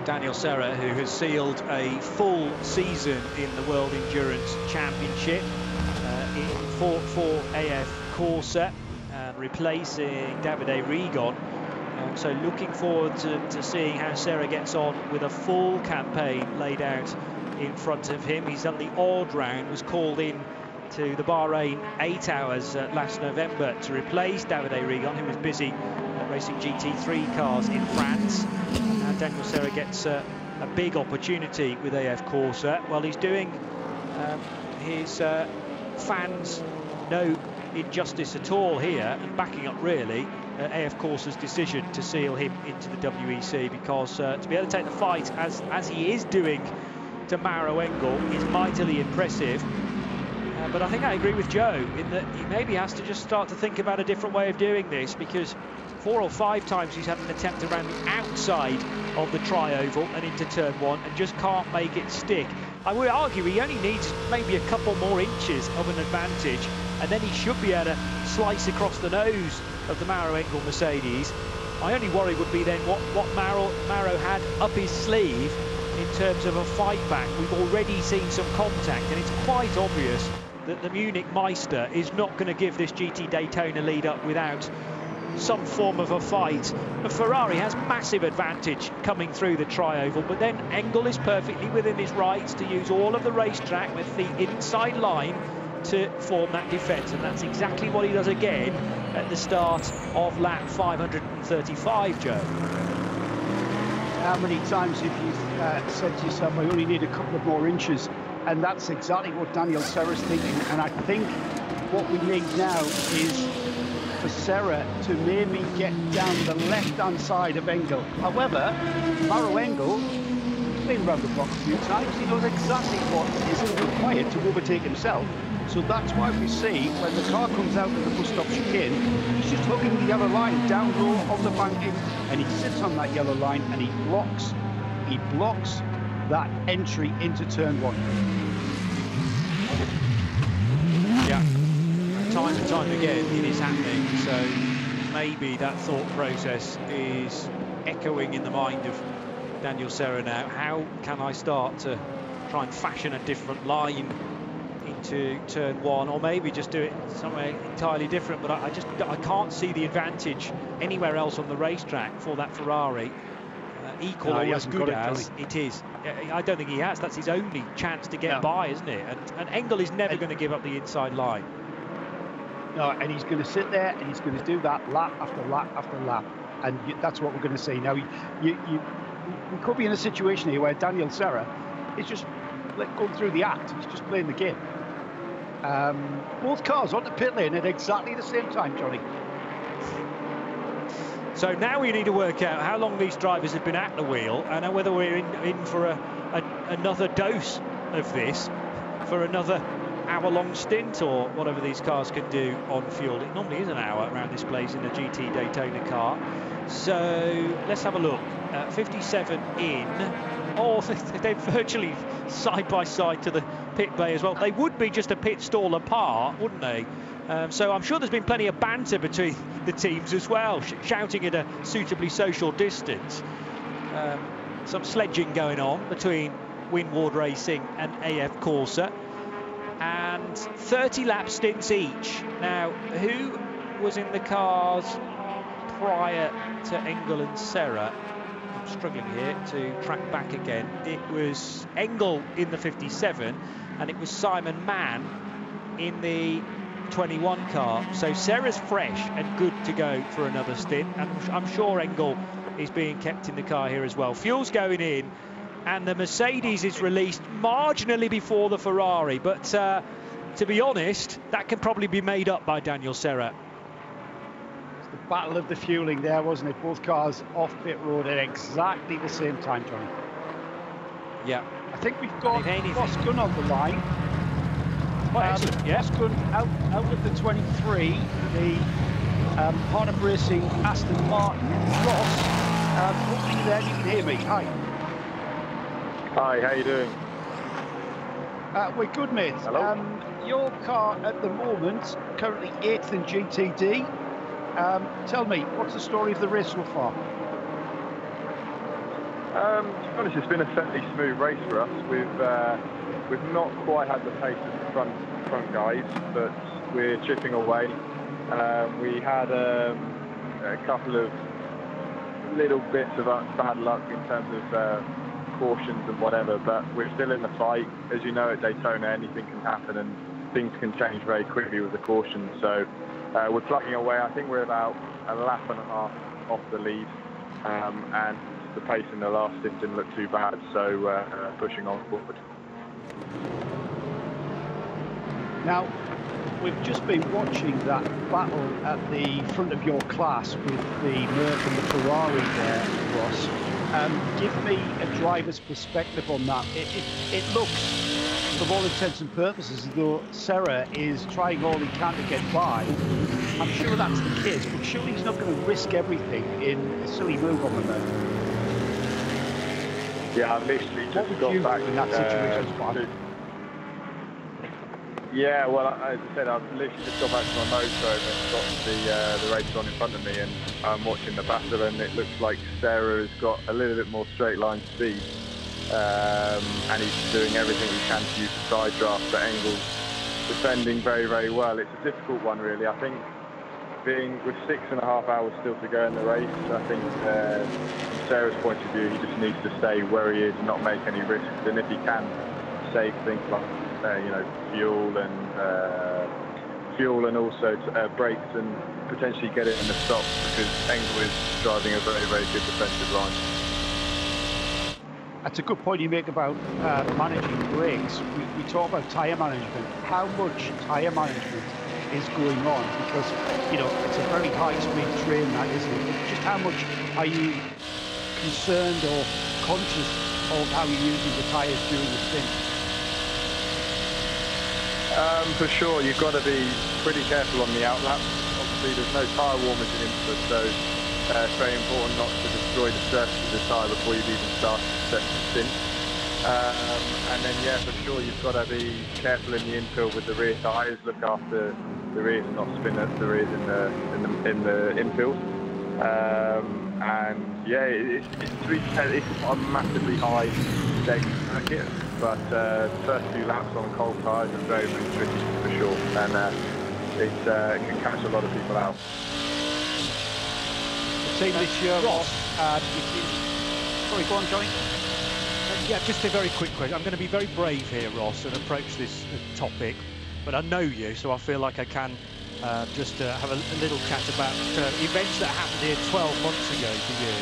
Daniel Serra, who has sealed a full season in the World Endurance Championship for AF Corsa, replacing Davide Rigon. So looking forward to seeing how Serra gets on with a full campaign laid out in front of him. He's done the odd round, was called in to the Bahrain 8 hours last November to replace Davide Rigon, who was busy racing GT3 cars in France. Now Daniel Serra gets a big opportunity with AF Corsa. Well, he's doing his fans no injustice at all here, and backing up really AF Corsa's decision to seal him into the WEC, because to be able to take the fight as he is doing to Maro Engel is mightily impressive. But I think I agree with Joe in that he maybe has to just start to think about a different way of doing this, because 4 or 5 times he's had an attempt around the outside of the tri-oval and into turn 1 and just can't make it stick. I would argue he only needs maybe a couple more inches of an advantage, and then he should be able to slice across the nose of the Maro Engel Mercedes. My only worry would be then what Maro had up his sleeve in terms of a fight back. We've already seen some contact, and it's quite obvious that the Munich Meister is not going to give this GT Daytona lead up without some form of a fight. And Ferrari has massive advantage coming through the tri-oval, but then Engel is perfectly within his rights to use all of the racetrack with the inside line to form that defence, and that's exactly what he does again at the start of lap 535, Joe. How many times have you said to yourself, I only need a couple of more inches? And that's exactly what Daniel Serra's thinking. And I think what we need now is for Serra to maybe get down the left-hand side of Engel. However, Maro Engel, he's been round the block a few times. He knows exactly what is required to overtake himself. So that's why we see when the car comes out of the bus stop chicane, he's just hooking the yellow line down low on the banking, and he sits on that yellow line and he blocks that entry into turn one. Yeah, time and time again it is happening, so maybe that thought process is echoing in the mind of Daniel Serra now. How can I start to try and fashion a different line into turn one, or maybe just do it somewhere entirely different? But I can't see the advantage anywhere else on the racetrack for that Ferrari, equal or as good as it is. I don't think he has. That's his only chance to get by, isn't it? And Engel is never going to give up the inside line. No, and he's going to sit there and he's going to do that lap after lap after lap, and that's what we're going to see. Now, we could be in a situation here where Daniel Serra is just going through the act. He's just playing the game. Both cars on the pit lane at exactly the same time, Johnny. So now we need to work out how long these drivers have been at the wheel, and whether we're in for another dose of this for another hour-long stint, or whatever these cars can do on fuel. It normally is an hour around this place in a GT Daytona car. So let's have a look. 57 in. Oh, they're virtually side by side to the pit bay as well. They would be just a pit stall apart, wouldn't they? So I'm sure there's been plenty of banter between the teams as well, shouting at a suitably social distance. Some sledging going on between Winward Racing and AF Corsa. And 30 lap stints each. Now, who was in the cars prior to Engel and Serra? I'm struggling here to track back again. It was Engel in the 57, and it was Simon Mann in the 21 car. So Serra's fresh and good to go for another stint, and I'm sure Engel is being kept in the car here as well. Fuel's going in, and the Mercedes is released marginally before the Ferrari, but to be honest, that can probably be made up by Daniel Serra. It's the battle of the fueling there, wasn't it? Both cars off pit road at exactly the same time, Johnny. Yeah. I think we've got Boscun on the line. Excellent, yeah. Boscun out of the 23, the Harnham Racing Aston Martin Ross. Hopefully you're there, you can hear me. Hi. Hi, how you doing? We're good, mate. Hello. Your car at the moment, currently 8th in GTD. Tell me, what's the story of the race so far? To be honest, it's been a fairly smooth race for us. We've not quite had the pace of the front guys, but we're chipping away. We had a couple of little bits of bad luck in terms of cautions and whatever, but we're still in the fight. As you know, at Daytona, anything can happen and things can change very quickly with the caution. So we're plugging away. I think we're about a lap and a half off the lead, and the pace in the last stint didn't look too bad, so pushing on forward. Now, we've just been watching that battle at the front of your class with the Merc and the Ferrari there, Ross. Give me a driver's perspective on that. It looks, for all intents and purposes, as though Serra is trying all he can to get by. I'm sure that's the case, but surely he's not going to risk everything in a silly move on the Merc. Yeah, I've literally just got back in that situation. Yeah, well, as I said, I've literally just got back to my motor and got the race on in front of me, and I'm watching the battle, and it looks like Serra has got a little bit more straight line speed, and he's doing everything he can to use the side draft, but Engel's defending very, very well. It's a difficult one, really. I think being with 6.5 hours still to go in the race, I think from Sarah's point of view, he just needs to stay where he is and not make any risks. And if he can save things like fuel and also brakes and potentially get it in the stop, because Engel is driving a very, very good defensive line. That's a good point you make about managing brakes. We talk about tyre management. How much tyre management is going on? Because, you know, it's a very high-speed train, that, isn't it? Just how much are you concerned or conscious of how you're using the tyres during the stint? For sure, you've got to be pretty careful on the outlap. Obviously, there's no tyre warmers in IMSA, so it's very important not to destroy the surface of the tyre before you've even started the stint. And then, yeah, for sure, you've got to be careful in the infield with the rear tyres. Look after the rears and not spin the rears in the infield. And yeah, it's a massively high leg circuit, but the first few laps on cold tyres are very, very tricky for sure, and it can catch a lot of people out. The team this year, Ross. Sorry, go on, Johnny. Yeah, just a very quick question. I'm going to be very brave here, Ross, and approach this topic, but I know you, so I feel like I can just have a little chat about events that happened here 12 months ago for you.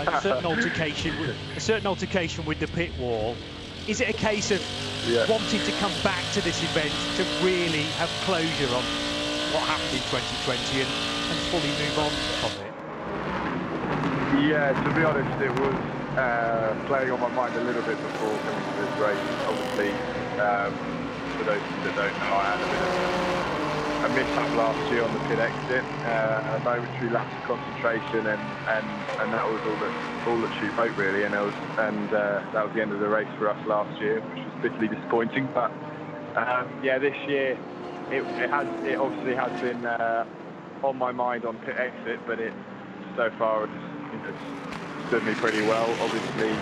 A certain altercation with the pit wall. Is it a case of wanting to come back to this event to really have closure on what happened in 2020 and fully move on from it? Yeah, to be honest, it was playing on my mind a little bit before coming to this race. Obviously, for those that don't know, I had a bit of a mishap last year on the pit exit, a momentary lapse of concentration, and that was all that she wrote really, and that was the end of the race for us last year, which was bitterly disappointing. But yeah, this year it obviously has been on my mind on pit exit, but it so far it's stood me pretty well. Obviously,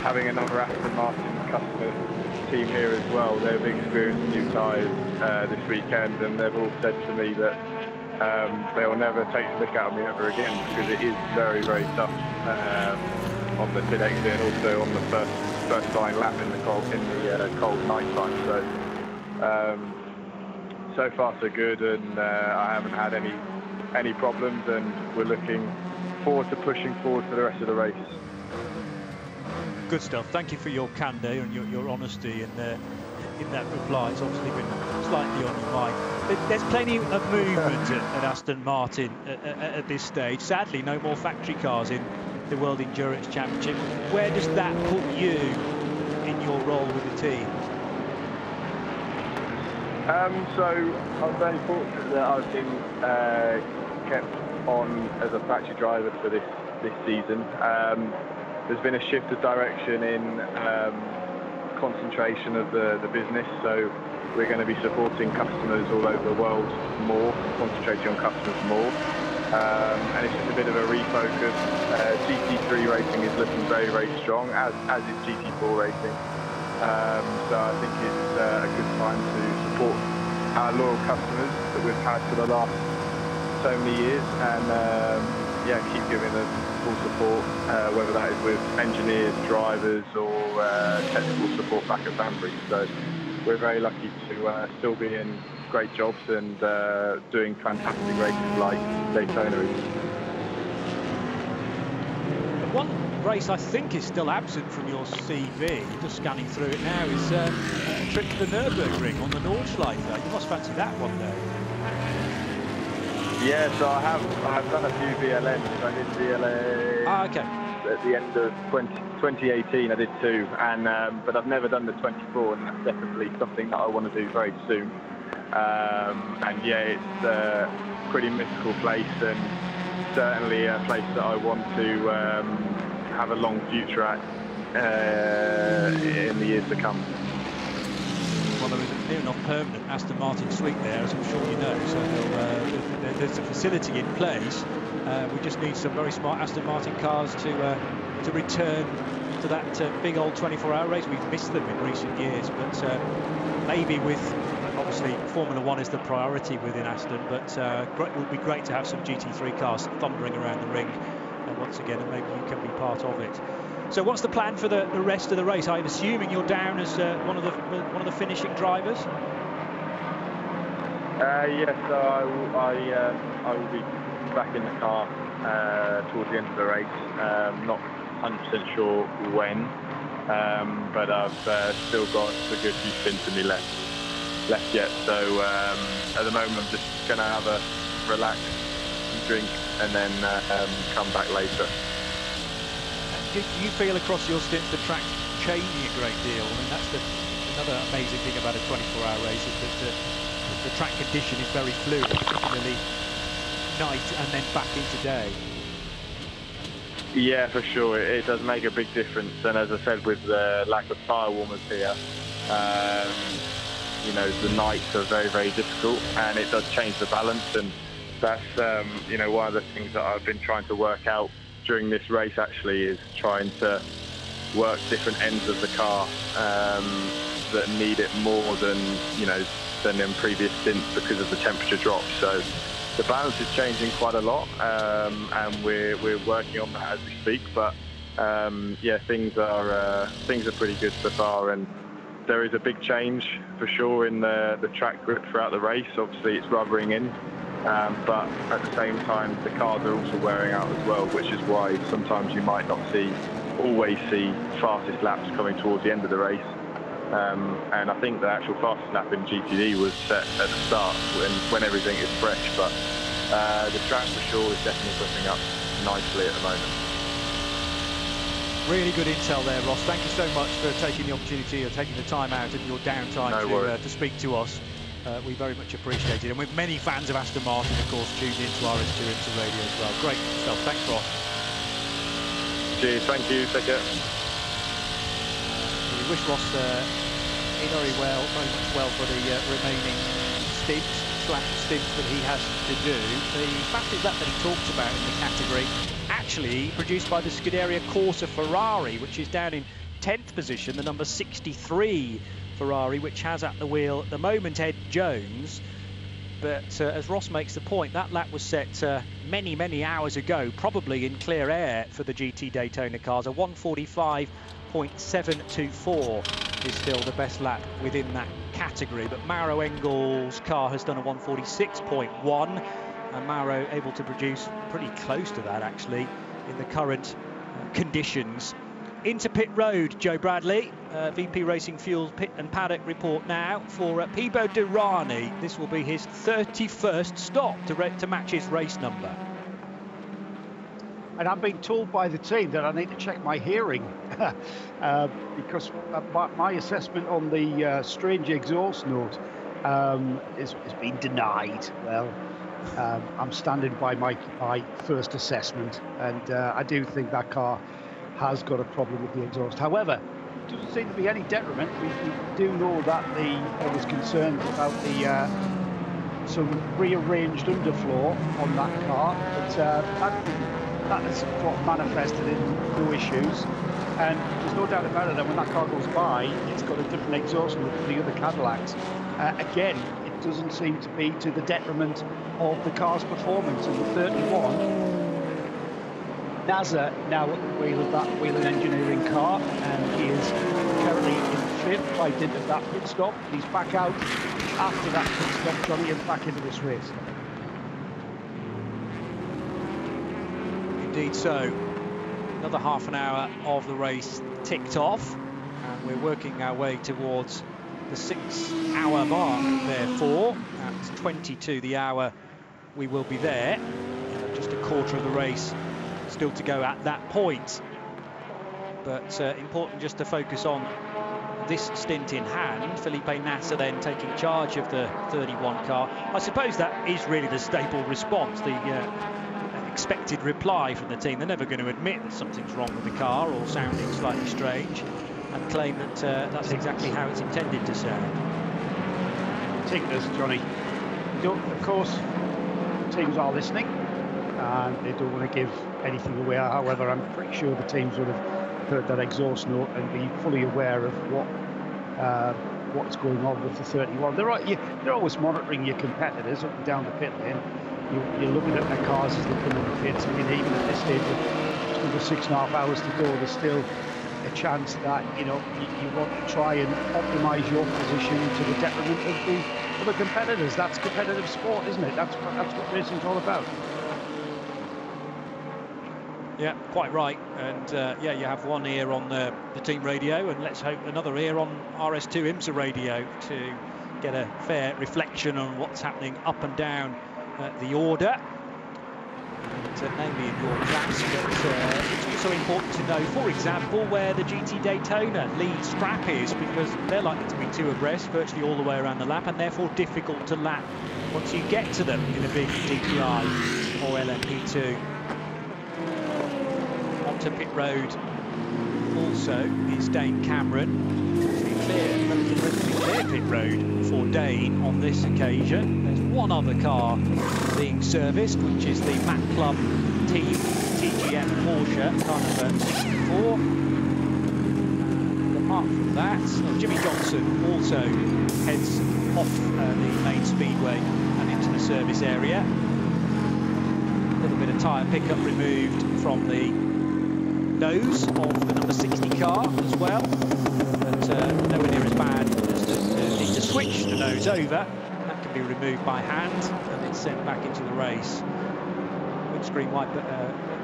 having another Aston Martin customer team here as well, they've experienced new tyres this weekend, and they've all said to me that they will never take the mick out of me ever again, because it is very, very tough on the pit exit and also on the first line lap in the cold night time. So far so good, and I haven't had any problems, and we're looking forward to pushing forward for the rest of the race. Good stuff. Thank you for your candour and your honesty in that reply. It's obviously been slightly on your mind. There's plenty of movement at Aston Martin at this stage. Sadly, no more factory cars in the World Endurance Championship. Where does that put you in your role with the team? So I'm very fortunate that I've been kept on as a factory driver for this season. There's been a shift of direction in concentration of the business, so we're going to be supporting customers all over the world more, concentrating on customers more, and it's just a bit of a refocus. GT3 racing is looking very, very strong, as is GT4 racing, so I think it's a good time to support our loyal customers that we've had for the last so many years, and yeah, keep giving them full support, whether that is with engineers, drivers, or technical support back at Banbury. So we're very lucky to still be in great jobs and doing fantastic races like Daytona is. One race I think is still absent from your CV, just scanning through it now, is a trip to the Nürburgring on the Nordschleife. You must fancy that one day. Yeah, so I've done a few VLNs. I did VLA at the end of 2018. I did 2, and but I've never done the 24, and that's definitely something that I want to do very soon. And yeah, it's a pretty mythical place, and certainly a place that I want to have a long future at in the years to come. Well, there is a near enough permanent Aston Martin suite there, as I'm sure you know, so there's a facility in place. We just need some very smart Aston Martin cars to return to that big old 24-hour race. We've missed them in recent years, but maybe with obviously Formula One is the priority within Aston, but it would be great to have some GT3 cars thundering around the ring once again, and maybe you can be part of it. So what's the plan for the rest of the race? I'm assuming you're down as one of the finishing drivers. Yes, so I will be back in the car towards the end of the race. Not 100% sure when, but I've still got a good few stints of me left yet. So at the moment, I'm just going to have a relax and drink, and then come back later. Do you feel across your stints the track's changing a great deal? I mean, that's another amazing thing about a 24-hour race, is that the track condition is very fluid, particularly night and then back into day. Yeah, for sure. It does make a big difference. And as I said, with the lack of tyre warmers here, you know, the nights are very, very difficult, and it does change the balance. And that's, you know, one of the things that I've been trying to work out during this race, actually, is trying to work different ends of the car that need it more than, you know, than in previous stints because of the temperature drop. So the balance is changing quite a lot, and we're working on that as we speak. But yeah, things are pretty good so far, and there is a big change for sure in the track grip throughout the race. Obviously, it's rubbering in, but at the same time, the cars are also wearing out as well, which is why sometimes you might not always see fastest laps coming towards the end of the race. And I think the actual fastest lap in GTD was set at the start when everything is fresh, but the track for sure is definitely putting up nicely at the moment. Really good intel there, Ross. Thank you so much for taking the opportunity, or taking the time out of your downtime to speak to us. We very much appreciate it, and with many fans of Aston Martin, of course, tuned into RS2 IMSA Radio as well. Great stuff. Thanks, Ross. Cheers. Thank you. Take care. We wish Ross very much well for the remaining stints that he has to do. The fastest lap that he talks about in the category, actually produced by the Scuderia Corsa Ferrari, which is down in 10th position, the number 63 Ferrari, which has at the wheel at the moment Ed Jones. But as Ross makes the point, that lap was set many hours ago, probably in clear air for the GT Daytona cars. A 1:45.724 is still the best lap within that category. But Mauro Engel's car has done a 1:46.1, and Mauro able to produce pretty close to that, actually, in the current conditions. Into pit road, Joe Bradley, VP Racing Fuels pit and paddock report now for Pipo Derani. This will be his 31st stop to match his race number. And I'm being told by the team that I need to check my hearing because my assessment on the strange exhaust note has been denied. Well, I'm standing by my first assessment, and I do think that car has got a problem with the exhaust. However, it doesn't seem to be any detriment. We do know that there was concerns about some rearranged underfloor on that car, but that is what manifested in no issues. And there's no doubt about it that when that car goes by, it's got a different exhaust note to the other Cadillacs. Again, it doesn't seem to be to the detriment of the car's performance. In the 31, NASA now at the wheel of that Whelen Engineering car, and he is currently in fifth by dint of that pit stop. He's back out after that pit stop, Johnny, and back into this race. Indeed so. Another half an hour of the race ticked off, and we're working our way towards the 6-hour mark, therefore. At 22 the hour, we will be there. Just a quarter of the race still to go at that point, but important just to focus on this stint in hand. Felipe Nasser then taking charge of the 31 car. I suppose that is really the staple response, the expected reply from the team. They're never going to admit that something's wrong with the car or sounding slightly strange, and claim that that's exactly how it's intended to sound. Take this, Johnny. Of course, teams are listening, and they don't want to give anything away. However, I'm pretty sure the teams would have heard that exhaust note and be fully aware of what what's going on with the 31. They're always monitoring your competitors up and down the pit lane. You're looking at their cars as they come in the pits. I mean, even at this stage, with just under 6.5 hours to go, there's still a chance that you want to try and optimise your position to the detriment of the other competitors. That's competitive sport, isn't it? That's what racing's all about. Yeah, quite right. And yeah, you have one ear on the team radio, and let's hope another ear on RS2 IMSA radio to get a fair reflection on what's happening up and down the order. And, namely in your class, but it's also important to know, for example, where the GT Daytona lead strap is, because they're likely to be two abreast virtually all the way around the lap, and therefore difficult to lap once you get to them in a big DPI or LMP2. Onto pit road also is Dane Cameron. Relatively clear pit road for Dane on this occasion. There's one other car being serviced, which is the Mac Club Team TGM Porsche, car number 64. Apart from that, Jimmy Johnson also heads off the main speedway and into the service area. A little bit of tyre pickup removed from the nose of the number 60 car as well, but nowhere near as bad as to need to switch the nose over. That can be removed by hand and it's sent back into the race.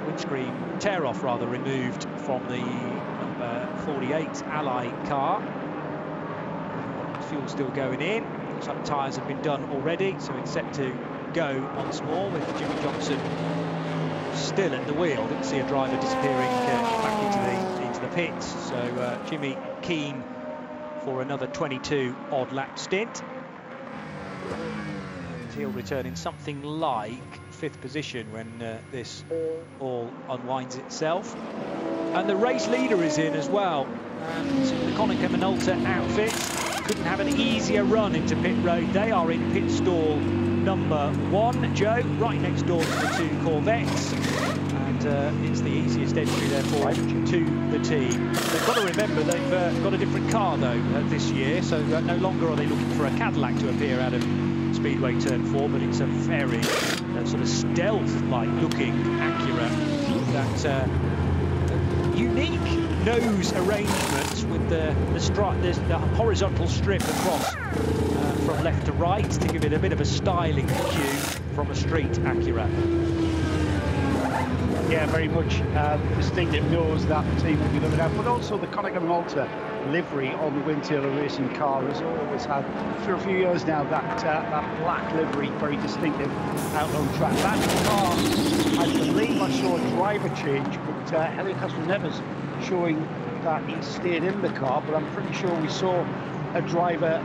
Windscreen tear-off rather removed from the number 48 Ally car. Fuel still going in. Looks like tyres have been done already, so it's set to go once more with Jimmy Johnson still at the wheel. Didn't see a driver disappearing back into the pits. So Jimmy keen for another 22 odd lap stint. And he'll return in something like 5th position when this all unwinds itself. And the race leader is in as well. And the Konica Minolta outfit couldn't have an easier run into pit road. They are in pit stall number 1, Joe, right next door to the 2 Corvettes, and it's the easiest entry therefore to the team. They've got to remember they've got a different car though this year, so no longer are they looking for a Cadillac to appear out of Speedway Turn 4, but it's a very sort of stealth-like looking Acura, that unique nose arrangements with the horizontal strip across from left to right to give it a bit of a styling cue from a street Acura. Yeah, very much distinctive nose that the team will be looking at, but also the Konica Minolta livery on the Windtailor racing car has always had, for a few years now, that black livery, very distinctive out on track. That car, I believe I saw a driver change, but Elliot Castro-Neves showing that he stayed in the car, but I'm pretty sure we saw a driver.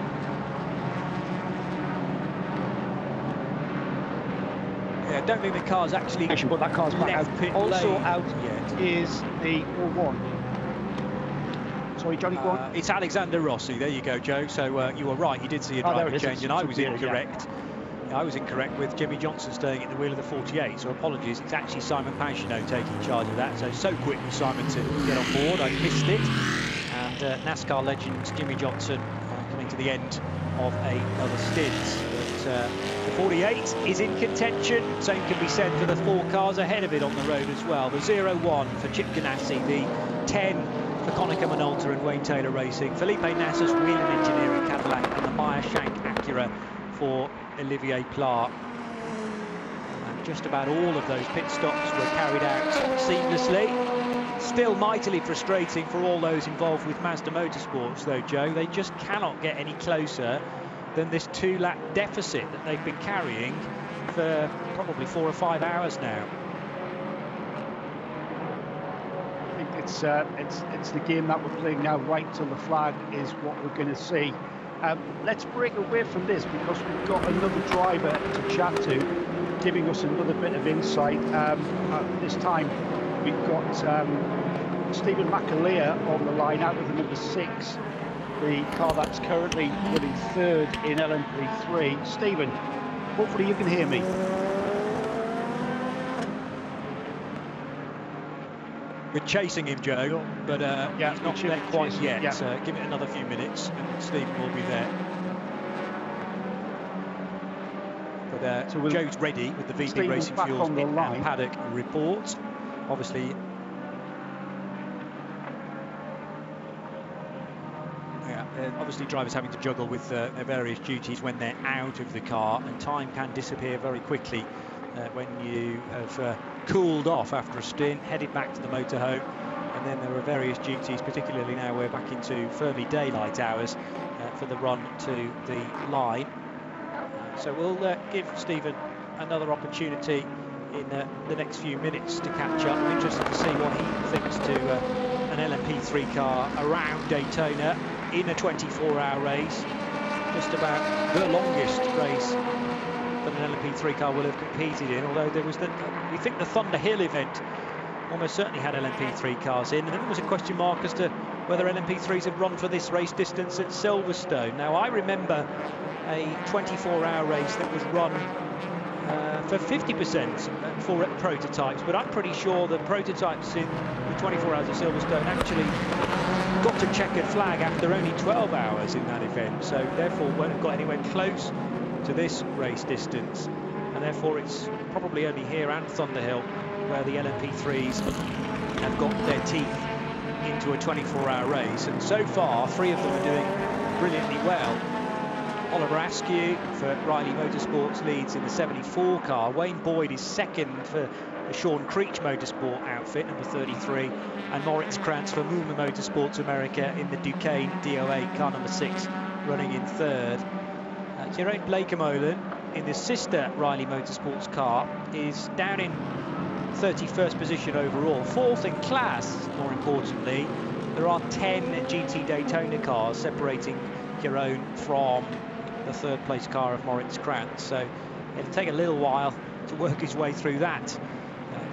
Yeah, I don't think the car's actually But that car's back out. pit Also lane out yet. is the 01. Sorry, Johnny, go on. It's Alexander Rossi. There you go, Joe. So you were right. You did see a driver change, and I was incorrect. Yeah, I was incorrect with Jimmy Johnson staying at the wheel of the 48. So apologies. It's actually Simon Pagenaud taking charge of that. So quick was Simon to get on board. I missed it. And NASCAR legend Jimmy Johnson coming to the end of another stint. But the 48 is in contention. Same can be said for the 4 cars ahead of it on the road as well. The 01 for Chip Ganassi, the 10 for Konica Minolta and Wayne Taylor Racing, Felipe Nassa's Wheeling Engineering Cadillac, and the Meyer Shank Acura for Olivier Pla. And just about all of those pit stops were carried out seamlessly. Still mightily frustrating for all those involved with Mazda Motorsports though, Joe. They just cannot get any closer than this 2-lap deficit that they've been carrying for probably 4 or 5 hours now. It's the game that we're playing now, right till the flag is what we're going to see. Let's break away from this because we've got another driver to chat to, giving us another bit of insight. This time we've got Stephen McAleer on the line out of the number 6, the car that's currently running 3rd in LMP3. Stephen, hopefully you can hear me. We're chasing him, Joe, but yeah, he's not there quite yet. Yeah. So give it another few minutes, and Stephen will be there. But so Joe's ready with the VP Stephen Racing back Fuels on the in line. and paddock report. Obviously, obviously drivers having to juggle with their various duties when they're out of the car, and time can disappear very quickly when you have cooled off after a stint, headed back to the motorhome, and then there are various duties, particularly now we're back into firmly daylight hours for the run to the line. So we'll give Stephen another opportunity in the next few minutes to catch up. I'm interested to see what he thinks to an LMP3 car around Daytona in a 24-hour race, just about the longest race that an LMP3 car will have competed in, although there was we think the Thunder Hill event almost certainly had LMP3 cars in, and then there was a question mark as to whether LMP3s had run for this race distance at Silverstone. Now, I remember a 24-hour race that was run for 50% for prototypes, but I'm pretty sure the prototypes in the 24 hours at Silverstone actually got a checkered flag after only 12 hours in that event, so therefore won't have got anywhere close to this race distance, and therefore it's probably only here and Thunderhill where the LMP3s have got their teeth into a 24-hour race, and so far 3 of them are doing brilliantly well. Oliver Askew for Riley Motorsports leads in the 74 car. Wayne Boyd is second for the Sean Creech Motorsport outfit, number 33, and Moritz Krantz for Mooma Motorsports America in the Duqueine DO8 car, number 6, running in third. Jeroen Blekemolen in the sister Riley Motorsports car is down in 31st position overall, 4th in class. More importantly, there are 10 GT Daytona cars separating Jeroen from the 3rd place car of Moritz Krantz, so it'll take a little while to work his way through that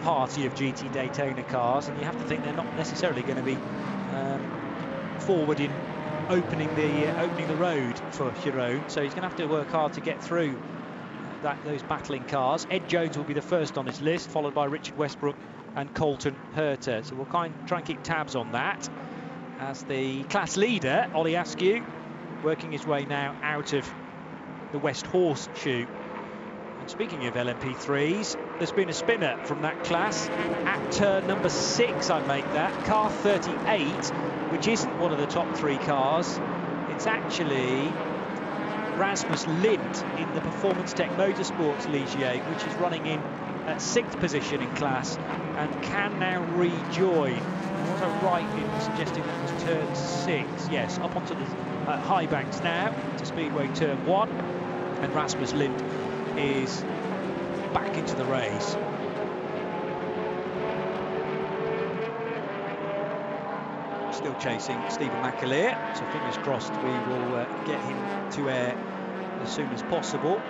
party of GT Daytona cars, and you have to think they're not necessarily going to be forward in opening the road for Jeroen, so he's going to have to work hard to get through those battling cars. Ed Jones will be the first on his list, followed by Richard Westbrook and Colton Herter, so we'll try and keep tabs on that as the class leader, Ollie Askew, working his way now out of the West Horseshoe. And speaking of LMP3s, there's been a spinner from that class at turn number 6, I make that, car 38, which isn't one of the top 3 cars. It's actually Rasmus Lind in the Performance Tech Motorsports Ligier, which is running in at 6th position in class and can now rejoin. Was I right in suggesting that was turn 6? Yes, up onto the high banks now to Speedway turn 1, and Rasmus Lind is back into the race. Still chasing Stephen McAleer, so fingers crossed we will get him to air as soon as possible,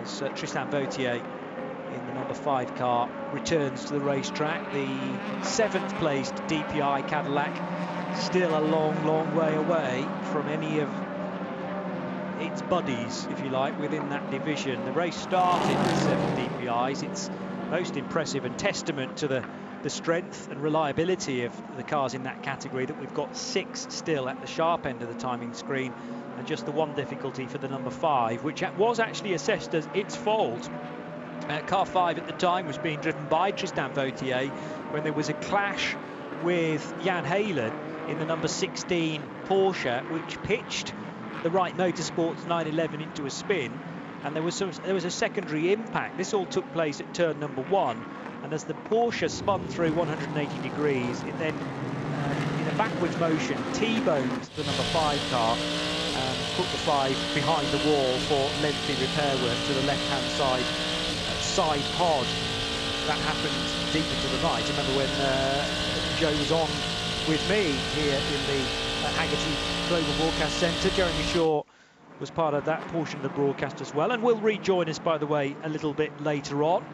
as Tristan Vautier in the number 5 car returns to the racetrack. The 7th placed DPI Cadillac still a long way away from any of its buddies, if you like, within that division. The race started with 7 DPIs. It's most impressive and testament to the strength and reliability of the cars in that category that we've got 6 still at the sharp end of the timing screen, and just the one difficulty for the number 5, which was actually assessed as its fault. Car 5 at the time was being driven by Tristan Vautier when there was a clash with Jan Halen in the number 16 Porsche, which pitched the Wright Motorsports 911 into a spin, and there was a secondary impact. This all took place at turn number 1, and as the Porsche spun through 180 degrees, it then, in a backwards motion, T-boned the number 5 car and put the 5 behind the wall for lengthy repair work to the left-hand side pod. That happened deep into the night. I remember when Joe was on with me here in the Haggerty Global Broadcast Centre. Jeremy Shaw was part of that portion of the broadcast as well, and will rejoin us, by the way, a little bit later on.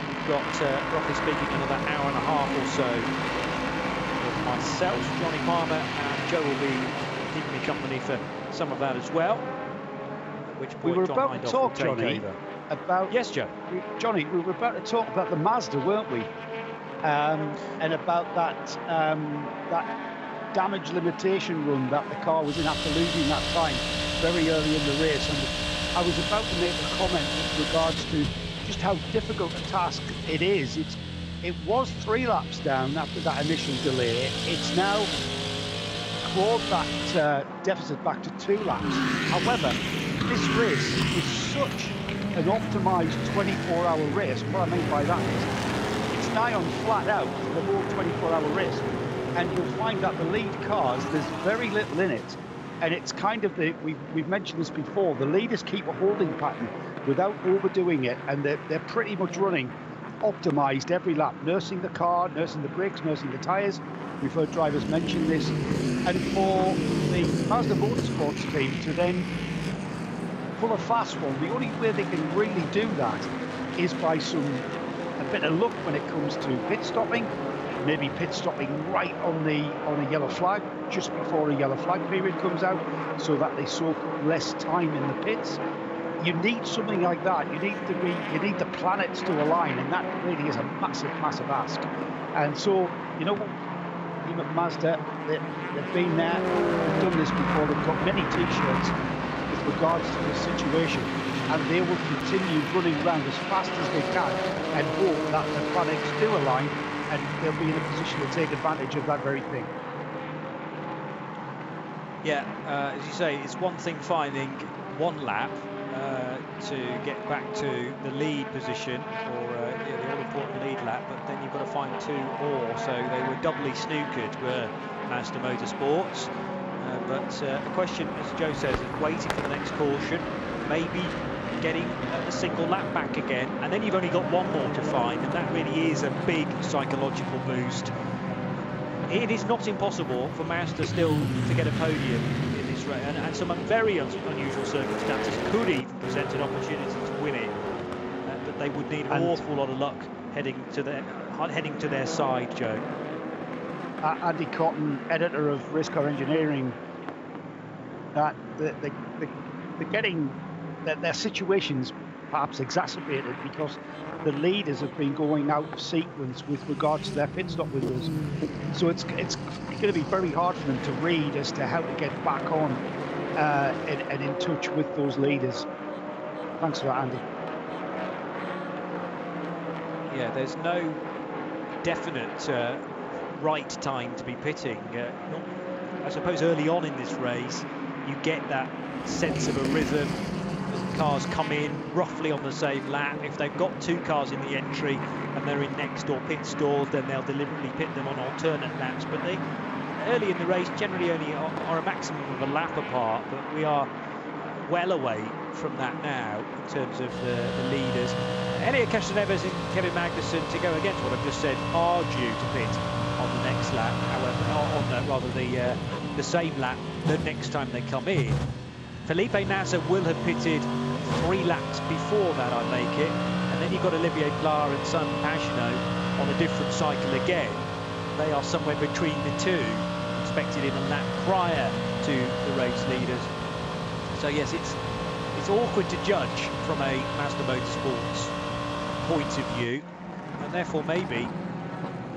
We've got, roughly speaking, another hour and a half or so with myself, Johnny Palmer, and Joe will be keeping me company for some of that as well. At which point we were John about to talk, Johnny, over. about... Yes, Joe. Johnny, we were about to talk about the Mazda, weren't we? and about that damage limitation run that the car was in after losing that time very early in the race. And I was about to make a comment with regards to just how difficult a task it is. It was 3 laps down after that initial delay. It's now clawed that deficit back to 2 laps. However, this race is such an optimised 24-hour race. What I mean by that is it's nigh on flat out for the whole 24-hour race, and you'll find that the lead cars, there's very little in it, and it's kind of we've mentioned this before, the leaders keep a holding pattern without overdoing it, and they're pretty much running optimised every lap, nursing the car, nursing the brakes, nursing the tyres. We've heard drivers mention this, and for the Mazda Motorsports team to then pull a fast one, the only way they can really do that is by a bit of luck when it comes to pit stopping, maybe pit stopping right on a yellow flag, just before a yellow flag period comes out, so that they soak less time in the pits. You need something like that. You need the planets to align, and that really is a massive ask. And so, you know what, team at Mazda, they've been there, they've done this before, they've got many t-shirts with regards to this situation, and they will continue running around as fast as they can and hope that the planets do align, and they'll be in a position to take advantage of that very thing. Yeah, as you say, it's one thing finding 1 lap to get back to the lead position, or the all-important lead lap, but then you've got to find 2 more, so they were doubly snookered, were Mazda Motorsports. But the question, as Joe says, is waiting for the next caution, maybe getting a single lap back again, and then you've only got 1 more to find, and that really is a big psychological boost. It is not impossible for Mazda still to get a podium in this race, and some very unusual circumstances could even present an opportunity to win it. But they would need an awful lot of luck heading to their side, Joe. Andy Cotton, editor of Race Car Engineering, that they're getting their situations perhaps exacerbated because the leaders have been going out of sequence with regards to their pit stop windows. So it's going to be very hard for them to read as to how to get back on and in touch with those leaders. Thanks for that, Andy. Yeah, there's no definite right time to be pitting. I suppose early on in this race, you get that sense of a rhythm. The cars come in roughly on the same lap. If they've got 2 cars in the entry and they're in next door pit stalls, then they'll deliberately pit them on alternate laps. But they, early in the race, generally only are a maximum of a lap apart. But we are well away from that now in terms of the leaders. Elliot Castroneves and Kevin Magnussen, to go against what I've just said, are due to pit on the next lap. However, on the same lap the next time they come in. Felipe Nasr will have pitted 3 laps before that, I make it, and then you've got Olivier Pla and Sun Pagenaud on a different cycle again. They are somewhere between the 2, expected in a lap prior to the race leaders. So yes, it's awkward to judge from a Mazda Motorsports point of view, and therefore maybe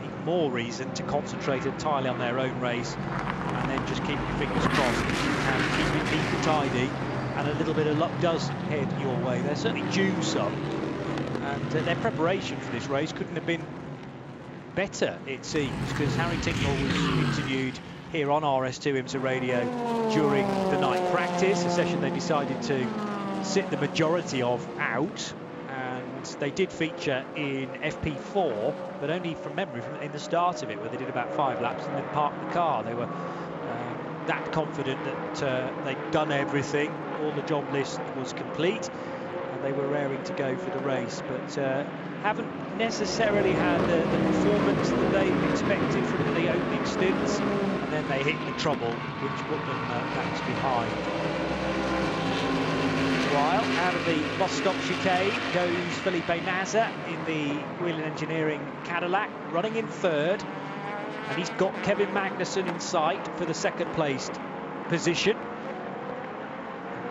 even more reason to concentrate entirely on their own race, and then just keep your fingers crossed and keep it neat and tidy, and a little bit of luck does head your way. They're certainly due some, and their preparation for this race couldn't have been better, it seems, because Harry Tincknell was interviewed here on RS2 IMSA Radio during the night practice, a session they decided to sit the majority of out, and they did feature in FP4, but only from memory in the start of it, where they did about 5 laps and then parked the car. They were that confident that they'd done everything, all the job list was complete, and they were raring to go for the race, but haven't necessarily had the performance that they expected from the opening stints, and then they hit the trouble, which put them laps behind. While out of the bus stop chicane goes Felipe Nasr in the Whelen Engineering Cadillac, running in 3rd. And he's got Kevin Magnussen in sight for the 2nd placed position.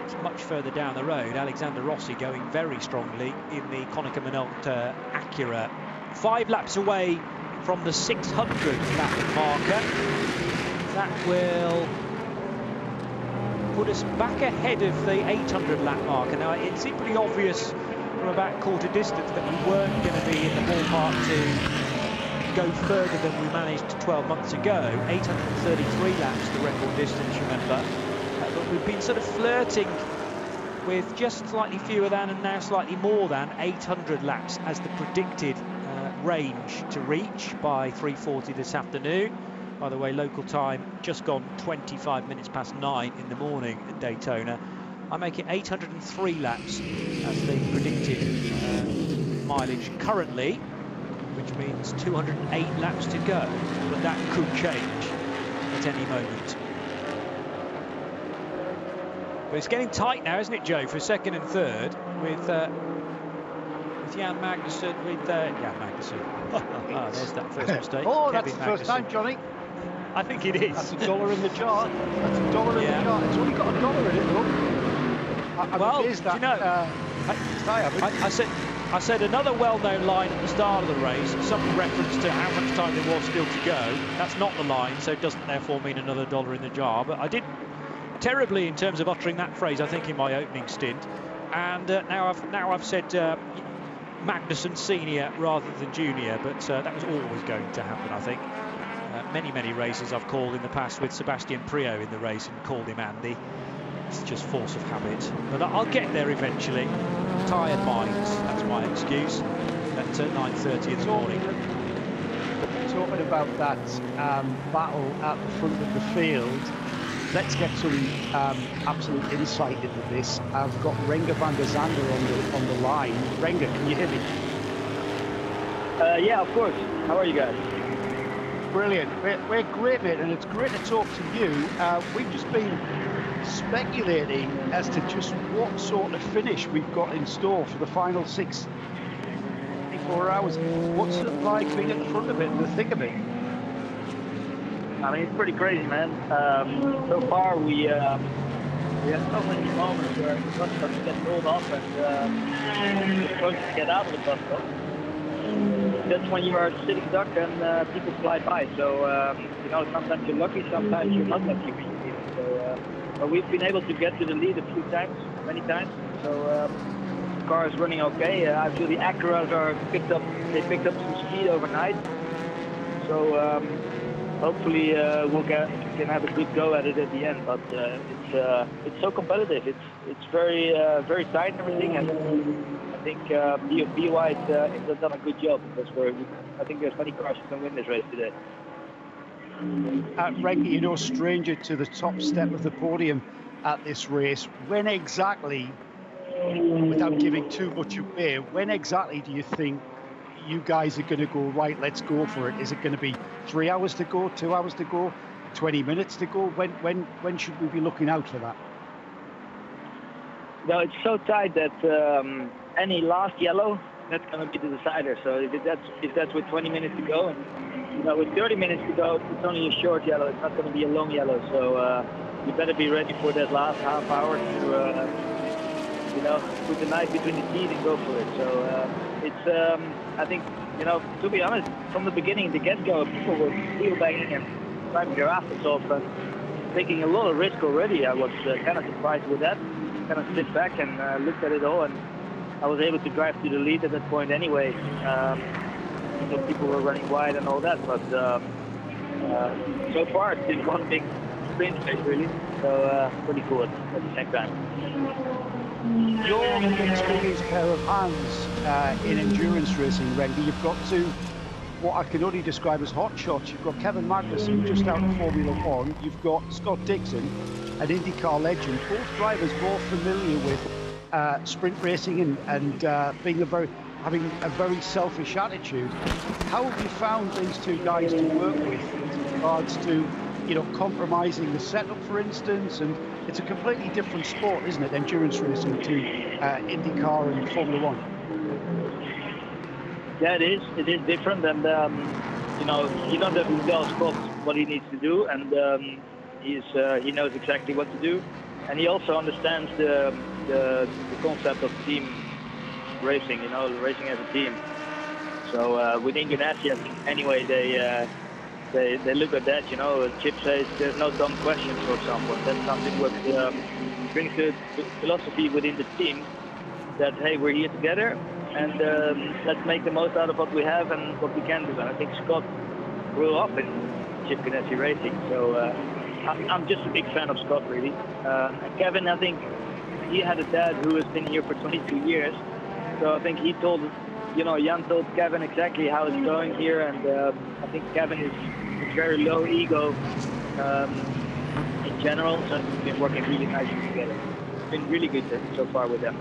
It's much further down the road. Alexander Rossi going very strongly in the Konica Minolta Acura. 5 laps away from the 600 lap marker. That will put us back ahead of the 800 lap marker. Now, it seemed pretty obvious from about quarter distance that we weren't going to be in the ballpark to go further than we managed 12 months ago. 833 laps, the record distance, remember. But we've been sort of flirting with just slightly fewer than and now slightly more than 800 laps as the predicted range to reach by 3:40 this afternoon. By the way, local time just gone 25 minutes past 9 in the morning at Daytona. I make it 803 laps as the predicted mileage currently, which means 208 laps to go, but that could change at any moment. But it's getting tight now, isn't it, Joe, for second and third with Jan Magnussen, there's that first mistake. Oh, Kevin that's the first time, Johnny. I think it is. That's $1 in the chart. That's $1 in the chart. It's only got $1 in it, though. Well, that, you know, I said another well-known line at the start of the race, some reference to how much time there was still to go. That's not the line, so it doesn't therefore mean another $1 in the jar. But I did terribly in terms of uttering that phrase, I think, in my opening stint. And now I've said Magnussen Senior rather than Junior, but that was always going to happen, I think. Many races I've called in the past with Sebastian Priaulx in the race and called him Andy. It's just force of habit. But I'll get there eventually. Tired minds, that's my excuse. At 9:30 in the morning. Talking about that battle at the front of the field, let's get some absolute insight into this. I've got Renger van der Zande on the line. Renger, can you hear me? Yeah, of course. How are you guys? Brilliant. We're great, mate, and it's great to talk to you. We've just been speculating as to just what sort of finish we've got in store for the final 64 hours. What's it like being at the front of it and the thick of it? I mean, it's pretty crazy, man. So far, we have so many moments where the bus stops get rolled off and we're supposed to get out of the bus stop. That's when you are sitting duck and people fly by. So, you know, sometimes you're lucky, sometimes you're not lucky. So, but we've been able to get to the lead a few times, many times. So, the car is running okay. I feel the Acuras they picked up some speed overnight. So, hopefully we can have a good go at it at the end. But it's so competitive. It's very tight and everything. And I think BY has done a good job because I think there's many cars who can win this race today. Renger, you're no stranger to the top step of the podium at this race. When exactly, without giving too much away, when exactly do you think you guys are going to go, right, let's go for it? Is it going to be 3 hours to go, 2 hours to go, 20 minutes to go? When should we be looking out for that? No, it's so tight that any last yellow, that's going to be the decider. So if that's with 20 minutes to go, and you know, with 30 minutes to go, it's only a short yellow. It's not going to be a long yellow. So you better be ready for that last half hour to, you know, put the knife between the teeth and go for it. So it's, I think, you know, to be honest, from the beginning, the get-go, people were wheel banging and driving their asses off and taking a lot of risk already. I was kind of surprised with that. Kind of sit back and looked at it all, and I was able to drive to the lead at that point anyway. So people were running wide and all that, but so far it's been one big sprint race really. So pretty cool at the same time. Your experienced pair of hands in endurance racing, Renger. You've got two, what I can only describe as hot shots. You've got Kevin Magnussen, just out of Formula One. You've got Scott Dixon, an IndyCar legend. Both drivers more familiar with sprint racing and having a very selfish attitude. How have you found these two guys to work with regards to, you know, compromising the setup, for instance? And it's a completely different sport, isn't it, endurance racing to IndyCar and Formula One? Yeah, it is. It is different, and you know, you don't have to tell Scott what he needs to do, and he knows exactly what to do, and he also understands the concept of team racing. You know, racing as a team. So within Ganassi, I think anyway they look at that. You know, Chip says there's no dumb questions, for example. That's something what brings the philosophy within the team that hey, we're here together, and let's make the most out of what we have and what we can do. And I think Scott grew up in Chip Ganassi racing, so I'm just a big fan of Scott, really. And Kevin, I think he had a dad who has been here for 22 years, so I think he told, you know, Jan told Kevin exactly how it's going here, and I think Kevin is very low ego in general, so we've been working really nicely together. It's been really good so far with them.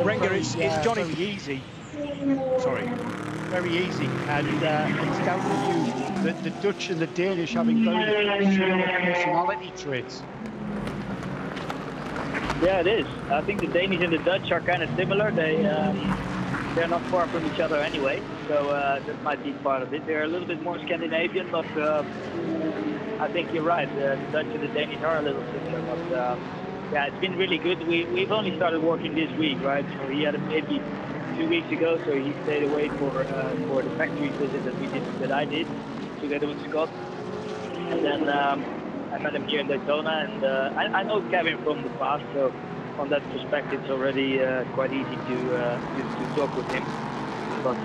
Renger, it's Johnny. Very easy. Sorry. Very easy, and it's down to you, the Dutch and the Danish having very similar personality traits. Yeah, it is. I think the Danish and the Dutch are kind of similar. They're not far from each other anyway, so that might be part of it. They're a little bit more Scandinavian, but I think you're right. The Dutch and the Danish are a little similar, but yeah, it's been really good. We've only started working this week, right? So he had a baby 2 weeks ago, so he stayed away for the factory visit that I did together with Scott, and then I met him here in Daytona, and I know Kevin from the past, so on that perspective, it's already quite easy to talk with him. But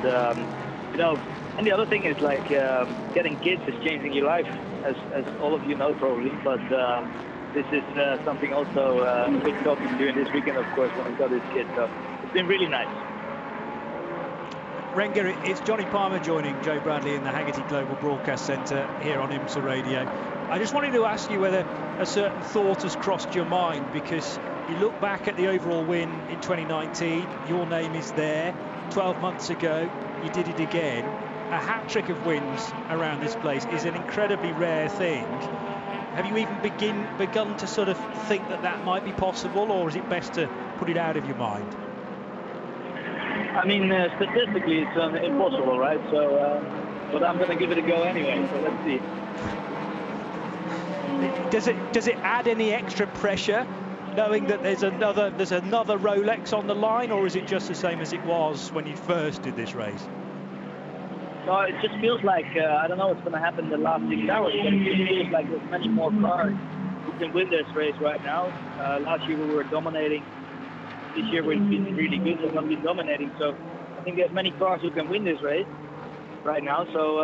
you know, and the other thing is like getting kids is changing your life, as all of you know probably. But this is something also a big topic during this weekend, of course, when we got his kids. So it's been really nice. Renger, it's Johnny Palmer joining Joe Bradley in the Haggerty Global Broadcast Centre here on IMSA Radio. I just wanted to ask you whether a certain thought has crossed your mind, because you look back at the overall win in 2019, your name is there. 12 months ago, you did it again. A hat-trick of wins around this place is an incredibly rare thing. Have you even begun to sort of think that might be possible, or is it best to put it out of your mind? I mean, statistically, it's impossible, right? So, but I'm going to give it a go anyway. So let's see. Does it add any extra pressure, knowing that there's another Rolex on the line, or is it just the same as it was when you first did this race? No, it just feels like I don't know what's going to happen in the last 6 hours, but it just feels like there's many more cars who can win this race right now. Last year we were dominating. This year we've been really good, we've not been dominating. So I think there's many cars who can win this race right now. So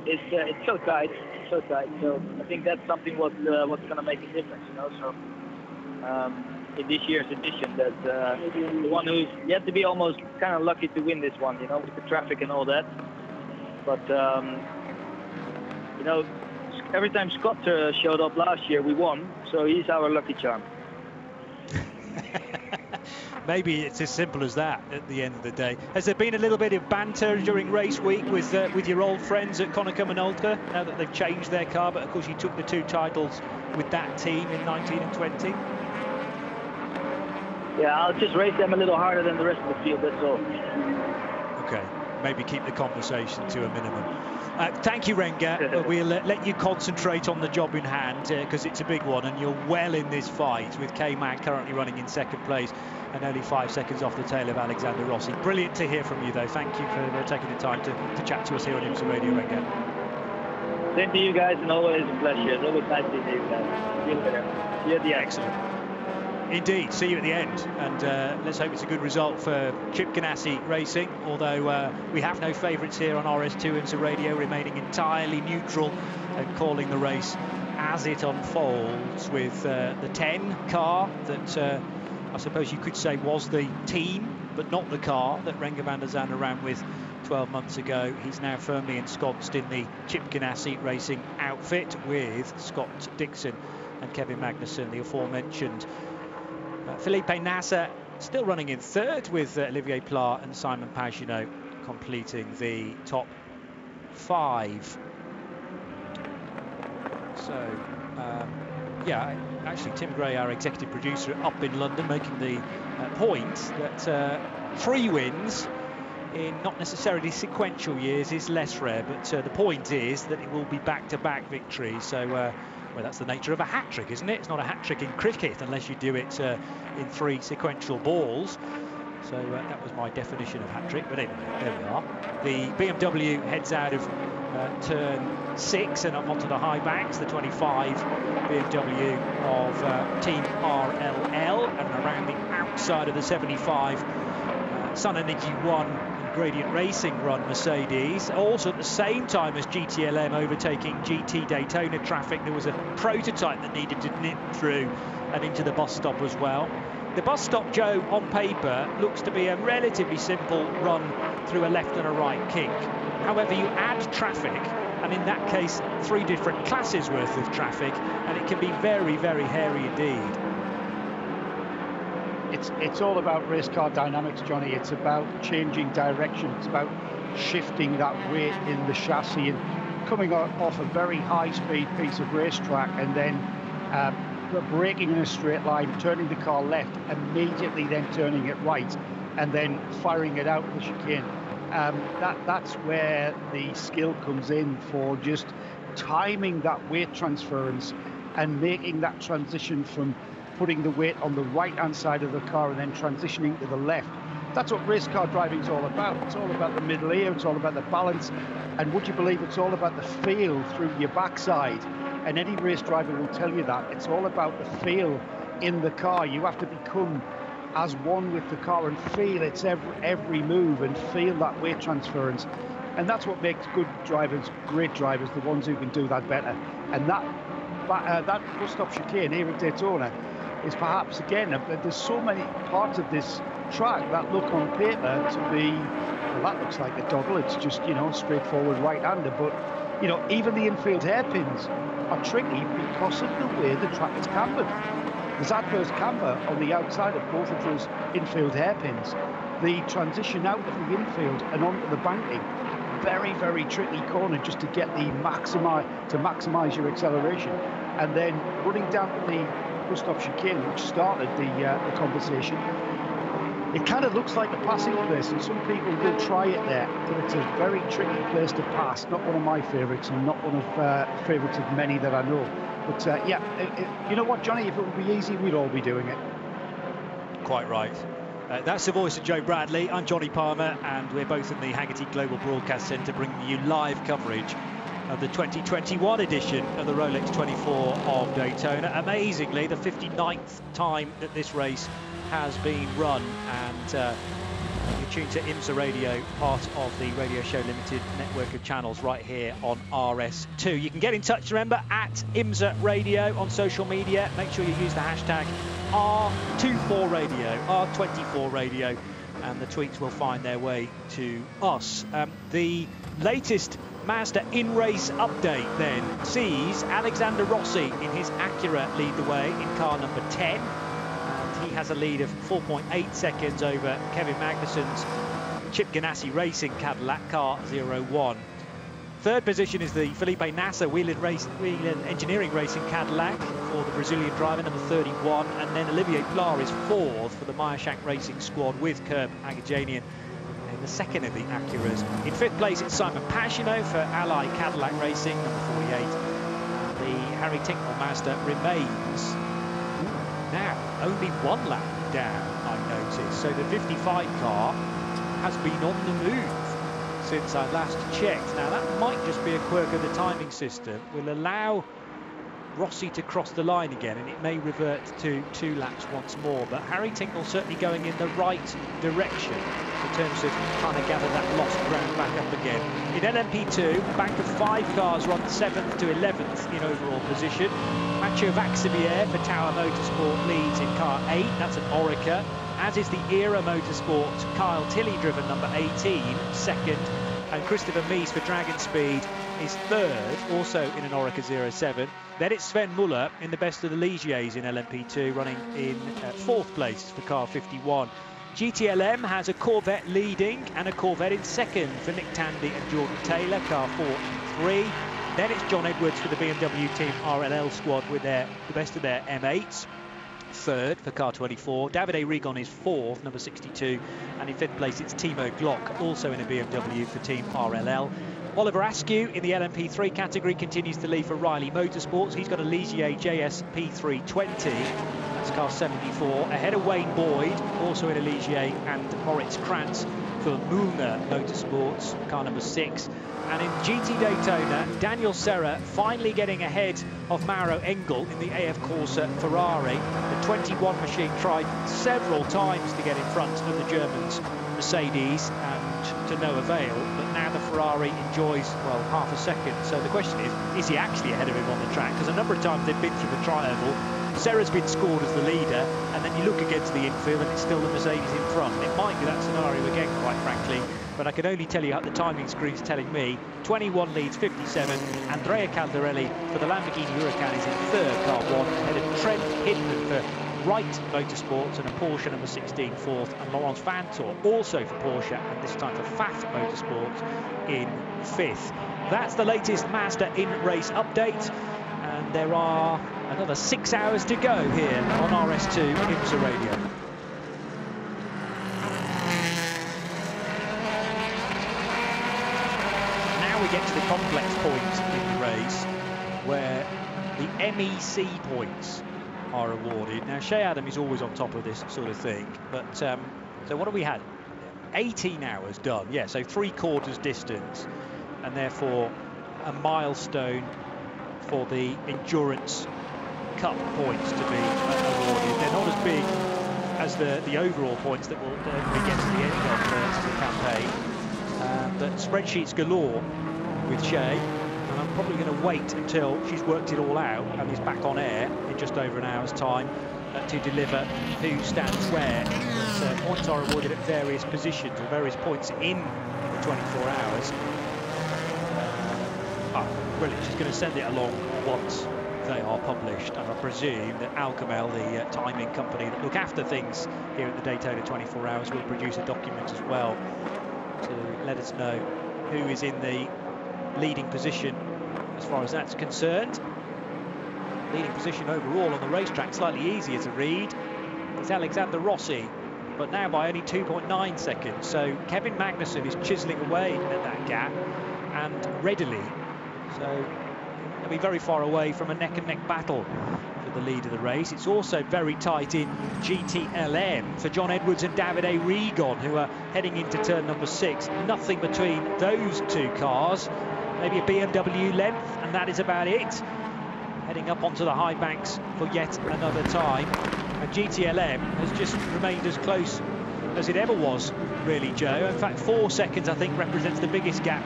it's so tight, so tight. So I think that's something what's going to make a difference, you know. So in this year's edition, that the one who's yet to be almost kind of lucky to win this one, you know, with the traffic and all that. But you know, every time Scott showed up last year, we won. So he's our lucky charm. Maybe it's as simple as that at the end of the day. Has there been a little bit of banter during race week with your old friends at Konica Minolta, now that they've changed their car? But of course you took the 2 titles with that team in 19 and 20. Yeah, I'll just race them a little harder than the rest of the field, that's all. Okay, maybe keep the conversation to a minimum. Thank you, Renger. We'll let you concentrate on the job in hand, because it's a big one, and you're well in this fight, with K-Mag currently running in second place and only 5 seconds off the tail of Alexander Rossi. Brilliant to hear from you, though. Thank you for taking the time to chat to us here on IMSA Radio, Renger. Same to you guys, and always a pleasure. It's always nice to see you guys. See you later. See you at the end. Excellent. Indeed, see you at the end, and let's hope it's a good result for Chip Ganassi Racing, although we have no favourites here on RS2 IMSA Radio, remaining entirely neutral and calling the race as it unfolds, with the 10 car that I suppose you could say was the team, but not the car that Renger van der Zande ran with 12 months ago. He's now firmly ensconced in the Chip Ganassi Racing outfit, with Scott Dixon and Kevin Magnussen, the aforementioned. Felipe Nasser still running in third, with Olivier Pla and Simon Pagenaud completing the top 5. So, yeah, actually Tim Gray, our executive producer up in London, making the point that 3 wins in not necessarily sequential years is less rare, but the point is that it will be back-to-back victories. So Well, that's the nature of a hat-trick, isn't it? It's not a hat-trick in cricket unless you do it in 3 sequential balls. So that was my definition of hat-trick, but anyway, there we are. The BMW heads out of turn 6 and up onto the high banks, the 25 BMW of Team RLL, and around the outside of the 75 Sun Energy 1 and Gradient Racing run Mercedes. Also at the same time as GTLM overtaking GT Daytona traffic, there was a prototype that needed to nip through and into the bus stop as well. The bus stop, Joe, on paper looks to be a relatively simple run through a left and a right kink. However, you add traffic, and in that case 3 different classes worth of traffic, and it can be very, very hairy indeed. It's all about race car dynamics, Johnny. It's about changing direction. It's about shifting that weight in the chassis and coming off a very high-speed piece of racetrack and then braking in a straight line, turning the car left, immediately then turning it right, and then firing it out the chicane. That's where the skill comes in for just timing that weight transference and making that transition from putting the weight on the right-hand side of the car and then transitioning to the left. That's what race car driving is all about. It's all about the middle ear, it's all about the balance, and would you believe it's all about the feel through your backside. And any race driver will tell you that. It's all about the feel in the car. You have to become as one with the car and feel its every move and feel that weight transference. And that's what makes good drivers great drivers, the ones who can do that better. And that bus stop chicane here at Daytona is perhaps, again, there's so many parts of this track that look on paper to be, well, that looks like a doddle. It's just, you know, straightforward right-hander. But, you know, even the infield hairpins are tricky because of the way the track is cambered. There's adverse camber on the outside of both of those infield hairpins. The transition out of the infield and onto the banking, very, very tricky corner just to get the maximize your acceleration. And then running down to the bus stop chicane, which started the conversation, it kind of looks like a passing place, and some people will try it there, but it's a very tricky place to pass. Not one of my favourites, and not one of favourites of many that I know. But yeah, you know what, Johnny? If it would be easy, we'd all be doing it. Quite right. That's the voice of Joe Bradley. I'm Johnny Palmer, and we're both in the Haggerty Global Broadcast Centre, bringing you live coverage of the 2021 edition of the Rolex 24 of Daytona. Amazingly, the 59th time that this race has been run, and you're tuned to IMSA Radio, part of the Radio Show Limited network of channels right here on RS2. You can get in touch, remember, at IMSA Radio on social media. Make sure you use the hashtag R24Radio, R24Radio, and the tweets will find their way to us. The latest Mazda in-race update then sees Alexander Rossi in his Acura lead the way in car number 10. And he has a lead of 4.8 seconds over Kevin Magnussen's Chip Ganassi Racing Cadillac car 01. Third position is the Felipe Nasser Whelen Engineering Racing Cadillac for the Brazilian driver, number 31. And then Olivier Pla is fourth for the Meyershank Racing squad with Curb Agajanian in the second of the Acuras. In fifth place, it's Simon Pagenaud for Ally Cadillac Racing, number 48. And the Harry Tincknell Mazda remains now only 1 lap down, I noticed. So the 55 car has been on the move since I last checked. Now that might just be a quirk of the timing system. Will allow Rossi to cross the line again, and it may revert to 2 laps once more. But Harry Tincknell certainly going in the right direction in terms of trying to gather that lost ground back up again. In LMP2, a bank of 5 cars run 7th to 11th in overall position. Mathieu Vaxivière for Tower Motorsport leads in car 8. That's an Oreca. As is the Era Motorsport Kyle Tilley driven number 18, second. And Christopher Mies for Dragon Speed is third, also in an Oreca 07. Then it's Sven Muller in the best of the Ligiers in LMP2, running in 4th place for car 51. GTLM has a Corvette leading and a Corvette in second for Nick Tandy and Jordan Taylor, car 4 and 3. Then it's John Edwards for the BMW Team RLL squad with the best of their M8s. Third for car 24. Davide Rigon is fourth, number 62. And in fifth place, it's Timo Glock, also in a BMW for Team RLL. Oliver Askew in the LMP3 category continues to lead for Riley Motorsports. He's got a Ligier JSP 320. That's car 74. Ahead of Wayne Boyd, also in a Ligier, and Moritz Krantz for Mühlner Motorsports, car number 6. And in GT Daytona, Daniel Serra finally getting ahead of Mauro Engel in the AF Corsa Ferrari. The 21 machine tried several times to get in front of the Germans' Mercedes, and to no avail. But now the Ferrari enjoys, well, half a second. So the question is he actually ahead of him on the track? Because a number of times they've been through the tri-oval, Serra's been scored as the leader, and then you look against the infield and it's still the Mercedes in front. It might be that scenario again, quite frankly, but I can only tell you how the timing screen's telling me 21 leads 57. Andrea Caldarelli for the Lamborghini Huracan is in third, car 1, ahead of Trent Hidden for Wright Motorsports and a Porsche number 16 fourth, and Laurence Vantor also for Porsche, and this time for Pfaff Motorsports in 5th. That's the latest Mazda in-race update, and there are another 6 hours to go here on RS2 IMSA Radio. Now we get to the complex points in the race, where the MEC points are awarded. Now, Shea Adam is always on top of this sort of thing, but so what have we had? 18 hours done, yeah, so 3/4 distance, and therefore a milestone for the Endurance Cup points to be awarded. They're not as big as the overall points that will we get to the end of the campaign, but spreadsheets galore with Shea. And I'm probably going to wait until she's worked it all out and is back on air in just over an hour's time to deliver who stands where. But, points are awarded at various positions or various points in the 24 hours. Brilliant, she's going to send it along once they are published, and I presume that Alcamel, the timing company that look after things here at the Daytona 24 hours, will produce a document as well to let us know who is in the leading position as far as that's concerned. Leading position overall on the racetrack, slightly easier to read, is Alexander Rossi, but now by only 2.9 seconds. So Kevin Magnussen is chiselling away at that gap, and readily. So they'll be very far away from a neck-and-neck battle for the lead of the race. It's also very tight in GTLM for John Edwards and Davide Regon, who are heading into turn number 6. Nothing between those two cars. Maybe a BMW length, and that is about it. Heading up onto the high banks for yet another time. And GTLM has just remained as close as it ever was, really, Joe. In fact, 4 seconds, I think, represents the biggest gap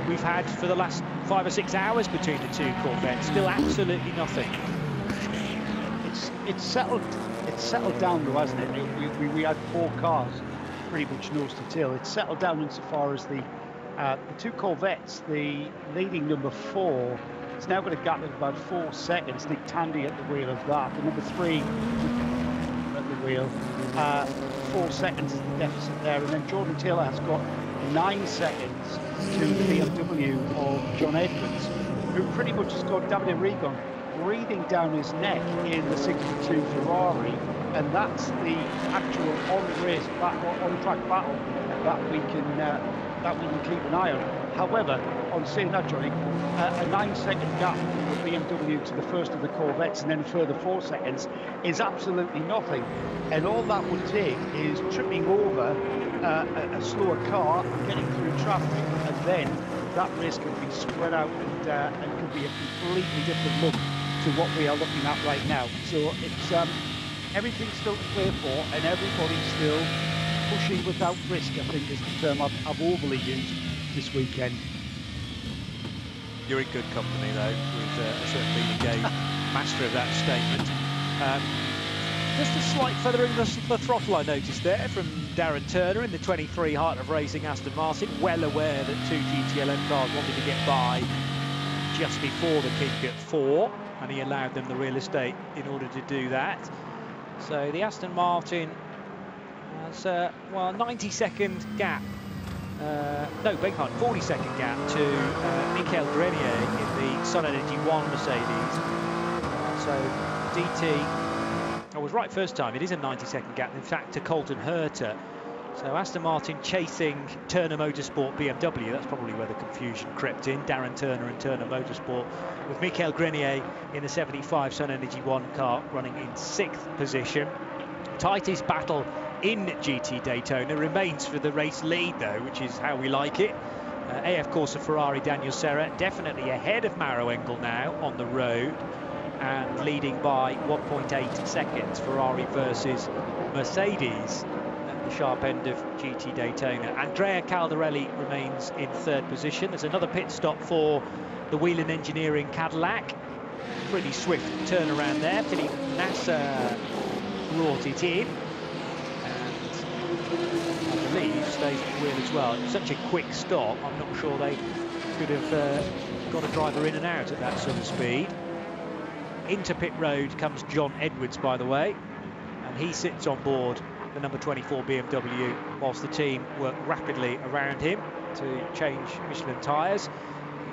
we've had for the last 5 or 6 hours between the two Corvettes. Still absolutely nothing. It's settled down though, hasn't it? We had 4 cars pretty much nose to tail. It's settled down insofar as the two Corvettes, the leading number 4, it's now got a gap of about 4 seconds. Nick Tandy at the wheel of that. The number 3 at the wheel, 4 seconds is the deficit there, and then Jordan Taylor has got 9 seconds to the BMW of John Edwards, who pretty much has got Davide Regon breathing down his neck in the 62 Ferrari, and that's the actual on-race battle, on-track battle that we can keep an eye on. However, on saying that, Johnny, a 9-second gap from BMW to the first of the Corvettes and then a further 4 seconds is absolutely nothing. And all that would take is tripping over a slower car, getting through traffic, and then that race can be spread out and could be a completely different look to what we are looking at right now. So it's everything's still to play for, and everybody's still pushing without risk, I think is the term I've overly used this weekend. You're in good company though, with a certain leading game master of that statement. Just a slight feathering the throttle I noticed there from Darren Turner in the 23 Heart of Racing Aston Martin, well aware that 2 GTLM cars wanted to get by just before the kink at 4, and he allowed them the real estate in order to do that. So the Aston Martin has a 90-second gap. No, beg pardon, 40-second gap to Michael Grenier in the Sun Energy 1 Mercedes. So DT, I was right first time, it is a 90-second gap, in fact, to Colton Herta So Aston Martin chasing Turner Motorsport BMW. That's probably where the confusion crept in. Darren Turner and Turner Motorsport, with Michael Grenier in the 75 Sun Energy 1 car running in 6th position. Tightest battle in GT Daytona remains for the race lead, though, which is how we like it. AF Corsa Ferrari Daniel Serra definitely ahead of Maro Engel now on the road, and leading by 1.8 seconds. Ferrari versus Mercedes at the sharp end of GT Daytona. Andrea Caldarelli remains in 3rd position. There's another pit stop for the Whelen Engineering Cadillac. Pretty swift turnaround there. Philippe Nasser brought it in, and I believe stays at the wheel as well. It's such a quick stop, I'm not sure they could have got a driver in and out at that sort of speed. Into pit road comes John Edwards, by the way, and he sits on board the number 24 BMW whilst the team work rapidly around him to change Michelin tyres.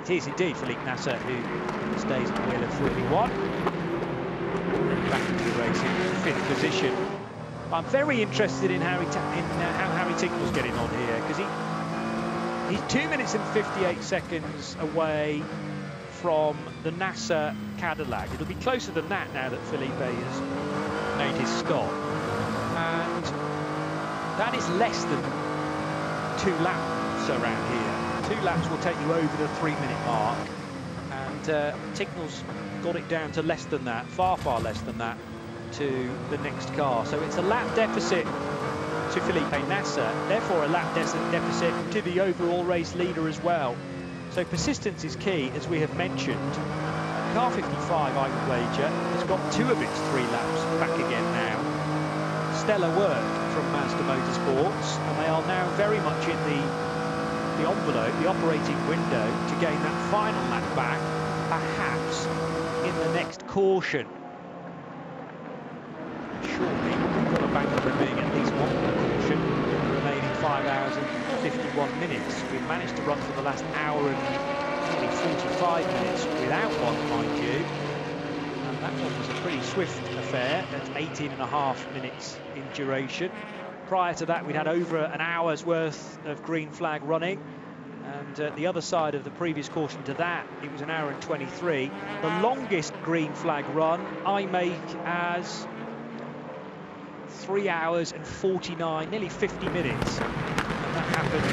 It is indeed Philippe Nasser who stays at the wheel of 31. Back into the race in 5th position. I'm very interested in how Harry Tinkle's getting on here, because he's 2 minutes and 58 seconds away from the Nasser Cadillac. It'll be closer than that now that Felipe has made his stop, and that is less than 2 laps around here. 2 laps will take you over the 3-minute mark, and Tinkle's got it down to less than that, far less than that, to the next car. So it's a lap deficit to Felipe Nasser, therefore a lap deficit to the overall race leader as well. So persistence is key, as we have mentioned. Car 55, I would wager, has got 2 of its 3 laps back again now. Stellar work from Mazda Motorsports, and they are now very much in the envelope, the operating window, to gain that final lap back, perhaps in the next caution. Surely we've got a bank of there being at least one caution, remaining 5 hours and 51 minutes. We've managed to run for the last hour and nearly 45 minutes without one, mind you. And that one was a pretty swift affair at 18.5 minutes in duration. Prior to that, we'd had over an hour's worth of green flag running. And the other side of the previous caution to that, it was an hour and 23. The longest green flag run I make as 3 hours and 49, nearly 50 minutes. And that happened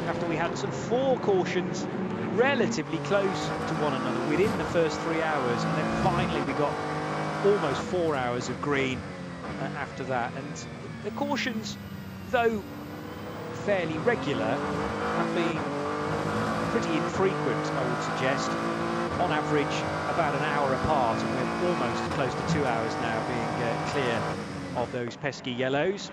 after we had some 4 cautions relatively close to one another within the first 3 hours, and then finally we got almost 4 hours of green after that. And the cautions, though fairly regular, have been pretty infrequent, I would suggest. On average, about an hour apart, and we're almost close to 2 hours now being clear of those pesky yellows.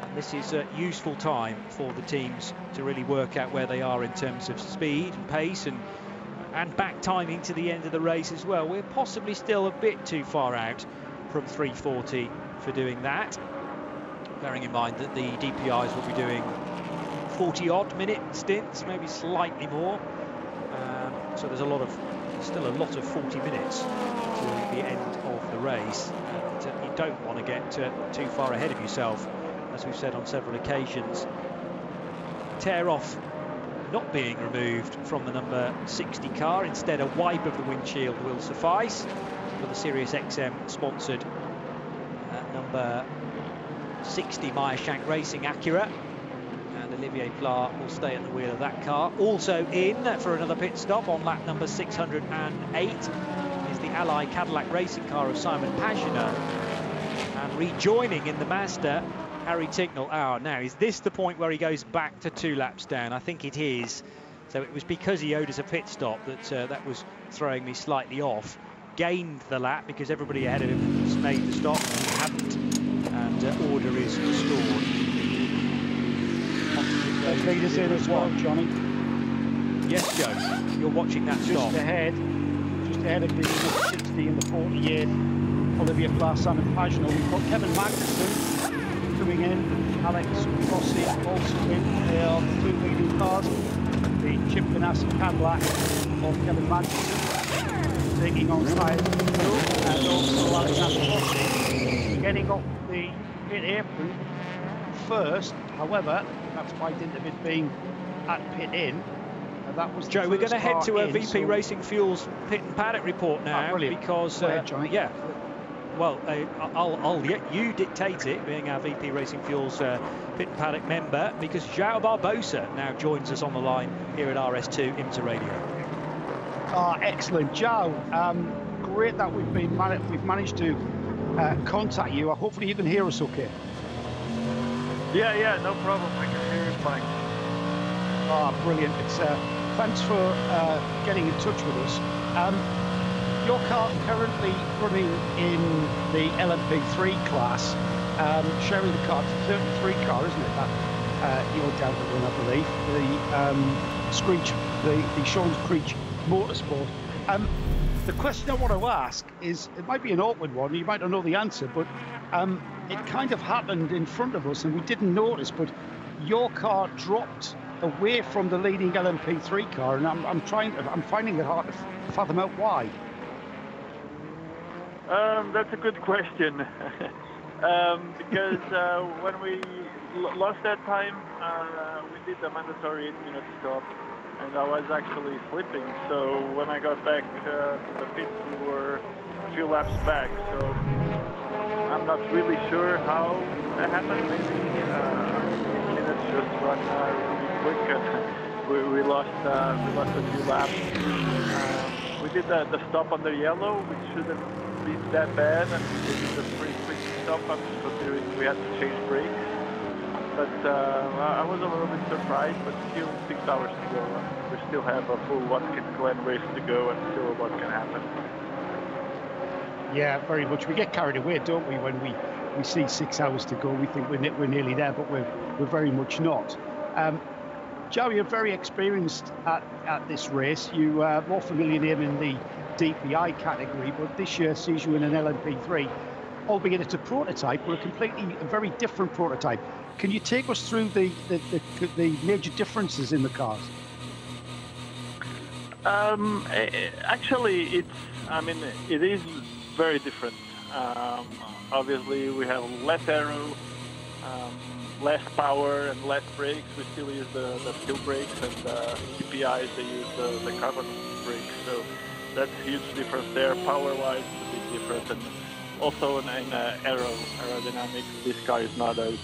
And this is a useful time for the teams to really work out where they are in terms of speed and pace, and back timing to the end of the race as well. We're possibly still a bit too far out from 3:40 for doing that, bearing in mind that the DPIs will be doing 40-odd minute stints, maybe slightly more. So there's still a lot of 40 minutes to the end of the race, and you don't want to get too far ahead of yourself, as we've said on several occasions. Tear off not being removed from the number 60 car, instead a wipe of the windshield will suffice for the Sirius XM sponsored number 60 Meyershank Racing Acura. And Olivier Pla will stay at the wheel of that car. Also in for another pit stop on lap number 608 is the Ally Cadillac racing car of Simon Pagenaud. And rejoining in the Mazda, Harry Tinkle. Now, is this the point where he goes back to 2 laps down? I think it is. So it was because he owed us a pit stop that was throwing me slightly off. Gained the lap because everybody ahead of him has made the stop, and he hadn't. And order is restored. Let's lead us in as well, Johnny. Yes, Joe, you're watching that stop. Just ahead of the 60 and the 48, Olivier Pla, Simon Pagenaud. We've got Kevin Magnussen coming in, Alex Rossi also in. They are the 2 leading cars. The Chip Ganassi Cadillac of Kevin Magnussen taking on side and also Alexander Rossi getting off the pit apron first. However, that's by dint of it being at pit in. That was Joe, we're going to head to a VP so... Racing Fuels pit and paddock report now, because go ahead, Johnny. yeah, well, I'll let you dictate it, being our VP Racing Fuels pit and paddock member, because João Barbosa now joins us on the line here at RS2 IMSA Radio. Excellent, João. Great that we've managed to contact you. Hopefully you can hear us okay. Yeah, no problem. I can hear you fine. Brilliant. It's thanks for getting in touch with us. Your car currently running in the LMP3 class, sharing the car, 33 car, isn't it? That you're down to run, I believe. The Screech, the Sean Screech Motorsport. The question I want to ask is, it might be an awkward one, you might not know the answer, but it kind of happened in front of us and we didn't notice, but your car dropped away from the leading LMP3 car, and I'm finding it hard to fathom out why. That's a good question. Because when we lost that time, we did a mandatory 8-minute stop, and I was actually slipping. So when I got back to the pit, we were a few laps back. So I'm not really sure how that happened. Maybe minutes just run really quick, and we lost a few laps. We did the stop on the yellow, which shouldn't be that bad, and we did a pretty quick stop. I'm just considering we had to change brakes. But I was a little bit surprised, but still 6 hours to go. We still have a full Watkins Glen race to go, and still a lot can happen. Yeah, very much. We get carried away, don't we, when we see 6 hours to go. We think we're nearly there, but we're very much not. Joe, you're very experienced at this race. You are more familiar name in the DPI category, but this year sees you in an LMP3, albeit it's a prototype, but a very different prototype. Can you take us through the major differences in the cars? Actually, it is very different. Obviously, we have less aero, less power and less brakes. We still use the steel brakes, and DPIs, they use the carbon brakes. So that's a huge difference there. Power-wise, it's a big difference. And also in aerodynamics, this car is not as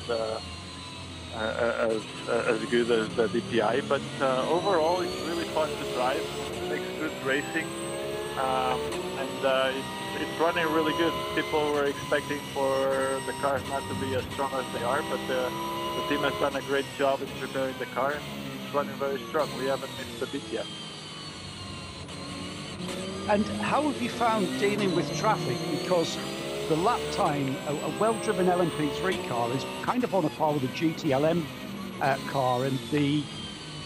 good as the DPI. But overall, it's really fun to drive. It makes good racing. And it's running really good. People were expecting for the cars not to be as strong as they are, but the team has done a great job in preparing the car, and it's running very strong. We haven't missed the beat yet. And how have you found dealing with traffic? Because the lap time, a well-driven LMP3 car is kind of on a par with a GTLM car, and the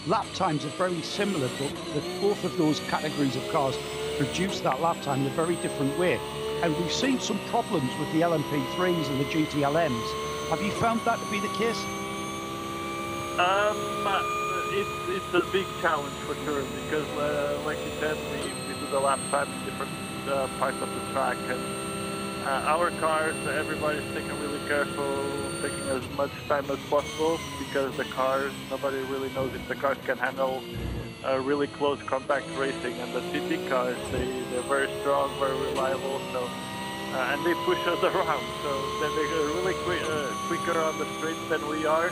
lap times are very similar, but both of those categories of cars produce that lap time in a very different way. And we've seen some problems with the LMP3s and the GTLMs. Have you found that to be the case? It's a big challenge for sure, because like you said, we do the lap time in different parts of the track, and our cars, everybody's taking really careful, taking as much time as possible, because the cars, nobody really knows if the cars can handle really close contact racing, and the CT cars, they're very strong, very reliable, so and they push us around, so they're really quicker on the straights than we are,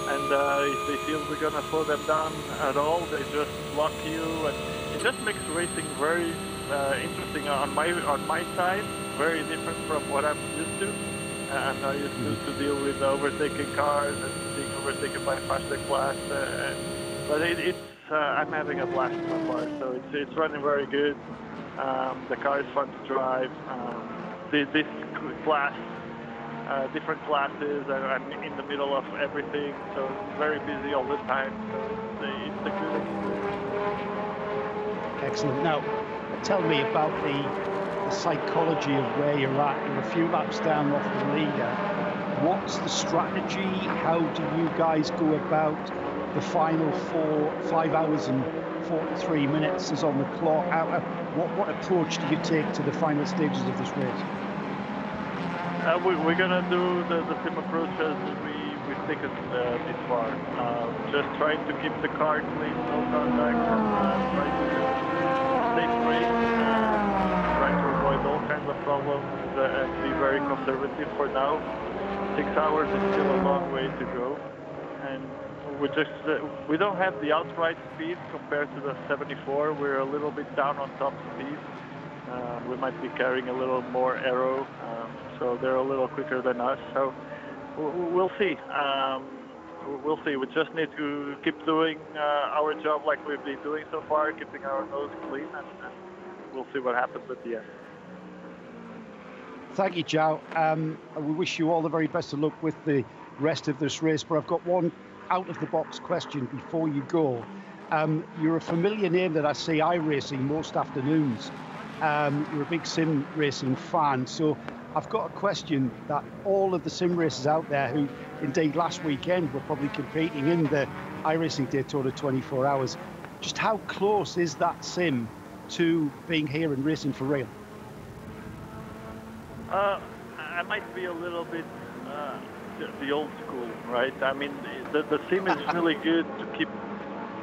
and if they feel we're gonna slow them down at all, they just block you, and it just makes racing very interesting on my side, very different from what I'm used to. I'm not used to deal with overtaking cars and being overtaken by faster class, but it's I'm having a blast so far, so it's running very good. The car is fun to drive. This class, different classes, I'm in the middle of everything, so it's very busy all the time, so it's a good experience. Excellent. Now, tell me about the psychology of where you're at. You're a few laps down off the leader. What's the strategy? How do you guys go about the final 5 hours and 43 minutes is on the clock? What approach do you take to the final stages of this race? We're gonna do the same approach as we've taken this far. Just trying to keep the car clean, no contact, and try to stay straight, try to avoid all kinds of problems, and be very conservative for now. 6 hours is still a long way to go, and we don't have the outright speed compared to the 74. We're a little bit down on top speed. We might be carrying a little more aero, so they're a little quicker than us. So we'll see. We'll see. We just need to keep doing our job like we've been doing so far, keeping our nose clean, and we'll see what happens at the end. Thank you, Joe. We wish you all the very best of luck with the rest of this race, but I've got one out-of-the-box question before you go. You're a familiar name that I see iRacing most afternoons. You're a big sim racing fan, so I've got a question that all of the sim racers out there who indeed last weekend were probably competing in the iRacing Daytona 24 hours, just how close is that sim to being here and racing for real? I might be a little bit the old school, right? I mean, the sim is really good to keep,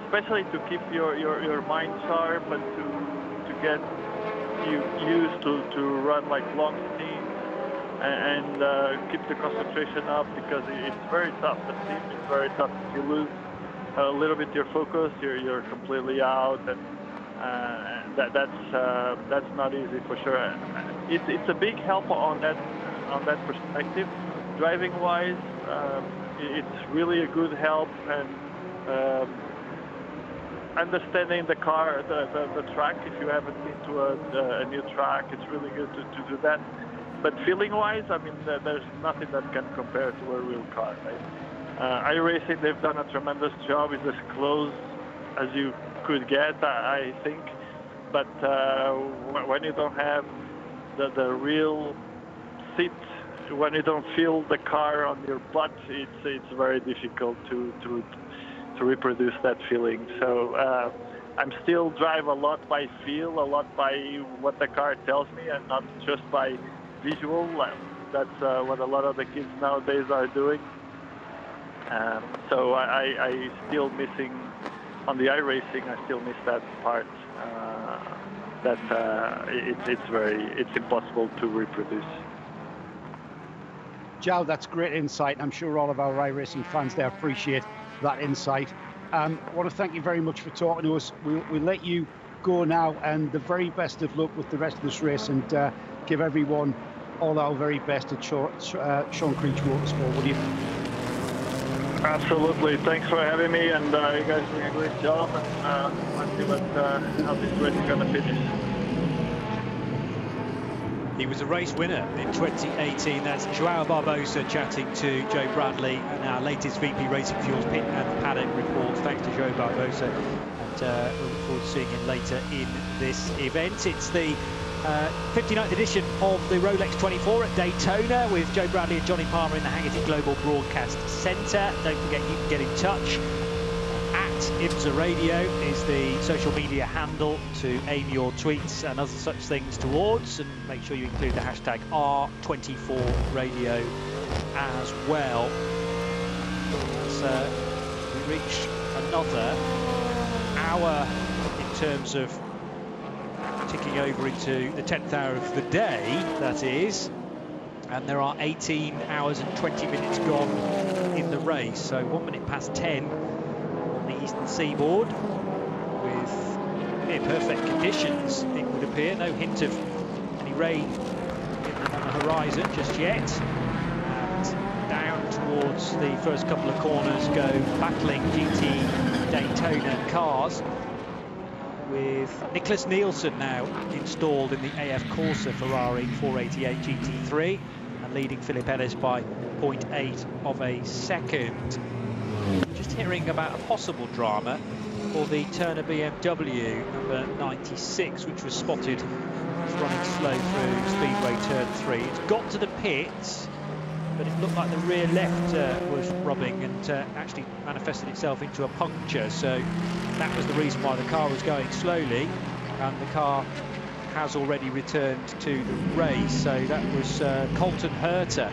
especially to keep your mind sharp and to get you used to run like long stints and keep the concentration up, because it's very tough. The sim is very tough. If you lose a little bit your focus, you're completely out, and that's not easy for sure. It's a big help on that perspective. Driving wise, it's really a good help, and understanding the car, the track. If you haven't been to a new track, it's really good to do that. But feeling wise, I mean, there's nothing that can compare to a real car, right? iRacing, they've done a tremendous job. It's as close as you could get, I think. But when you don't have the real seat, when you don't feel the car on your butt, it's very difficult to reproduce that feeling. So I'm still drive a lot by feel, a lot by what the car tells me, and not just by visual. That's what a lot of the kids nowadays are doing. So I still missing on the iRacing. I still miss that part. It's impossible to reproduce. Joe, that's great insight. I'm sure all of our iRacing fans there appreciate that insight. I want to thank you very much for talking to us. We'll let you go now, and the very best of luck with the rest of this race, and give everyone all our very best at Sean Creech Motorsport, will you? Absolutely. Thanks for having me, and you guys doing a great job. And let's see how this race is going to finish. He was a race winner in 2018. That's Joao Barbosa chatting to Joe Bradley, and our latest VP Racing Fuels pit and paddock report. Thanks to Joe Barbosa, and we look forward to seeing him later in this event. It's the 59th edition of the Rolex 24 at Daytona, with Joe Bradley and Johnny Palmer in the Haggerty Global Broadcast Centre. Don't forget, you can get in touch. At IMSA Radio is the social media handle to aim your tweets and other such things towards, and make sure you include the hashtag R24Radio as well. As we reach another hour in terms of ticking over into the 10th hour of the day, that is, and there are 18 hours and 20 minutes gone in the race. So 1 minute past 10 on the eastern seaboard, with near perfect conditions, it would appear. No hint of any rain on the horizon just yet. And down towards the first couple of corners go battling GT Daytona cars, with Nicholas Nielsen now installed in the AF Corsa Ferrari 488 GT3 and leading Philip Ellis by 0.8 of a second. Just hearing about a possible drama for the Turner BMW number 96, which was spotted running slow through Speedway Turn 3. It's got to the pits, but it looked like the rear left was rubbing and actually manifested itself into a puncture. So that was the reason why the car was going slowly, and the car has already returned to the race. So that was Colton Herter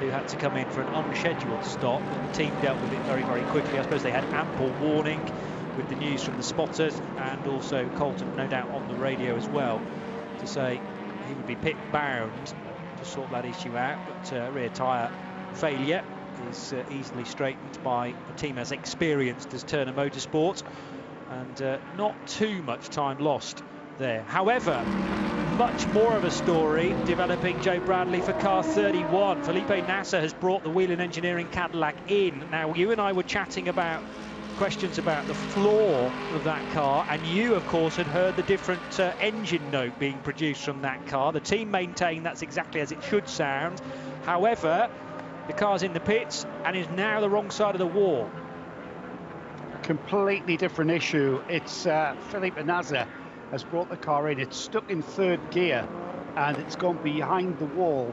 who had to come in for an unscheduled stop, but the team dealt with it very, very quickly. I suppose they had ample warning with the news from the spotters, and also Colton, no doubt, on the radio as well, to say he would be pit bound to sort that issue out. But rear tyre failure is easily straightened by a team as experienced as Turner Motorsport, and not too much time lost there. However, much more of a story developing, Joe Bradley, for car 31. Felipe Nasser has brought the Whelen Engineering Cadillac in. Now, you and I were chatting about questions about the floor of that car, and you, of course, had heard the different engine note being produced from that car. The team maintained that's exactly as it should sound. However, the car's in the pits and is now the wrong side of the wall. A completely different issue. It's Felipe Nasser has brought the car in. It's stuck in third gear and it's gone behind the wall.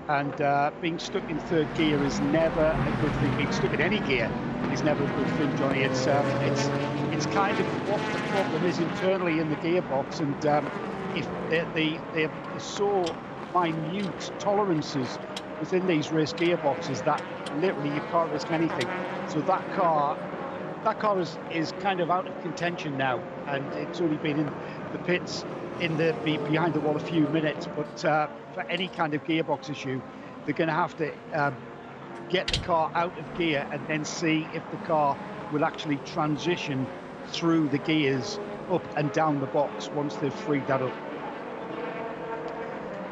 And being stuck in third gear is never a good thing. Being stuck in any gear is never a good thing, Johnny. It's kind of what the problem is internally in the gearbox, and if they're so minute tolerances within these race gearboxes that literally you can't risk anything. So that car is kind of out of contention now, and it's only been in the pits behind the wall a few minutes, but for any kind of gearbox issue, they're going to have to get the car out of gear and then see if the car will actually transition through the gears up and down the box once they've freed that up.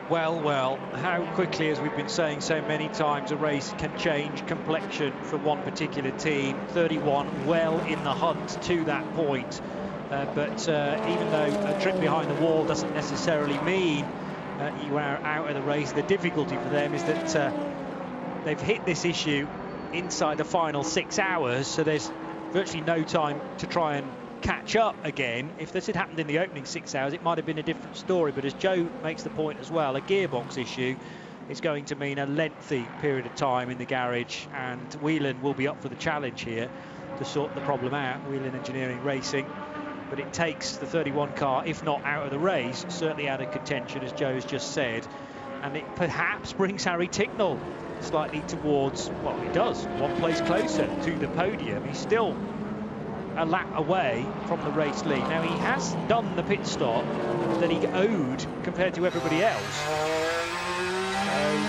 Well, how quickly, as we've been saying so many times, a race can change complexion for one particular team. 31 well in the hunt to that point. But even though a trip behind the wall doesn't necessarily mean you are out of the race, the difficulty for them is that they've hit this issue inside the final 6 hours, so there's virtually no time to try and catch up again. If this had happened in the opening 6 hours, it might have been a different story, but as Joe makes the point as well, a gearbox issue is going to mean a lengthy period of time in the garage, and Whelen will be up for the challenge here to sort the problem out. Whelen Engineering Racing. But it takes the 31 car, if not out of the race, certainly out of contention, as Joe has just said. And it perhaps brings Harry Ticknell slightly towards, well, it does, one place closer to the podium. He's still a lap away from the race lead. Now, he has done the pit stop that he owed compared to everybody else.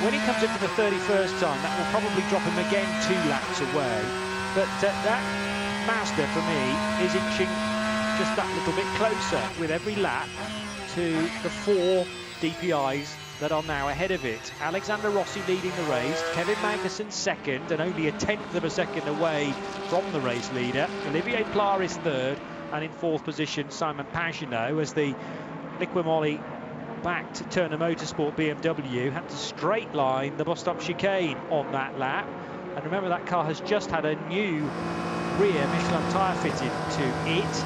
When he comes in for the 31st time, that will probably drop him again 2 laps away. But that Mazda, for me, is inching just that little bit closer with every lap to the 4 DPIs that are now ahead of it. Alexander Rossi leading the race, Kevin Magnussen second, and only a 1/10 of a second away from the race leader. Olivier Pla is third, and in 4th position Simon Pagenaud, as the Liqui backed Turner Motorsport BMW had to straight line the bus stop chicane on that lap. And remember, that car has just had a new rear Michelin tyre fitted to it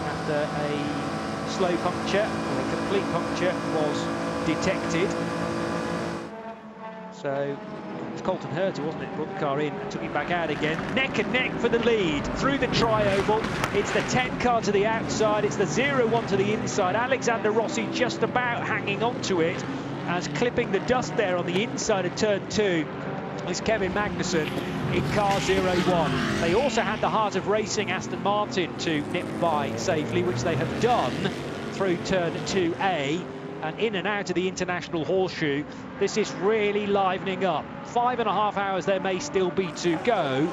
after a slow puncture, or a complete puncture, was detected. So it was Colton Herter, wasn't it, brought the car in and took it back out again. Neck and neck for the lead through the tri-oval. It's the 10 car to the outside, it's the 0-1 to the inside. Alexander Rossi just about hanging on to it, as clipping the dust there on the inside of turn 2 is Kevin Magnussen in car 0-1. They also had the Heart of Racing Aston Martin to nip by safely, which they have done through turn 2A and in and out of the International Horseshoe. This is really livening up. 5.5 hours there may still be to go,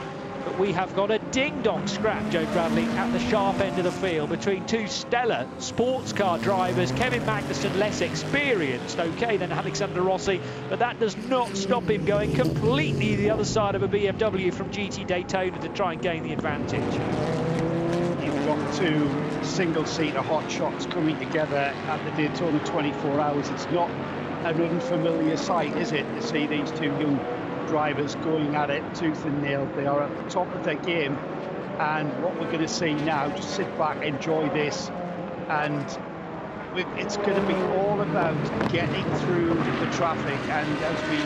but we have got a ding-dong scrap, Joe Bradley, at the sharp end of the field between 2 stellar sports car drivers. Kevin Magnussen less experienced, okay, than Alexander Rossi, but that does not stop him going completely the other side of a BMW from GT Daytona to try and gain the advantage. You've got 2 single-seater hot shots coming together at the Daytona 24 hours. It's not an unfamiliar sight, is it, to see these 2 young drivers going at it tooth and nail. They are at the top of their game, and what we're going to see now, just sit back, enjoy this, and it's going to be all about getting through the traffic. And as we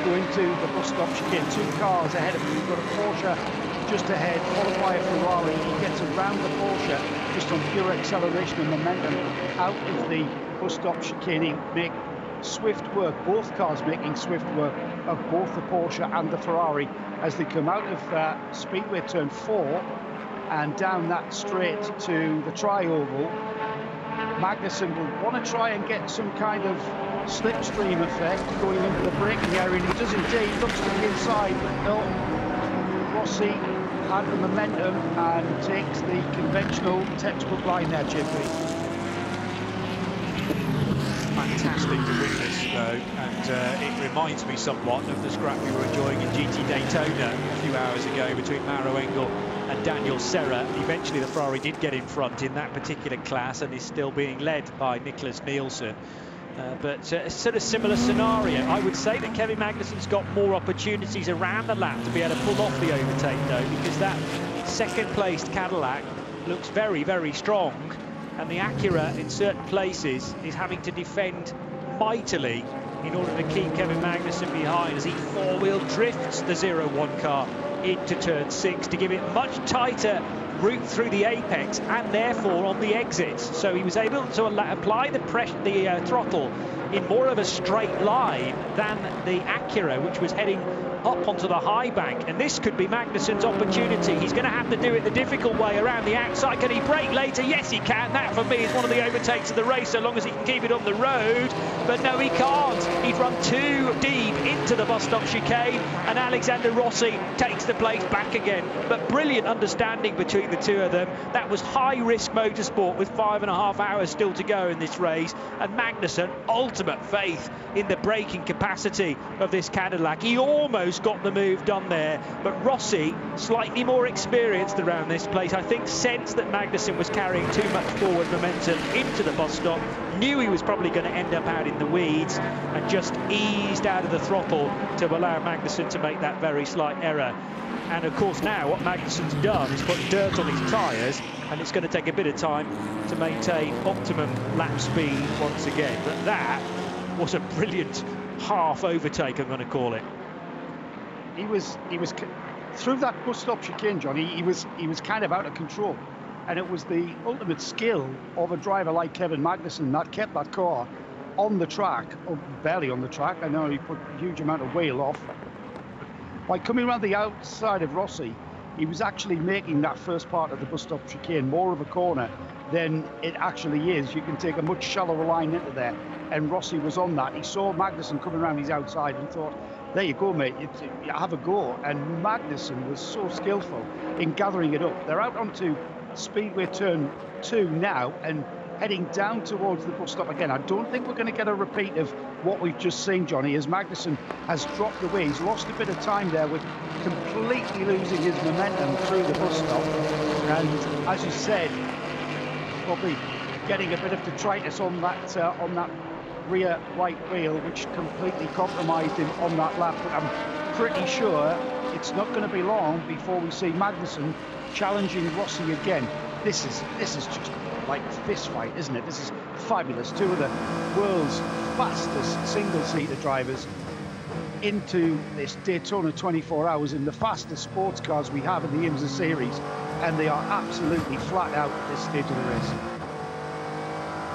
go into the bus stop chicane, 2 cars ahead of him. We've got a Porsche just ahead, followed by a Ferrari. He gets around the Porsche just on pure acceleration and momentum out of the bus stop chicane. He make swift work, both cars making swift work of both the Porsche and the Ferrari as they come out of Speedway turn 4 and down that straight to the tri-oval. Magnussen will want to try and get some kind of slipstream effect going into the braking area, and he does indeed. Looks to the inside, but no. Rossi had the momentum and takes the conventional textbook line there, JP. Fantastic to witness, though, and it reminds me somewhat of the scrap we were enjoying in GT Daytona a few hours ago between Mauro Engel and Daniel Serra. Eventually the Ferrari did get in front in that particular class and is still being led by Nicholas Nielsen. But a sort of similar scenario. I would say that Kevin Magnussen's got more opportunities around the lap to be able to pull off the overtake, though, because that second-placed Cadillac looks very, very strong, and the Acura in certain places is having to defend mightily in order to keep Kevin Magnussen behind as he four-wheel drifts the 0-1 car into turn 6 to give it much tighter route through the apex and therefore on the exits. So he was able to apply the pressure, the throttle in more of a straight line than the Acura, which was heading up onto the high bank, and this could be Magnussen's opportunity. He's going to have to do it the difficult way around the outside. Can he brake later? Yes, he can. That, for me, is one of the overtakes of the race, so long as he can keep it on the road. But no, he can't. He'd run too deep into the bus stop chicane, and Alexander Rossi takes the place back again. But brilliant understanding between the two of them. That was high-risk motorsport with 5.5 hours still to go in this race, and Magnussen, ultimate faith in the braking capacity of this Cadillac. He almost got the move done there, but Rossi, slightly more experienced around this place, I think sensed that Magnussen was carrying too much forward momentum into the bus stop, knew he was probably going to end up out in the weeds, and just eased out of the throttle to allow Magnussen to make that very slight error. And of course now what Magnussen's done is put dirt on his tyres, and it's going to take a bit of time to maintain optimum lap speed once again. But that was a brilliant half overtake, I'm going to call it. He was through that bus stop chicane, Johnny. He was kind of out of control, and it was the ultimate skill of a driver like Kevin Magnussen that kept that car on the track, or barely on the track. I know he put a huge amount of wheel off. By coming around the outside of Rossi, he was actually making that first part of the bus stop chicane more of a corner than it actually is. You can take a much shallower line into there, and Rossi was on that. He saw Magnussen coming around his outside and thought, there you go, mate, you have a go. And Magnussen was so skillful in gathering it up. They're out onto Speedway turn 2 now and heading down towards the bus stop again. I don't think we're going to get a repeat of what we've just seen, Johnny, as Magnussen has dropped away. He's lost a bit of time there with completely losing his momentum through the bus stop. And as you said, probably getting a bit of detritus on that rear right wheel, which completely compromised him on that lap. But I'm pretty sure it's not going to be long before we see Magnussen challenging Rossi again. This is just like fist fight, isn't it? This is fabulous. Two of the world's fastest single-seater drivers into this Daytona 24 hours in the fastest sports cars we have in the IMSA series, and they are absolutely flat out at this stage of the race.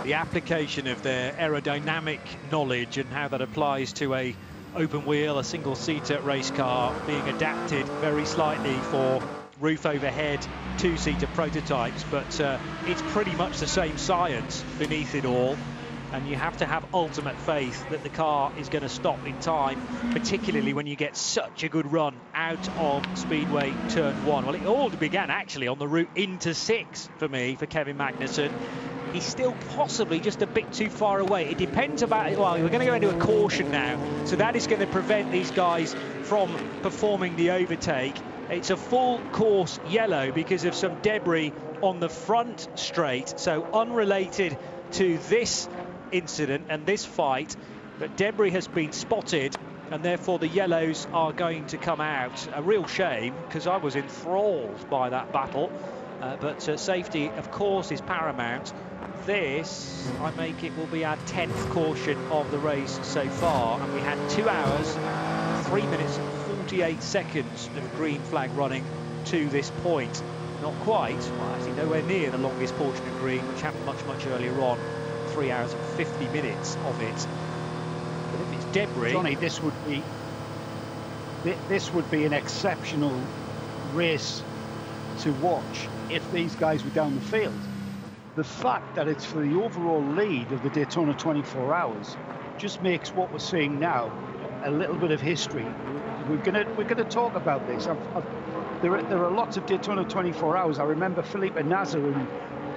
The application of their aerodynamic knowledge and how that applies to a open wheel, a single-seater race car being adapted very slightly for roof overhead two-seater prototypes, but it's pretty much the same science beneath it all, and you have to have ultimate faith that the car is going to stop in time, particularly when you get such a good run out of Speedway turn 1. Well, it all began actually on the route into 6 for me, for Kevin Magnussen. He's still possibly just a bit too far away. It depends about, well, we're going to go into a caution now, so that is going to prevent these guys from performing the overtake. It's a full course yellow because of some debris on the front straight, so unrelated to this incident and this fight, but debris has been spotted and therefore the yellows are going to come out. A real shame, because I was enthralled by that battle, but safety of course is paramount. This, I make it, will be our 10th caution of the race so far, and we had 2 hours, 3 minutes and 48 seconds of green flag running to this point. Not quite, well, actually nowhere near the longest portion of green, which happened much, much earlier on, 3 hours and 50 minutes of it. debris. Johnny, this would be an exceptional race to watch if these guys were down the field. The fact that it's for the overall lead of the Daytona 24 Hours just makes what we're seeing now a little bit of history. We're gonna talk about this. There are lots of Daytona 24 Hours. I remember Felipe Nasr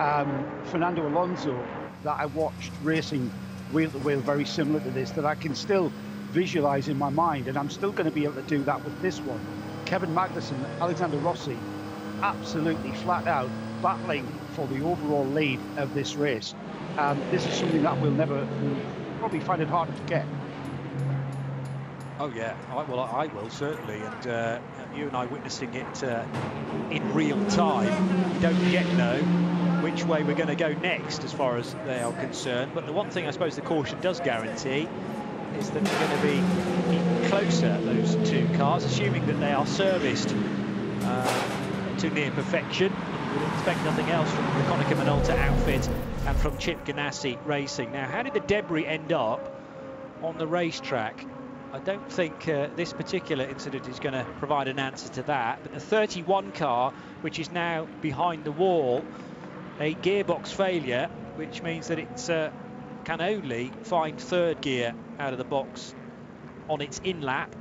and Fernando Alonso that I watched racing wheel to wheel very similar to this, that I can still visualize in my mind, and I'm still going to be able to do that with this one. Kevin Magnussen, Alexander Rossi, absolutely flat out battling for the overall lead of this race. This is something that we'll probably find it hard to forget. Oh yeah, I will certainly, and you and I witnessing it in real time. We don't yet know which way we're going to go next as far as they are concerned, but the one thing I suppose the caution does guarantee is that they're going to be even closer, those two cars, assuming that they are serviced to near perfection. We'd expect nothing else from the Konica Minolta outfit and from Chip Ganassi Racing. Now, how did the debris end up on the racetrack? I don't think this particular incident is going to provide an answer to that, but the 31 car, which is now behind the wall, a gearbox failure, which means that it can only find third gear out of the box on its in-lap,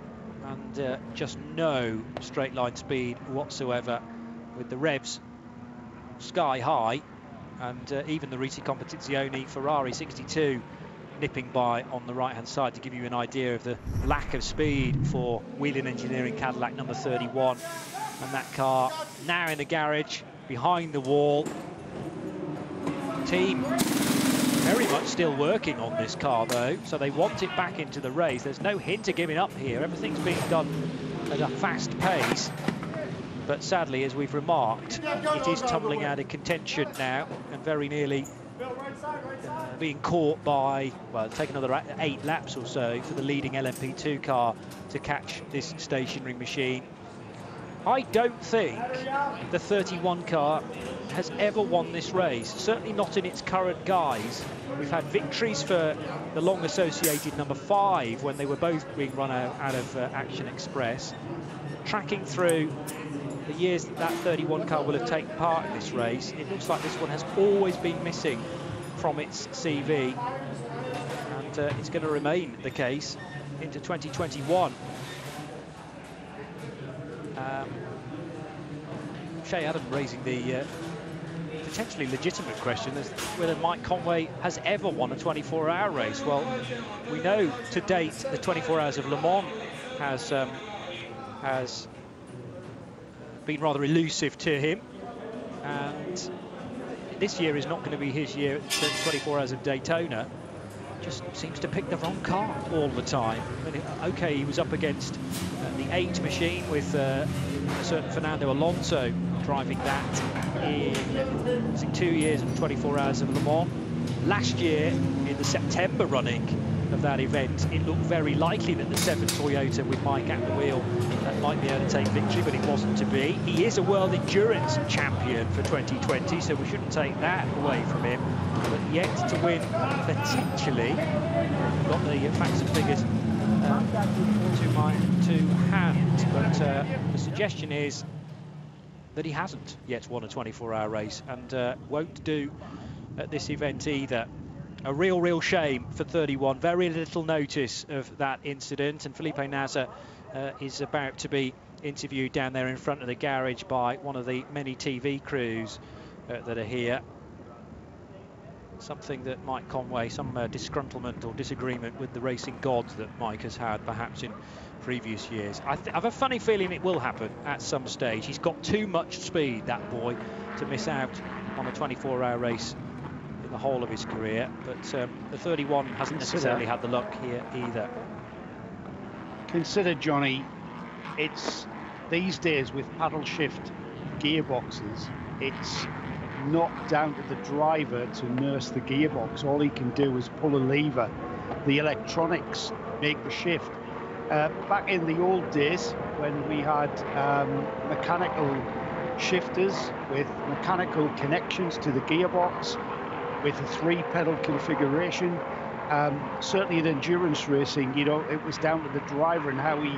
and just no straight line speed whatsoever, with the revs sky high, and even the Risi Competizione Ferrari 62 nipping by on the right hand side, to give you an idea of the lack of speed for Wheeling Engineering Cadillac number 31. And that car now in the garage behind the wall. Team very much still working on this car though, so they want it back into the race. There's no hint of giving up here. Everything's being done at a fast pace, but sadly, as we've remarked, it is tumbling out of contention now, and very nearly being caught by, well, take another 8 laps or so for the leading LMP2 car to catch this stationary machine. I don't think the 31 car has ever won this race, certainly not in its current guise. We've had victories for the long associated number 5 when they were both being run out of Action Express. Tracking through the years that 31 car will have taken part in this race, it looks like this one has always been missing from its CV, and it's going to remain the case into 2021. Shea Adam raising the potentially legitimate question as whether Mike Conway has ever won a 24-hour race. Well, we know to date the 24 Hours of Le Mans has been rather elusive to him, and this year is not going to be his year at the 24 Hours of Daytona. Just seems to pick the wrong car all the time. I mean, okay, he was up against the 8 machine with a certain Fernando Alonso driving that in 2 years of the 24 Hours of Le Mans. Last year, in the September running of that event, it looked very likely that the 7 Toyota with Mike at the wheel might be able to take victory, but it wasn't to be. He is a World Endurance Champion for 2020, so we shouldn't take that away from him. But yet to win, potentially, got the facts and figures to hand, but the suggestion is that he hasn't yet won a 24-hour race, and won't do at this event either. A real shame for 31. Very little notice of that incident, and Felipe Nasr is about to be interviewed down there in front of the garage by one of the many TV crews that are here. Something that Mike Conway, some disgruntlement or disagreement with the racing gods that Mike has had perhaps in previous years. I have a funny feeling it will happen at some stage. He's got too much speed, that boy, to miss out on a 24-hour race in the whole of his career, but the 31 hasn't necessarily had the luck here either. Consider, Johnny, it's these days with paddle shift gearboxes, it's not down to the driver to nurse the gearbox. All he can do is pull a lever. The electronics make the shift. Back in the old days when we had mechanical shifters with mechanical connections to the gearbox with a 3-pedal configuration, certainly in endurance racing, you know, it was down to the driver and how he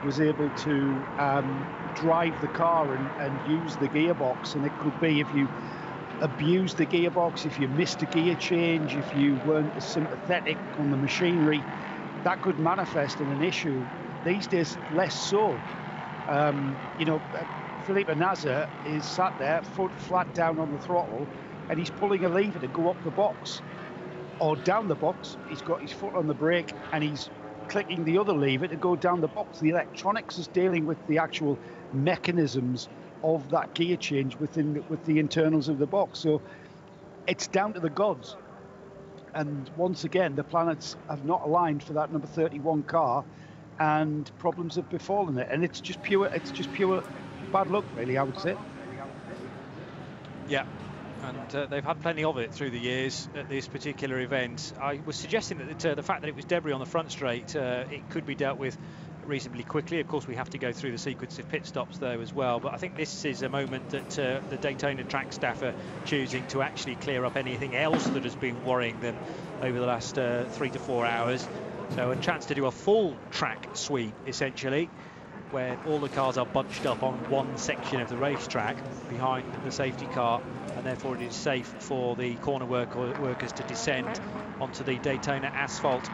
was able to drive the car and use the gearbox. And it could be if you abused the gearbox, if you missed a gear change, if you weren't as sympathetic on the machinery, that could manifest in an issue. These days, less so. You know, Felipe Nasr is sat there, foot flat down on the throttle, and he's pulling a lever to go up the box or down the box. He's got his foot on the brake and he's clicking the other lever to go down the box. The electronics is dealing with the actual mechanisms of that gear change with the internals of the box. So it's down to the gods. And once again, the planets have not aligned for that number 31 car, and problems have befallen it. And it's just pure bad luck, really, I would say. Yeah, and they've had plenty of it through the years at this particular event. I was suggesting that the fact that it was debris on the front straight, it could be dealt with reasonably quickly. Of course, we have to go through the sequence of pit stops though as well, but I think this is a moment that the Daytona track staff are choosing to actually clear up anything else that has been worrying them over the last 3 to 4 hours. So a chance to do a full track sweep, essentially, where all the cars are bunched up on one section of the racetrack behind the safety car, and therefore it is safe for the corner workers to descend onto the Daytona asphalt.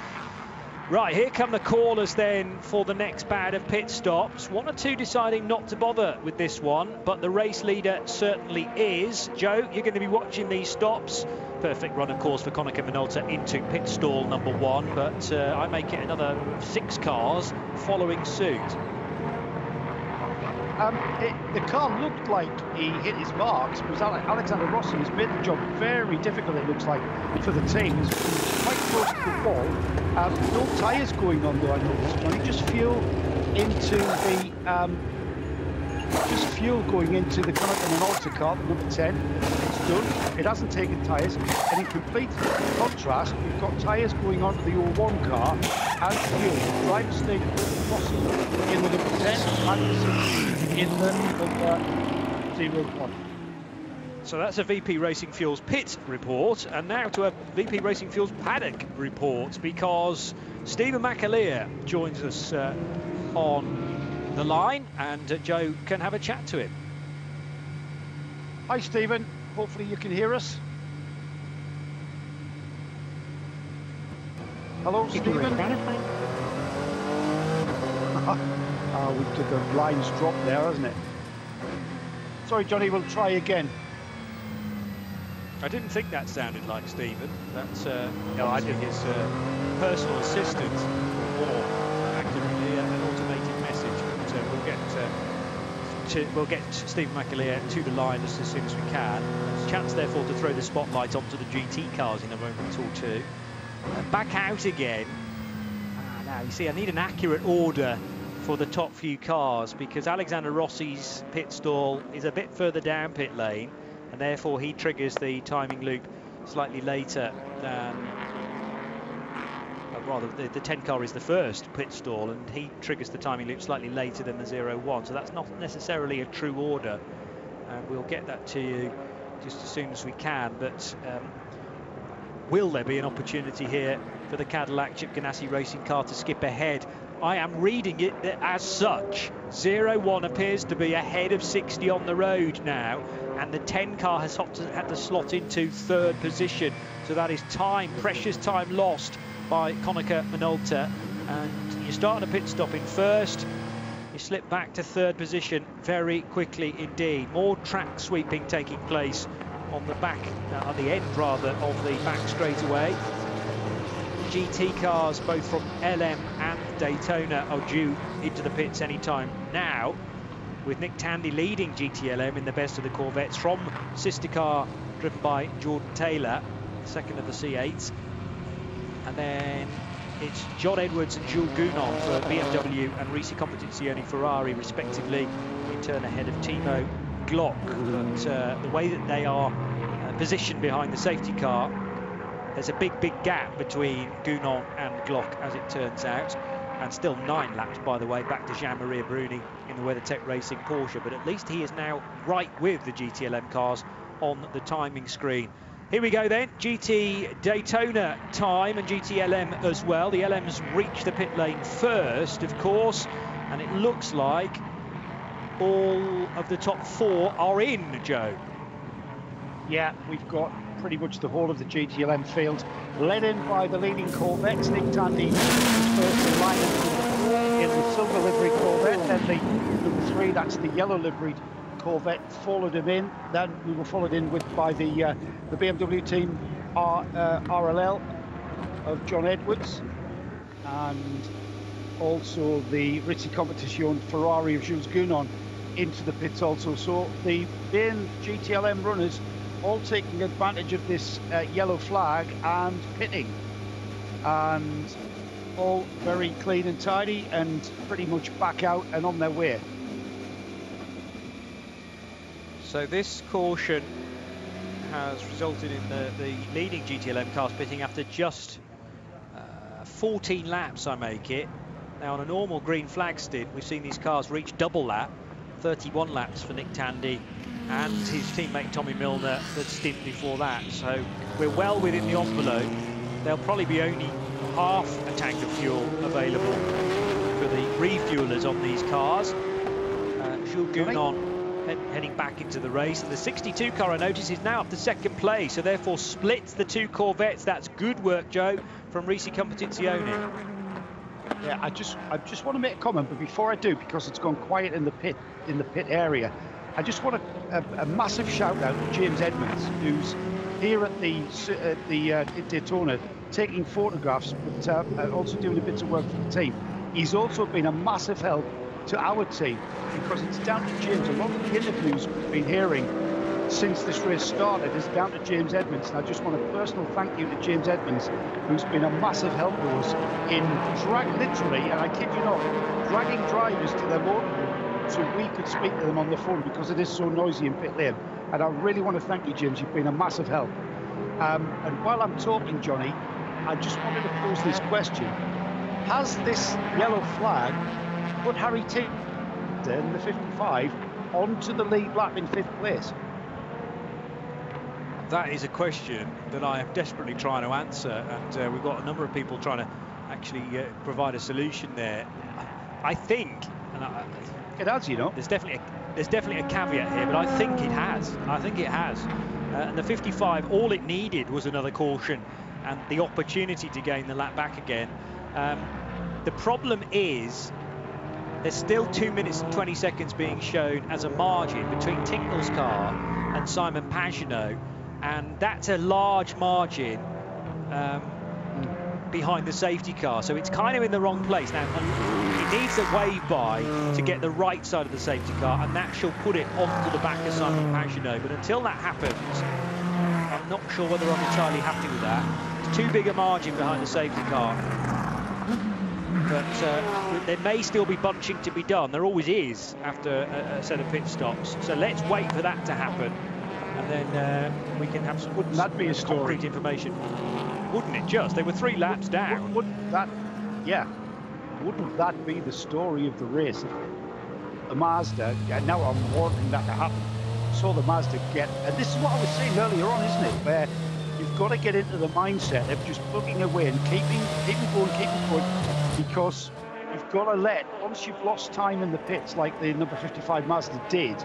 Right, here come the callers then for the next bout of pit stops. 1 or 2 deciding not to bother with this one, but the race leader certainly is. Joe, you're going to be watching these stops. Perfect run, of course, for Konica Minolta into pit stall number 1, but I make it another 6 cars following suit. The car looked like he hit his marks, because Alexander Rossi has made the job very difficult, it looks like, for the team. He's quite close to the wall. No tyres going on, though, I noticed, Johnny. Just fuel going into the Konica Minolta car, the number 10. It's done. It hasn't taken tyres. And in complete contrast, we've got tyres going onto the 01 car and fuel. Driver stayed possible in the number 10 and in the number 01. So that's a VP Racing Fuels pit report, and now to a VP Racing Fuels paddock report, because Stephen McAleer joins us on the line, and Joe can have a chat to him. Hi Stephen, hopefully you can hear us. Hello Stephen. The line's dropped there, hasn't it? Sorry Johnny, we'll try again. I didn't think that sounded like Stephen. That's obviously his personal assistant, or accurately an automated message. But we'll get Stephen McAleer to the line just as soon as we can. There's a chance, therefore, to throw the spotlight onto the GT cars in a moment or two. Back out again. Now you see, I need an accurate order for the top few cars, because Alexander Rossi's pit stall is a bit further down pit lane, and therefore he triggers the timing loop slightly later than, rather the 10 car is the first pit stall, and he triggers the timing loop slightly later than the 01, so that's not necessarily a true order, and we'll get that to you just as soon as we can. But will there be an opportunity here for the Cadillac Chip Ganassi racing car to skip ahead? I am reading it as such. 01 appears to be ahead of 60 on the road now, and the 10 car has had to slot into 3rd position. So that is time, precious time lost by Konica Minolta. And you start a pit stop in 1st, you slip back to 3rd position very quickly indeed. More track sweeping taking place on the back, at the end rather, of the back straightaway. GT cars, both from LM and Daytona, are due into the pits anytime now, with Nick Tandy leading GTLM in the best of the Corvettes from sister car driven by Jordan Taylor, 2nd of the C8s. And then it's John Edwards and Jules Gounon for BMW and Risi Competizione Ferrari, respectively, in turn ahead of Timo Glock. But the way that they are positioned behind the safety car, there's a big gap between Gounon and Glock, as it turns out, and still 9 laps, by the way, back to Jean-Marie Bruni in the WeatherTech Racing Porsche. But at least he is now right with the GTLM cars on the timing screen. Here we go then, GT Daytona time and GT LM as well. The LM's reached the pit lane first, of course, and it looks like all of the top 4 are in, Joe. Yeah, we've got pretty much the whole of the GTLM field, led in by the leading Corvettes. Nick Tandy first in line in the silver livery Corvette, then the number 3, that's the yellow liveried Corvette, followed him in. Then we were followed in by the BMW team RLL of John Edwards, and also the Rizzi Competition Ferrari of Jules Gounon into the pits also. So the main GTLM runners all taking advantage of this yellow flag and pitting, and all very clean and tidy and pretty much back out and on their way. So this caution has resulted in the leading GTLM cars pitting after just 14 laps, I make it. Now on a normal green flag stint, we've seen these cars reach double lap, 31 laps for Nick Tandy and his teammate Tommy Milner the stint before that. So we're well within the envelope. There'll probably be only half a tank of fuel available for the refuelers on these cars. Jules Gounon heading back into the race, and the 62 car, I notice, is now up to second place, so therefore splits the 2 Corvettes. That's good work, Joe, from Rizzi Competizione. Yeah, I just want to make a comment, but before I do, because it's gone quiet in the pit area, I just want a massive shout out to James Edmonds, who's here at the Daytona taking photographs, but also doing a bit of work for the team. He's also been a massive help to our team, because it's down to James. A lot of the interviews we've been hearing since this race started is down to James Edmonds, and I just want a personal thank you to James Edmonds, who's been a massive help to us in literally, and I kid you not, dragging drivers to their motorhome so we could speak to them on the phone, because it is so noisy in pit lane. And I really want to thank you, James. You've been a massive help. And while I'm talking, Johnny, I just wanted to pose this question: has this yellow flag put Harry T in the 55 onto the lead lap in 5th place? That is a question that I am desperately trying to answer, and we've got a number of people trying to actually provide a solution there. I think, it has, you know. There's definitely a caveat here, but I think it has. I think it has. And the 55, all it needed was another caution and the opportunity to gain the lap back again. The problem is there's still 2 minutes and 20 seconds being shown as a margin between Tincknell's car and Simon Pagenaud, and that's a large margin behind the safety car, so it's kind of in the wrong place. Now, it needs a wave by to get the right side of the safety car, and that shall put it onto the back of Simon Pagenaud, but until that happens, I'm not sure whether I'm entirely happy with that. It's too big a margin behind the safety car. But there may still be bunching to be done. There always is after a set of pit stops. So let's wait for that to happen, and then we can have some. Wouldn't that be a story? Concrete information. Wouldn't it just? They were 3 laps down. Wouldn't that be the story of the race? If the Mazda, and now I'm wanting that to happen, saw the Mazda get, and this is what I was saying earlier on, isn't it? Where you've got to get into the mindset of just plugging away and keeping going, because you've got to once you've lost time in the pits like the number 55 Mazda did,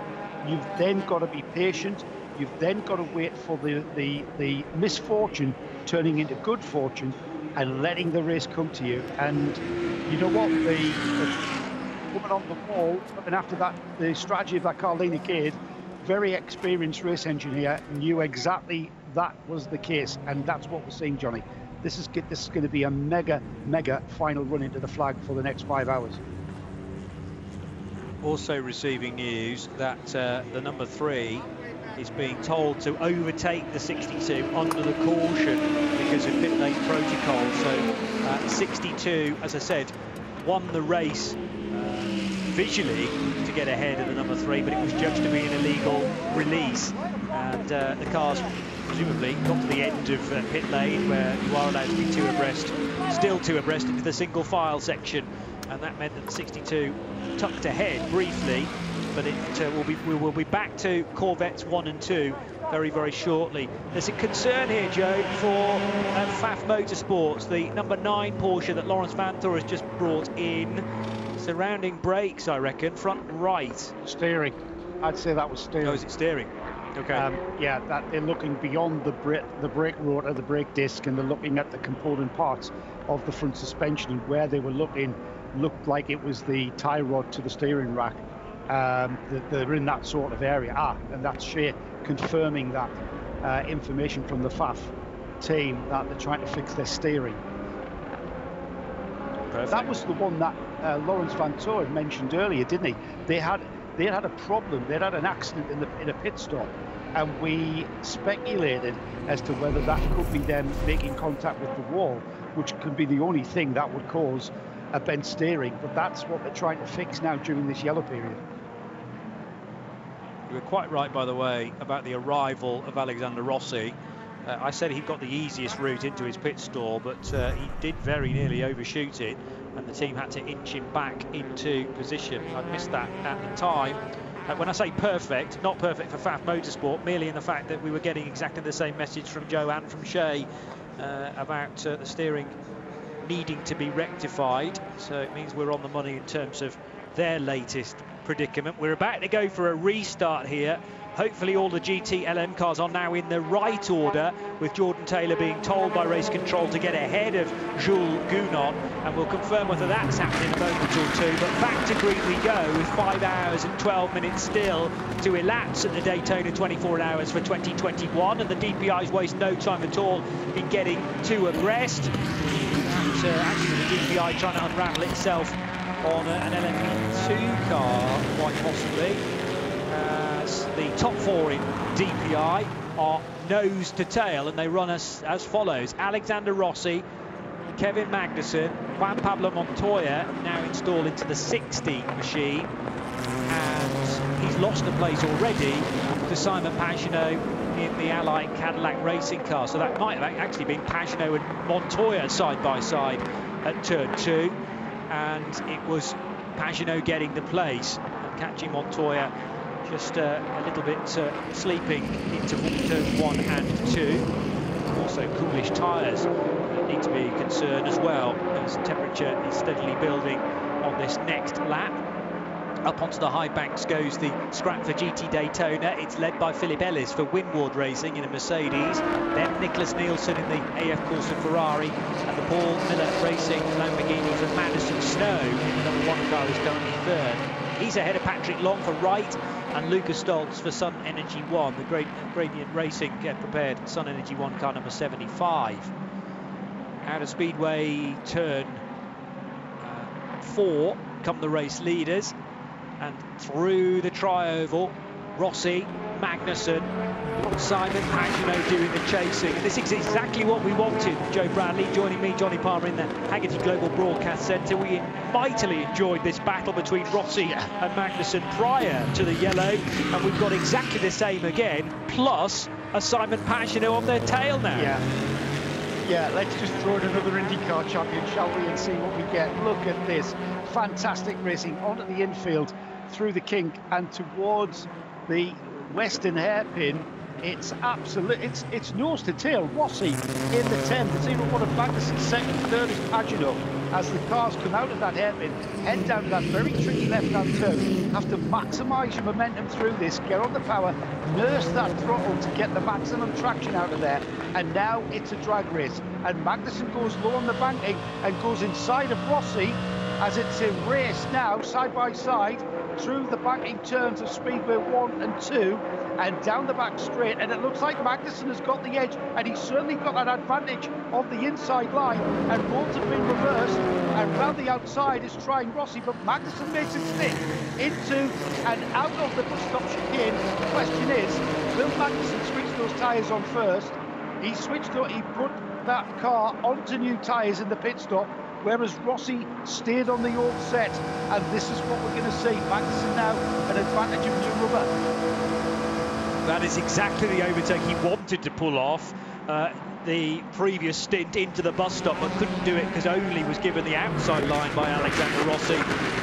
you've then got to be patient. You've then got to wait for the misfortune turning into good fortune and letting the race come to you. And you know what? The woman on the wall looking after that, the strategy of that Carlina Gade, very experienced race engineer, knew exactly that was the case, and that's what we're seeing, Johnny. This is going to be a mega final run into the flag for the next 5 hours. Also receiving news that the number 3 is being told to overtake the 62 under the caution because of pit lane protocol. So 62, as I said, won the race visually to get ahead of the number 3, but it was judged to be an illegal release, and the cars presumably got to the end of pit lane where you are allowed to be 2 abreast, still 2 abreast into the single file section, and that meant that the 62 tucked ahead briefly, but we will be back to Corvettes 1 and 2 very, very shortly. There's a concern here, Joe, for Pfaff Motorsports, the number 9 Porsche that Laurens Vanthoor has just brought in. Surrounding brakes, I reckon, front right. Steering. I'd say that was steering. Oh, is it steering? Okay. Yeah, that they're looking beyond the brake rotor, the brake disc, and they're looking at the component parts of the front suspension, and where they were looking looked like it was the tie rod to the steering rack. They're in that sort of area. And that's Shea confirming that information from the Pfaff team, that they're trying to fix their steering. Perfect. That was the one that Laurens Vanthoor had mentioned earlier, didn't he? They had a problem. They had an accident in a pit stop, and we speculated as to whether that could be them making contact with the wall, which could be the only thing that would cause a bent steering. But that's what they're trying to fix now during this yellow period. You were quite right, by the way, about the arrival of Alexander Rossi. I said he got the easiest route into his pit stall, but he did very nearly overshoot it, and the team had to inch him back into position. I missed that at the time. When I say perfect, not perfect for Pfaff Motorsport, merely in the fact that we were getting exactly the same message from Joe and from Shea about the steering needing to be rectified. So it means we're on the money in terms of their latest predicament. We're about to go for a restart here. Hopefully all the GT LM cars are now in the right order, with Jordan Taylor being told by race control to get ahead of Jules Gounon, and we'll confirm whether that's happening in a moment or two. But back to green we go, with 5 hours and 12 minutes still to elapse at the Daytona 24 Hours for 2021, and the DPIs waste no time at all in getting too abreast. Actually the DPI trying to unravel itself on an LMP2 car, quite possibly. The top 4 in DPI are nose to tail, and they run as follows: Alexander Rossi, Kevin Magnussen, Juan Pablo Montoya now installed into the 60 machine, and he's lost a place already to Simon Pagenaud in the Ally Cadillac racing car. So that might have actually been Pagenaud and Montoya side by side at turn 2, and it was Pagenaud getting the place and catching Montoya just a little bit sleeping into turn 1 and 2. Also coolish tyres need to be a concern as well, as temperature is steadily building on this next lap. Up onto the high banks goes the scrap for GT Daytona. It's led by Philip Ellis for Winward Racing in a Mercedes. Then Nicholas Nielsen in the AF Corsa Ferrari, and the Paul Miller Racing Lamborghinis and Madison Snow in the number 1 car is currently 3rd. He's ahead of Patrick Long for Wright and Lucas Stoltz for Sun Energy 1. The Gradient Racing prepared Sun Energy 1 car number 75. Out of Speedway turn 4 come the race leaders, and through the tri-oval, Rossi, Magnussen, Simon Pagenaud doing the chasing. And this is exactly what we wanted. Joe Bradley joining me, Johnny Palmer, in the Haggerty Global Broadcast Centre. We mightily enjoyed this battle between Rossi and Magnussen prior to the yellow, and we've got exactly the same again, plus a Simon Pagenaud on their tail now. Yeah, let's just throw in another IndyCar champion, shall we, and see what we get. Look at this. Fantastic racing onto the infield, through the kink and towards the western hairpin. It's absolute. It's nose to tail. Rossi in the 10. There's even one of Magnussen's second, third is Pagenaud. As the cars come out of that hairpin, head down to that very tricky left-hand turn. Have to maximise your momentum through this. Get on the power, nurse that throttle to get the maximum traction out of there. And now it's a drag race. And Magnussen goes low on the banking and goes inside of Rossi, as it's a race now side by side through the banking turns of Speedway 1 and 2 and down the back straight, and it looks like Magnussen has got the edge, and he's certainly got that advantage of the inside line, and roles have been reversed, and round the outside is trying Rossi, but Magnussen makes it stick into and out of the bus stop chicane. The question is, will Magnussen switch those tyres on first? He put that car onto new tyres in the pit stop, whereas Rossi stayed on the old set, and this is what we're going to see. Magnussen now an advantage of new rubber. That is exactly the overtake he wanted to pull off. the previous stint into the bus stop, but couldn't do it because only was given the outside line by Alexander Rossi.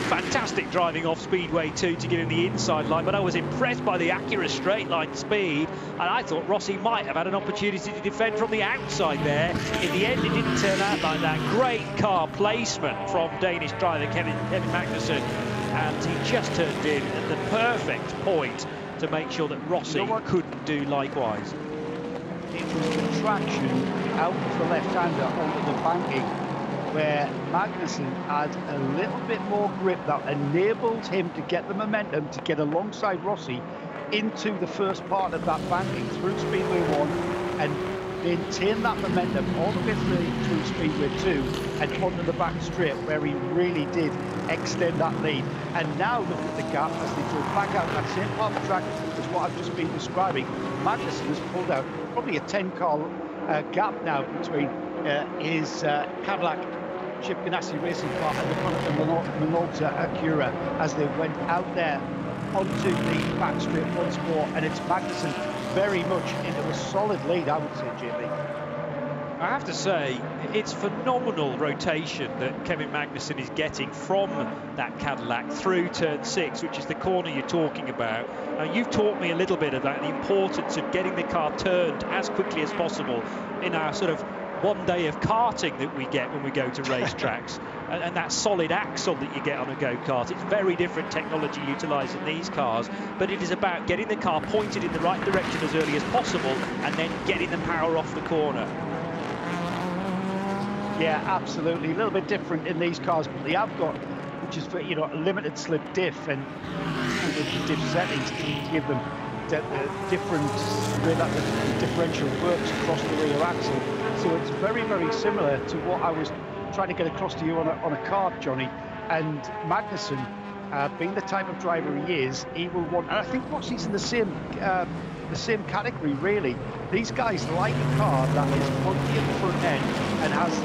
Fantastic driving off Speedway 2 to give him the inside line, but I was impressed by the accurate straight line speed, and I thought Rossi might have had an opportunity to defend from the outside there. In the end, it didn't turn out like that. Great car placement from Danish driver Kevin Magnussen, and he just turned in at the perfect point to make sure that Rossi couldn't do likewise. It was the traction out of the left-hander onto the banking where Magnussen had a little bit more grip that enabled him to get the momentum to get alongside Rossi into the first part of that banking through Speedway 1 and maintain that momentum all the way through Speedway 2 and onto the back straight where he really did extend that lead. And now look at the gap as they go back out that same part of the track as what I've just been describing. Magnussen has pulled out probably a 10-car gap now between his Cadillac Chip Ganassi racing car and the Minolta Acura as they went out there onto the back straight once more, and it's Magnussen very much into a solid lead, I would say, JB. I have to say, it's phenomenal rotation that Kevin Magnussen is getting from that Cadillac through turn 6, which is the corner you're talking about. You've taught me a little bit about the importance of getting the car turned as quickly as possible in our sort of one day of karting that we get when we go to racetracks, and that solid axle that you get on a go-kart. It's very different technology utilised in these cars, but it is about getting the car pointed in the right direction as early as possible and then getting the power off the corner. Yeah, absolutely. A little bit different in these cars, but they have got, which is for, you know, a limited slip diff and the diff settings to give them the different way that the differential works across the rear axle. So it's very, very similar to what I was trying to get across to you on a kart, Johnny. And Magnussen, being the type of driver he is, he will want, and I think Rossi's in the same category, really. These guys like a car that is pointy at the front end and has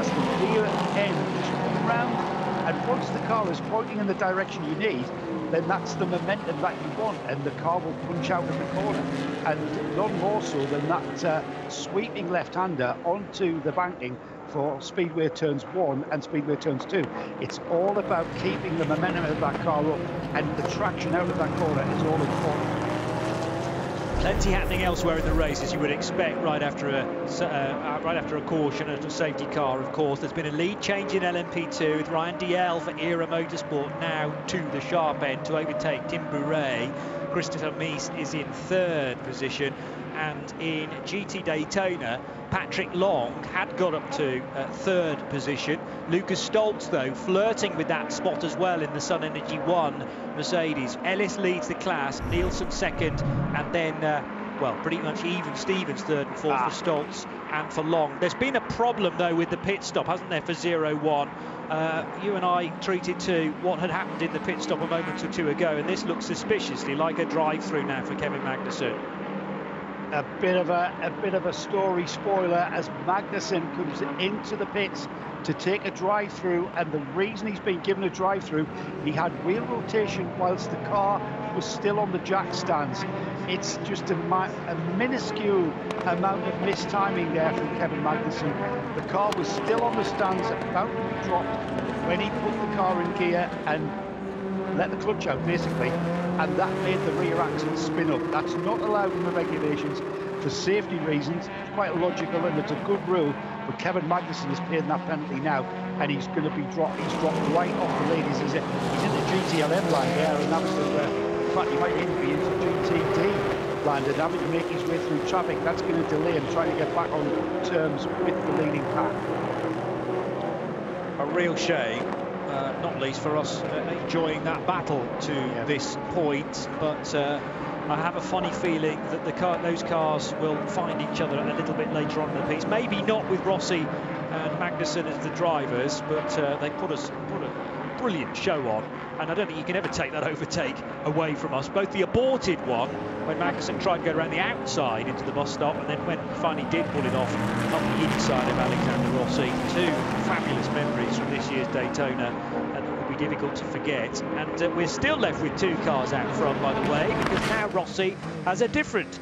the rear end just round. And once the car is pointing in the direction you need, then that's the momentum that you want, and the car will punch out of the corner. And none more so than that sweeping left-hander onto the banking for Speedway turns 1 and Speedway turns 2. It's all about keeping the momentum of that car up, and the traction out of that corner is all important. Plenty happening elsewhere in the race, as you would expect, right after a caution at a safety car, of course. There's been a lead change in LMP2 with Ryan Dalziel for Era Motorsport now to the sharp end to overtake Tim Bourret. Christopher Mies is in 3rd position, and in GT Daytona, Patrick Long had got up to 3rd position. Lucas Stoltz, though, flirting with that spot as well in the Sun Energy 1 Mercedes. Ellis leads the class, Nielsen 2nd, and then, well, pretty much even Stevens 3rd and 4th for Stoltz and for Long. There's been a problem, though, with the pit stop, hasn't there, for 0-1? You and I treated to what had happened in the pit stop a moment or two ago, and this looks suspiciously like a drive-through now for Kevin Magnussen. A bit of a story spoiler as Magnussen comes into the pits to take a drive-through, and the reason he's been given a drive-through, he had wheel rotation whilst the car was still on the jack stands. It's just a minuscule amount of mistiming there from Kevin Magnussen. The car was still on the stands, about to be dropped when he put the car in gear and let the clutch out, basically, and that made the rear axle spin up. That's not allowed in the regulations for safety reasons. It's quite logical and it's a good rule, but Kevin Magnussen is paying that penalty now, and he's going to be dropped. He's dropped right off the lead. He's in the GTLM line there, and that's in fact, he might even be into GTD line and having to make his way through traffic. That's going to delay him trying to get back on terms with the leading pack. A real shame. Not least for us enjoying that battle to this point, but I have a funny feeling that those cars will find each other a little bit later on in the piece. Maybe not with Rossi and Magnussen as the drivers, but they put a brilliant show on, and I don't think you can ever take that overtake away from us. Both the aborted one, when Magnussen tried to go around the outside into the bus stop, and then when he finally did pull it off on the inside of Alexander Rossi. Two fabulous memories from this year's Daytona, and that will be difficult to forget. And we're still left with 2 cars out front, by the way, because now Rossi has a different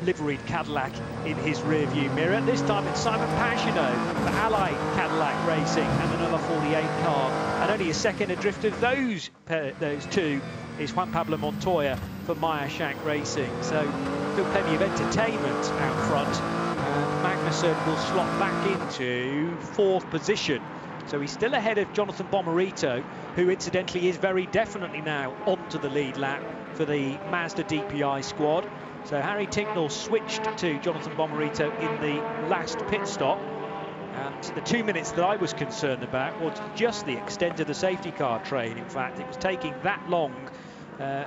liveried Cadillac in his rear-view mirror. This time it's Simon Pagenaud for Ally Cadillac Racing and another 48 car. And only a second adrift of those 2 is Juan Pablo Montoya for Meyer Shank Racing. So still plenty of entertainment out front. Magnussen will slot back into 4th position. So he's still ahead of Jonathan Bomarito, who incidentally is very definitely now onto the lead lap for the Mazda DPI squad. So Harry Tinknell switched to Jonathan Bomarito in the last pit stop. And the 2 minutes that I was concerned about was just the extent of the safety car train. In fact, it was taking that long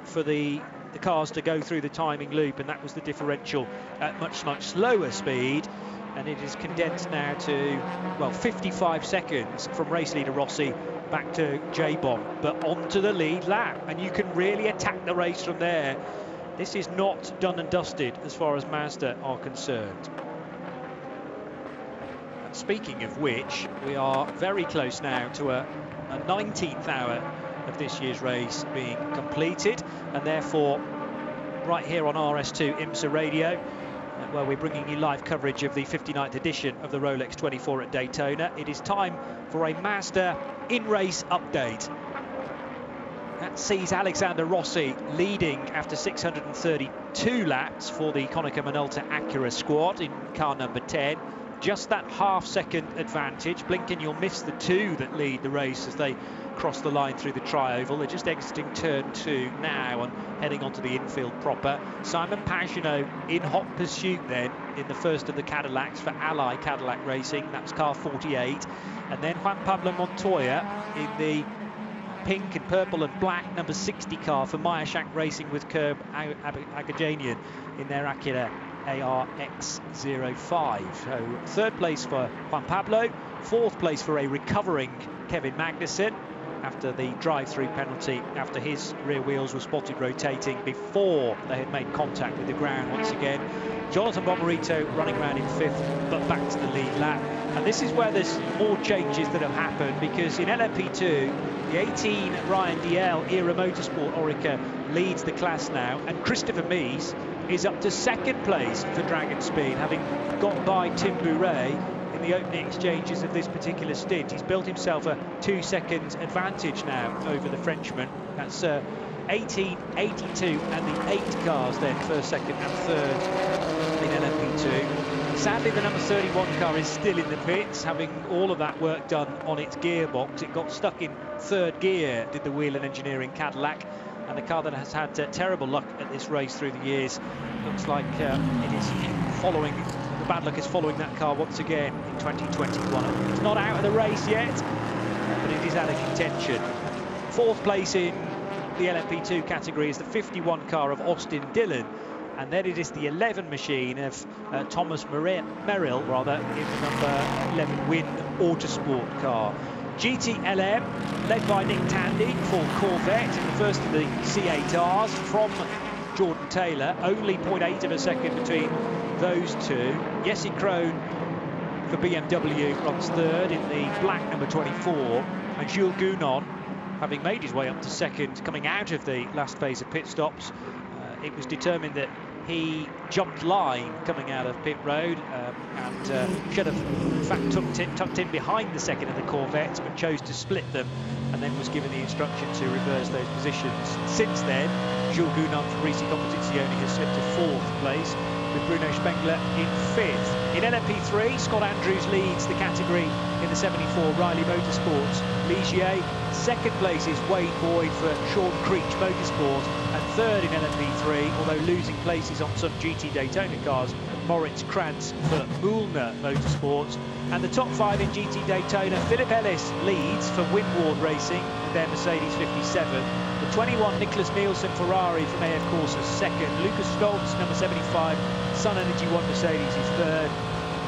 for the cars to go through the timing loop, and that was the differential at much slower speed. And it is condensed now to, well, 55 seconds from race leader Rossi back to J-Bomb, but onto the lead lap, and you can really attack the race from there. This is not done and dusted as far as Mazda are concerned. And speaking of which, we are very close now to a 19th hour of this year's race being completed, and therefore right here on RS2 IMSA Radio, where we're bringing you live coverage of the 59th edition of the Rolex 24 at Daytona. It is time for a Mazda in-race update. That sees Alexander Rossi leading after 632 laps for the Konica Minolta Acura squad in car number 10. Just that half-second advantage. Blinken, you'll miss the 2 that lead the race as they cross the line through the tri-oval. They're just exiting turn 2 now and heading onto the infield proper. Simon Pagenaud in hot pursuit then in the first of the Cadillacs for Ally Cadillac Racing. That's car 48. And then Juan Pablo Montoya in the pink and purple and black number 60 car for Meyer Shank Racing with Curb Agajanian in their Acura ARX05. So 3rd place for Juan Pablo, 4th place for a recovering Kevin Magnussen after the drive-through penalty, after his rear wheels were spotted rotating before they had made contact with the ground once again. Jonathan Bomarito running around in 5th, but back to the lead lap. And this is where there's more changes that have happened, because in LMP2, the 18 Ryan DL Era Motorsport Orica leads the class now, and Christopher Mies is up to 2nd place for Dragon Speed, having got by Tim Bourret in the opening exchanges of this particular stint. He's built himself a 2 seconds advantage now over the Frenchman. That's 18, 82 and the 8 cars then, 1st, 2nd and 3rd in LMP2. Sadly, the number 31 car is still in the pits, having all of that work done on its gearbox. It got stuck in 3rd gear, did the Wheel and Engineering Cadillac, and the car that has had terrible luck at this race through the years looks like it is following, the bad luck is following that car once again in 2021. It's not out of the race yet, but it is out of contention. 4th place in the LMP2 category is the 51 car of Austin Dillon, and then it is the 11 machine of Thomas Merrill, in the number 11 Win Autosport car. GTLM, led by Nick Tandy for Corvette in the first of the C8Rs from Jordan Taylor. Only 0.8 of a second between those 2. Jesse Krohn for BMW runs 3rd in the black number 24. And Jules Gounon, having made his way up to 2nd, coming out of the last phase of pit stops. It was determined that he jumped line coming out of pit road and should have in fact tucked in behind the 2nd of the Corvettes, but chose to split them and then was given the instruction to reverse those positions. Since then, Jules Gounon from Risi Competizione has slipped to 4th place, with Bruno Spengler in 5th. In LMP3, Scott Andrews leads the category in the 74 Riley Motorsports Ligier. 2nd place is Wade Boyd for Sean Creech Motorsport, and 3rd in LMP3, although losing places on some GT Daytona cars, Moritz Krantz for Ullner Motorsports. And the top 5 in GT Daytona, Philip Ellis leads for Windward Racing with their Mercedes 57. The 21 Nicholas Nielsen Ferrari from AF Corsa's 2nd. Lucas Stoltz, number 75, Sun Energy 1 Mercedes is 3rd.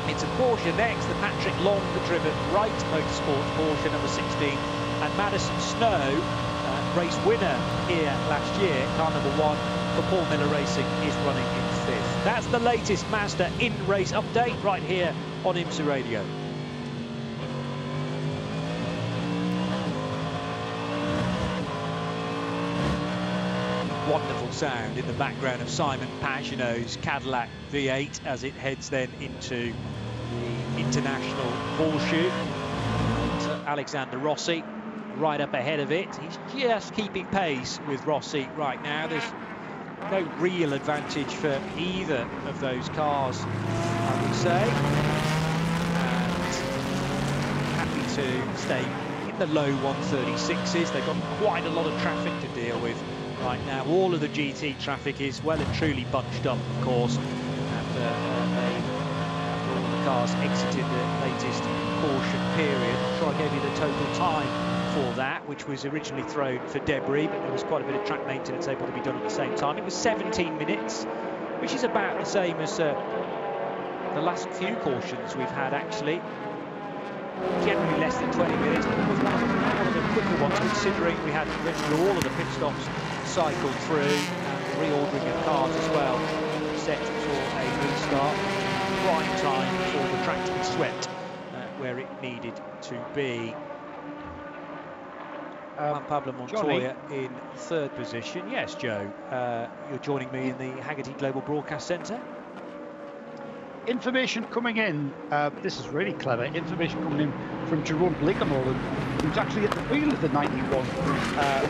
It's a Porsche next, the Patrick Long-driven Wright Motorsports Porsche number 16. And Madison Snow, race winner here last year, car number 1 for Paul Miller Racing, is running in 5th. That's the latest Mazda in-race update right here on IMSA Radio. wonderful sound in the background of Simon Pagenaud's Cadillac V8 as it heads then into the international horseshoe. And Alexander Rossi right up ahead of it. He's just keeping pace with Rossi right now. There's no real advantage for either of those cars, I would say. And happy to stay in the low 136s. They've got quite a lot of traffic to deal with right now. All of the GT traffic is well and truly bunched up, of course, after all the cars exited the latest caution period. I'm sure I gave you the total time for that, which was originally thrown for debris, but there was quite a bit of track maintenance able to be done at the same time. It was 17 minutes, which is about the same as the last few cautions we've had, actually. Generally less than 20 minutes, but it was one of the quicker ones, considering we had all of the pit stops cycled through and the reordering of cars as well, set for a restart. Prime time for the track to be swept where it needed to be. Juan Pablo Montoya in third position. Yes, Joe, you're joining me in the Haggerty Global Broadcast Centre. Information coming in, this is really clever, information coming in from Jerome Blickenmolen, who's actually at the wheel of the 91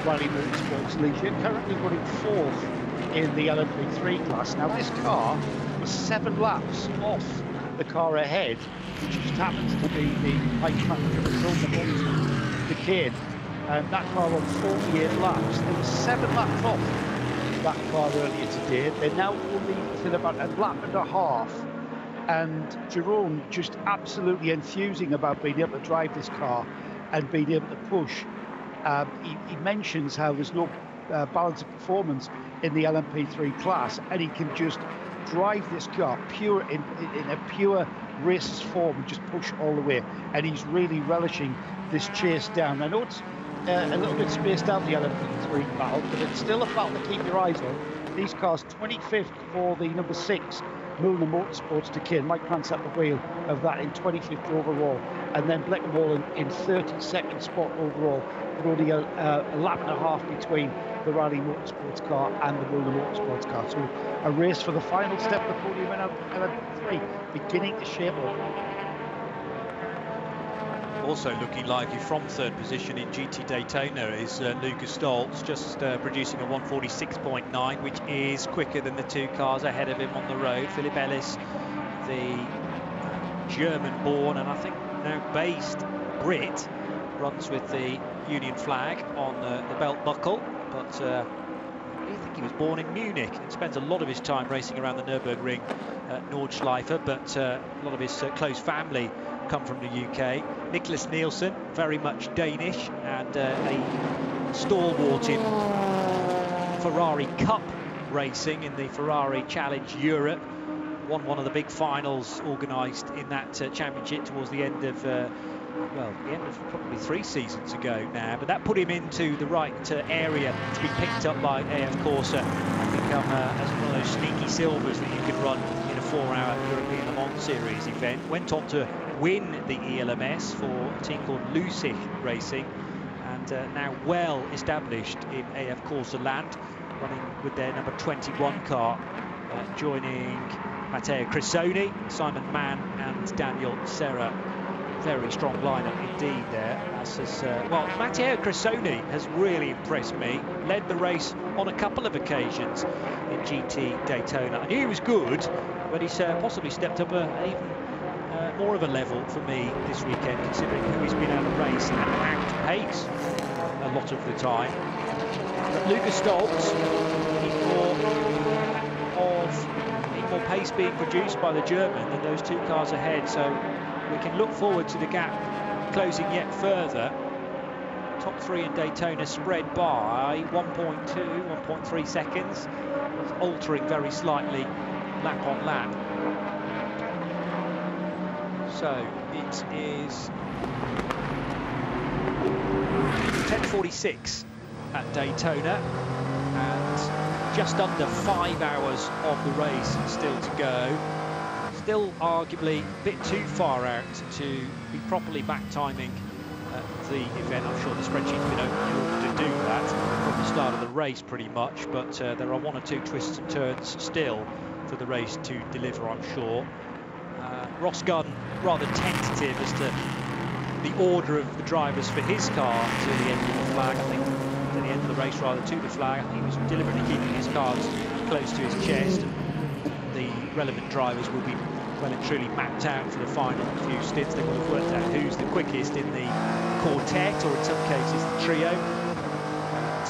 Rally Motorsports League, currently running fourth in the LMP3 class. Now, this car was 7 laps off the car ahead, which just happens to be the Mike the kid. And that car on 48 laps. They were 7 laps off that car earlier today. They're now only within about a lap and a half. And Jerome just absolutely enthusing about being able to drive this car and being able to push. He mentions how there's no balance of performance in the LMP3 class, and he can just drive this car pure in a pure races form and just push all the way. And he's really relishing this chase down. I know it's a little bit spaced out, the LMP3 battle, but it's still a battle to keep your eyes on. These cars, 25th for the number 6 Miller Motorsports to Kane. Mike Prance at the wheel of that in 25th overall, and then Bleckenmolen in 32nd spot overall, but only a lap and a half between the Rally Motorsports car and the Miller Motorsports car. So a race for the final step of the podium in LMP3 beginning to shape up. Also looking lively from third position in GT Daytona is Lucas Stoltz, just producing a 146.9, which is quicker than the 2 cars ahead of him on the road. Philip Ellis, the German-born and I think now based Brit, runs with the Union flag on the belt buckle, but I think he was born in Munich and spends a lot of his time racing around the Nürburgring at Nordschleife, but a lot of his close family come from the UK. Nicholas Nielsen, very much Danish, and a stalwart in Ferrari Cup racing in the Ferrari Challenge Europe. Won one of the big finals organised in that championship towards the end of well, the end of probably 3 seasons ago now, but that put him into the right area to be picked up by AF Corsa and become as one of those sneaky silvers that you can run in a 4-hour European Le Mans Series event. Went on to win the ELMS for a team called Lusich Racing, and now well established in AF Corsa land, running with their number 21 car, joining Matteo Crissoni, Simon Mann and Daniel Serra. Very strong lineup indeed there. As well, Matteo Crissoni has really impressed me. Led the race on a couple of occasions in GT Daytona. I knew he was good, but he's possibly stepped up even more of a level for me this weekend, considering who he's been able to race and outpace a lot of the time. But Lucas Stoltz, more pace being produced by the German than those 2 cars ahead, so we can look forward to the gap closing yet further. Top 3 in Daytona spread by 1.2, 1.3 seconds, altering very slightly lap on lap. So it is 10:46 at Daytona, and just under 5 hours of the race still to go. Still arguably a bit too far out to be properly back timing at the event. I'm sure the spreadsheet's been opened in order to do that from the start of the race pretty much, but there are one or two twists and turns still for the race to deliver, I'm sure. Ross Gunn rather tentative as to the order of the drivers for his car to the end of the flag. I think to the end of the race, rather, to the flag. I think he was deliberately keeping his cars close to his chest. The relevant drivers will be well and truly mapped out for the final few stints. They will have worked out who's the quickest in the quartet, or in some cases the trio. And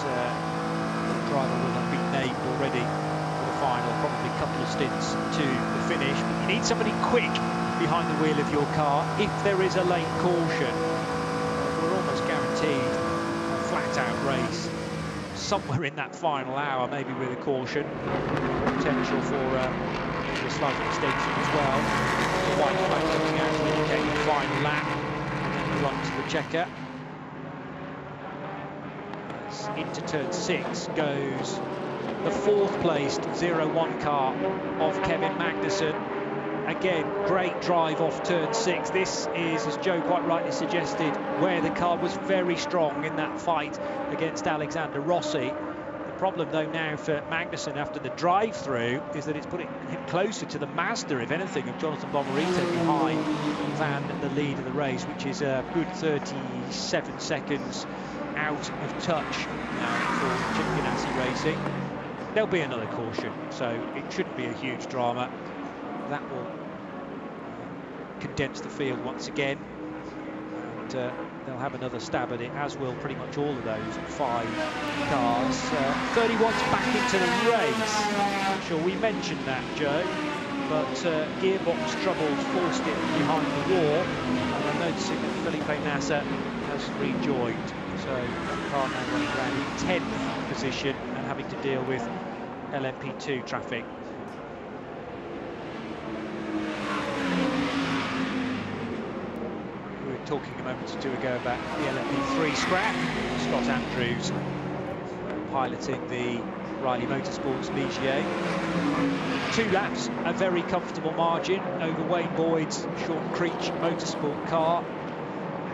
the driver will have been named already for the final, probably a couple of stints to the finish. But you need somebody quick behind the wheel of your car if there is a late caution. We're almost guaranteed a flat-out race somewhere in that final hour, maybe with a caution. Potential for a slight extension as well. The white flag coming out to indicate the final lap, and then the run to the checker. As into turn 6 goes the 4th placed 0-1 car of Kevin Magnussen. Again, great drive off turn 6. This is, as Joe quite rightly suggested, where the car was very strong in that fight against Alexander Rossi. The problem, though, now for Magnussen after the drive-through is that it's putting him closer to the Mazda, if anything, of Jonathan Bomarito behind than the lead of the race, which is a good 37 seconds out of touch now for Chip Ganassi Racing. There'll be another caution, so it shouldn't be a huge drama. That will condense the field once again, and they'll have another stab at it, as will pretty much all of those 5 cars. 31's back into the race. I'm sure we mentioned that, Joe, but gearbox troubles forced it behind the wall, and I'm noticing that Felipe Nasser has rejoined, so the car now running around in 10th position and having to deal with LMP2 traffic. Talking a moment or two ago about the LMP3 scrap. Scott Andrews piloting the Riley Motorsports Ligier. 2 laps, a very comfortable margin over Wayne Boyd's Sean Creech Motorsport car.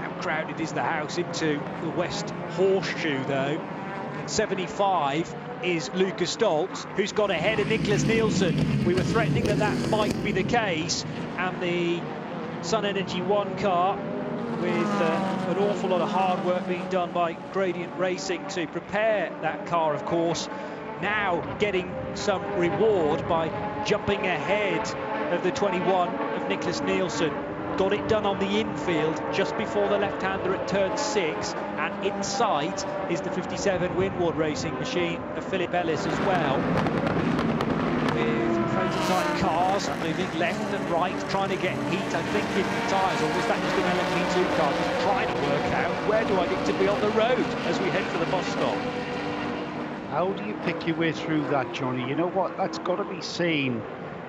How crowded is the house into the West Horseshoe, though? At 75 is Lucas Stoltz, who's got ahead of Nicholas Nielsen. We were threatening that that might be the case, and the Sun Energy 1 car, with an awful lot of hard work being done by Gradient Racing to prepare that car, of course, now getting some reward by jumping ahead of the 21 of Nicholas Nielsen. Got it done on the infield just before the left-hander at turn 6, and in sight is the 57 Winward Racing machine of Philip Ellis as well, with prototype cars moving left and right, trying to get heat, I think, in the tyres, or was that just an LMP2 car just trying to work out where do I need to be on the road as we head for the bus stop? How do you pick your way through that, Johnny? You know what, that's got to be seen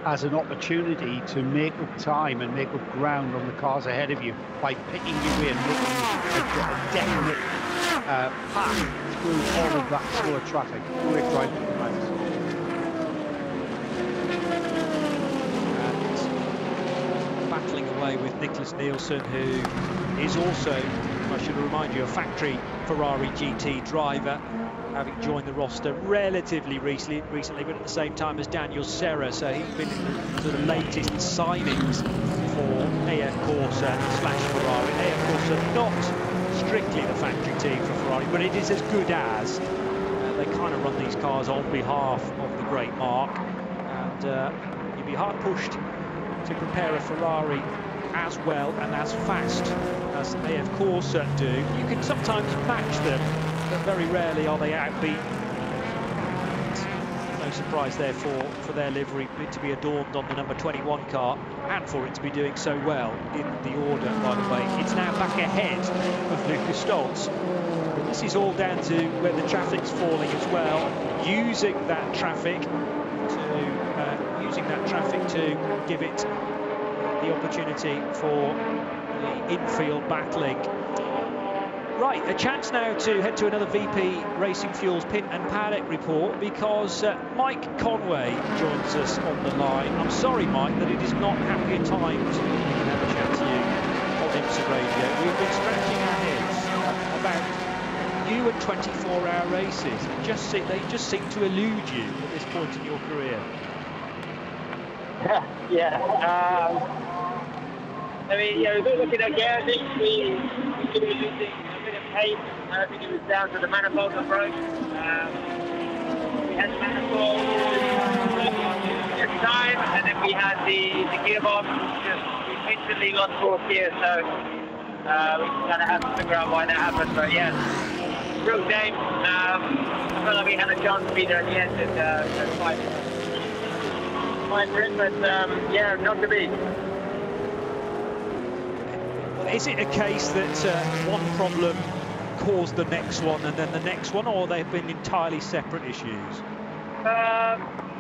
as an opportunity to make up time and make up ground on the cars ahead of you by picking your way and making a definite path through all of that slower traffic. Great drive from Magnussen. Battling away with Nicholas Nielsen, who is also, I should remind you, a factory Ferrari GT driver, having joined the roster relatively recently, but at the same time as Daniel Serra, so he's been in the sort of latest signings for AF Corse / Ferrari. AF Corse not strictly the factory team for Ferrari, but it is as good as. They kind of run these cars on behalf of the great Mark, and you'd be hard pushed to prepare a Ferrari as well and as fast as AF Corse do. You can sometimes match them, but very rarely are they outbeaten. No surprise therefore for their livery to be adorned on the number 21 car, and for it to be doing so well in the order, by the way. It's now back ahead of Lucas Stoltz. But this is all down to where the traffic's falling as well, using that traffic to give it the opportunity for the infield battling. Right, a chance now to head to another VP Racing Fuels pit and paddock report, because Mike Conway joins us on the line. I'm sorry, Mike, that it is not happier times we can have a chat to you on IMSA Radio. We've been scratching our heads about you and 24-hour races? They just seem to elude you at this point in your career. Yeah. I mean, yeah, we're looking at gear. I think we were losing a bit of pace. I think it was down to the manifold approach. We had the manifold at the time, and then we had the gearbox. We instantly lost fourth gear, so we kind of have to figure out why that happened. But yeah, real game. I felt like we had a chance to be there at the end and fight for it, but yeah, not to be. Is it a case that one problem caused the next one and then the next one, or they've been entirely separate issues?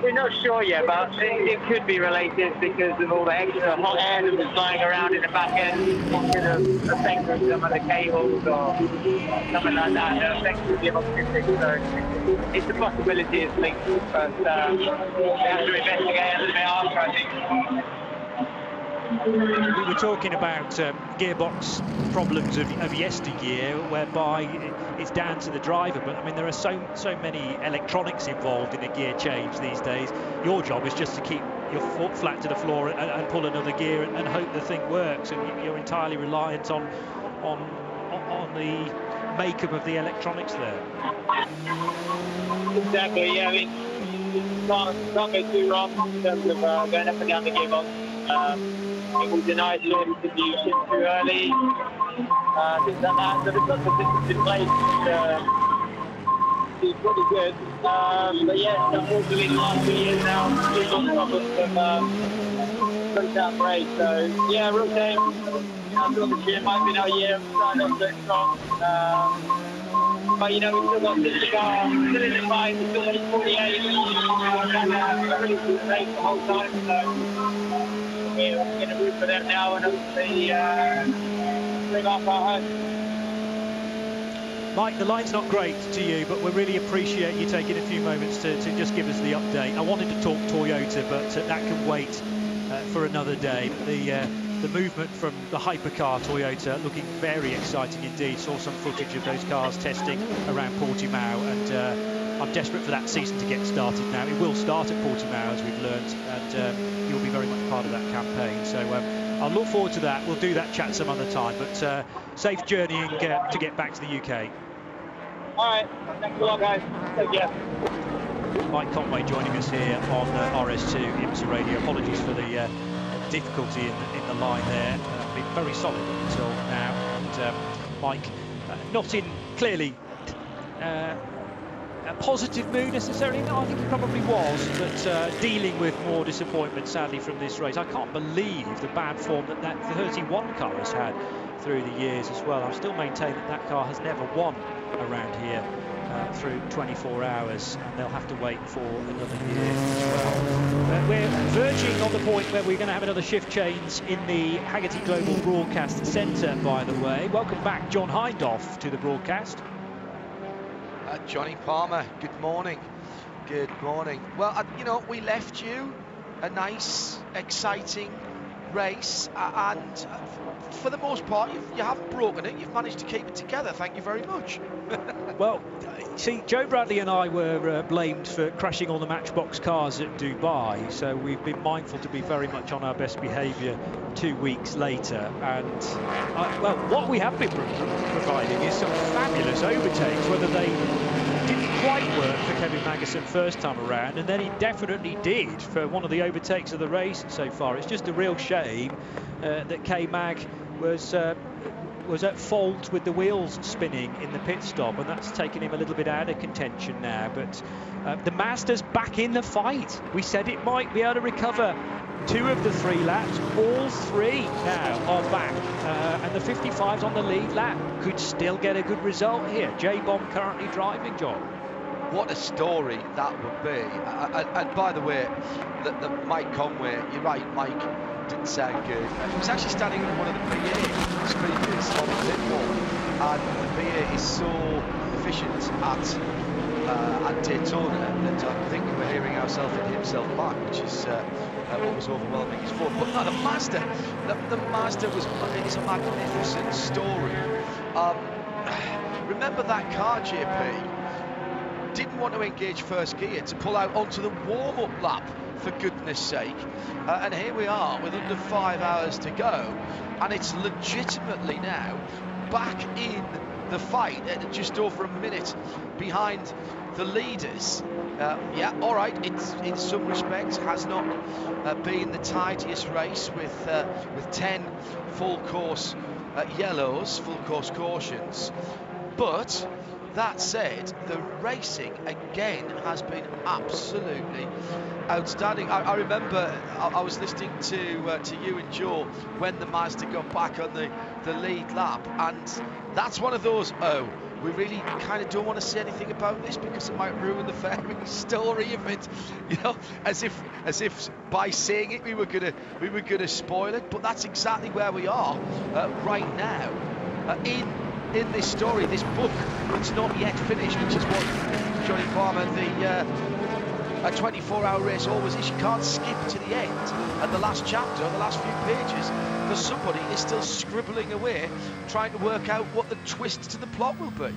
We're not sure yet, but it could be related because of all the extra hot air that was flying around in the back end. It could have affected some of the cables or something like that. It affected the optics, so it's a possibility it's linked, but we have to investigate a little bit after, I think. We were talking about gearbox problems of yesteryear, whereby it's down to the driver, but I mean there are so many electronics involved in a gear change these days. Your job is just to keep your foot flat to the floor and pull another gear and hope the thing works, and you're entirely reliant on the makeup of the electronics there. Exactly, yeah, I mean you can't go too wrong in terms of going up and down the gearbox. It will deny distribution too early, things like that. So there's lots of systems in place, which is pretty good. But yeah, unfortunately, the last 2 years now, we've got problems of close out break. So yeah, real shame. I thought this year might have been our year. We started off very strong. But you know, we've still got this to go, still in the fight, we've still got 48. And a really good race the whole time. So we're going to root for them now and hopefully bring off our home. Mike, the line's not great to you, but we really appreciate you taking a few moments to just give us the update. I wanted to talk Toyota, but that can wait for another day. The movement from the hypercar Toyota looking very exciting indeed. Saw some footage of those cars testing around Portimao, and I'm desperate for that season to get started now. It will start at Portimao, as we've learnt, and you'll be very much part of that campaign. So I'll look forward to that. We'll do that chat some other time, but safe journeying to get back to the UK. All right, thanks a lot, guys. Take care. Mike Conway joining us here on RS2 IMSA Radio. Apologies for the difficulty in the line there. Been very solid up until now, and Mike not in clearly a positive mood necessarily. No, I think he probably was, but dealing with more disappointment sadly from this race. I can't believe the bad form that 31 car has had through the years as well. I still maintain that car has never won around here through 24 hours, and they'll have to wait for another year as well. We're verging on the point where we're going to have another shift change in the Haggerty Global Broadcast Centre, by the way. Welcome back, John Hindhoff, to the broadcast. Johnny Palmer, good morning. Good morning. Well, you know, we left you a nice, exciting race, and for the most part, you haven't broken it. You've managed to keep it together. Thank you very much. Well, see, Joe Bradley and I were blamed for crashing all the Matchbox cars at Dubai, so we've been mindful to be very much on our best behaviour 2 weeks later. And well, what we have been providing is some fabulous overtakes, whether they didn't quite work for Kevin Magnussen first time around, and then he definitely did for one of the overtakes of the race so far. It's just a real shame that K-Mag was at fault with the wheels spinning in the pit stop, and that's taken him a little bit out of contention now. But the Mazda's back in the fight. We said it might be able to recover 2 of the 3 laps. All 3 now are back, and the 55's on the lead lap. Could still get a good result here. J-Bomb currently driving, John. What a story that would be. And by the way, the Mike Conway, you're right, Mike didn't sound good. He was actually standing in one of the BA speakers on the pit wall, and the BA is so efficient at Daytona that I think we were hearing ourselves and himself back, which is what was overwhelming his fault. But no, the Mazda, the Mazda is a magnificent story. remember that car, JP, didn't want to engage first gear to pull out onto the warm-up lap, for goodness sake. And here we are with under 5 hours to go, and it's legitimately now back in the fight at just over a minute behind the leaders. Yeah, all right, it's in some respects has not been the tidiest race with 10 full course yellows, full course cautions, but that said, the racing again has been absolutely outstanding. I remember I was listening to you and Joe when the Mazda got back on the lead lap, and that's one of those, oh, we really kind of don't want to say anything about this because it might ruin the fairing story of it, you know, as if by saying it we were gonna spoil it. But that's exactly where we are right now in this story, this book that's not yet finished, which is what Johnny Palmer, a 24-hour race always is. You can't skip to the end at the last chapter, the last few pages, because somebody is still scribbling away, trying to work out what the twist to the plot will be.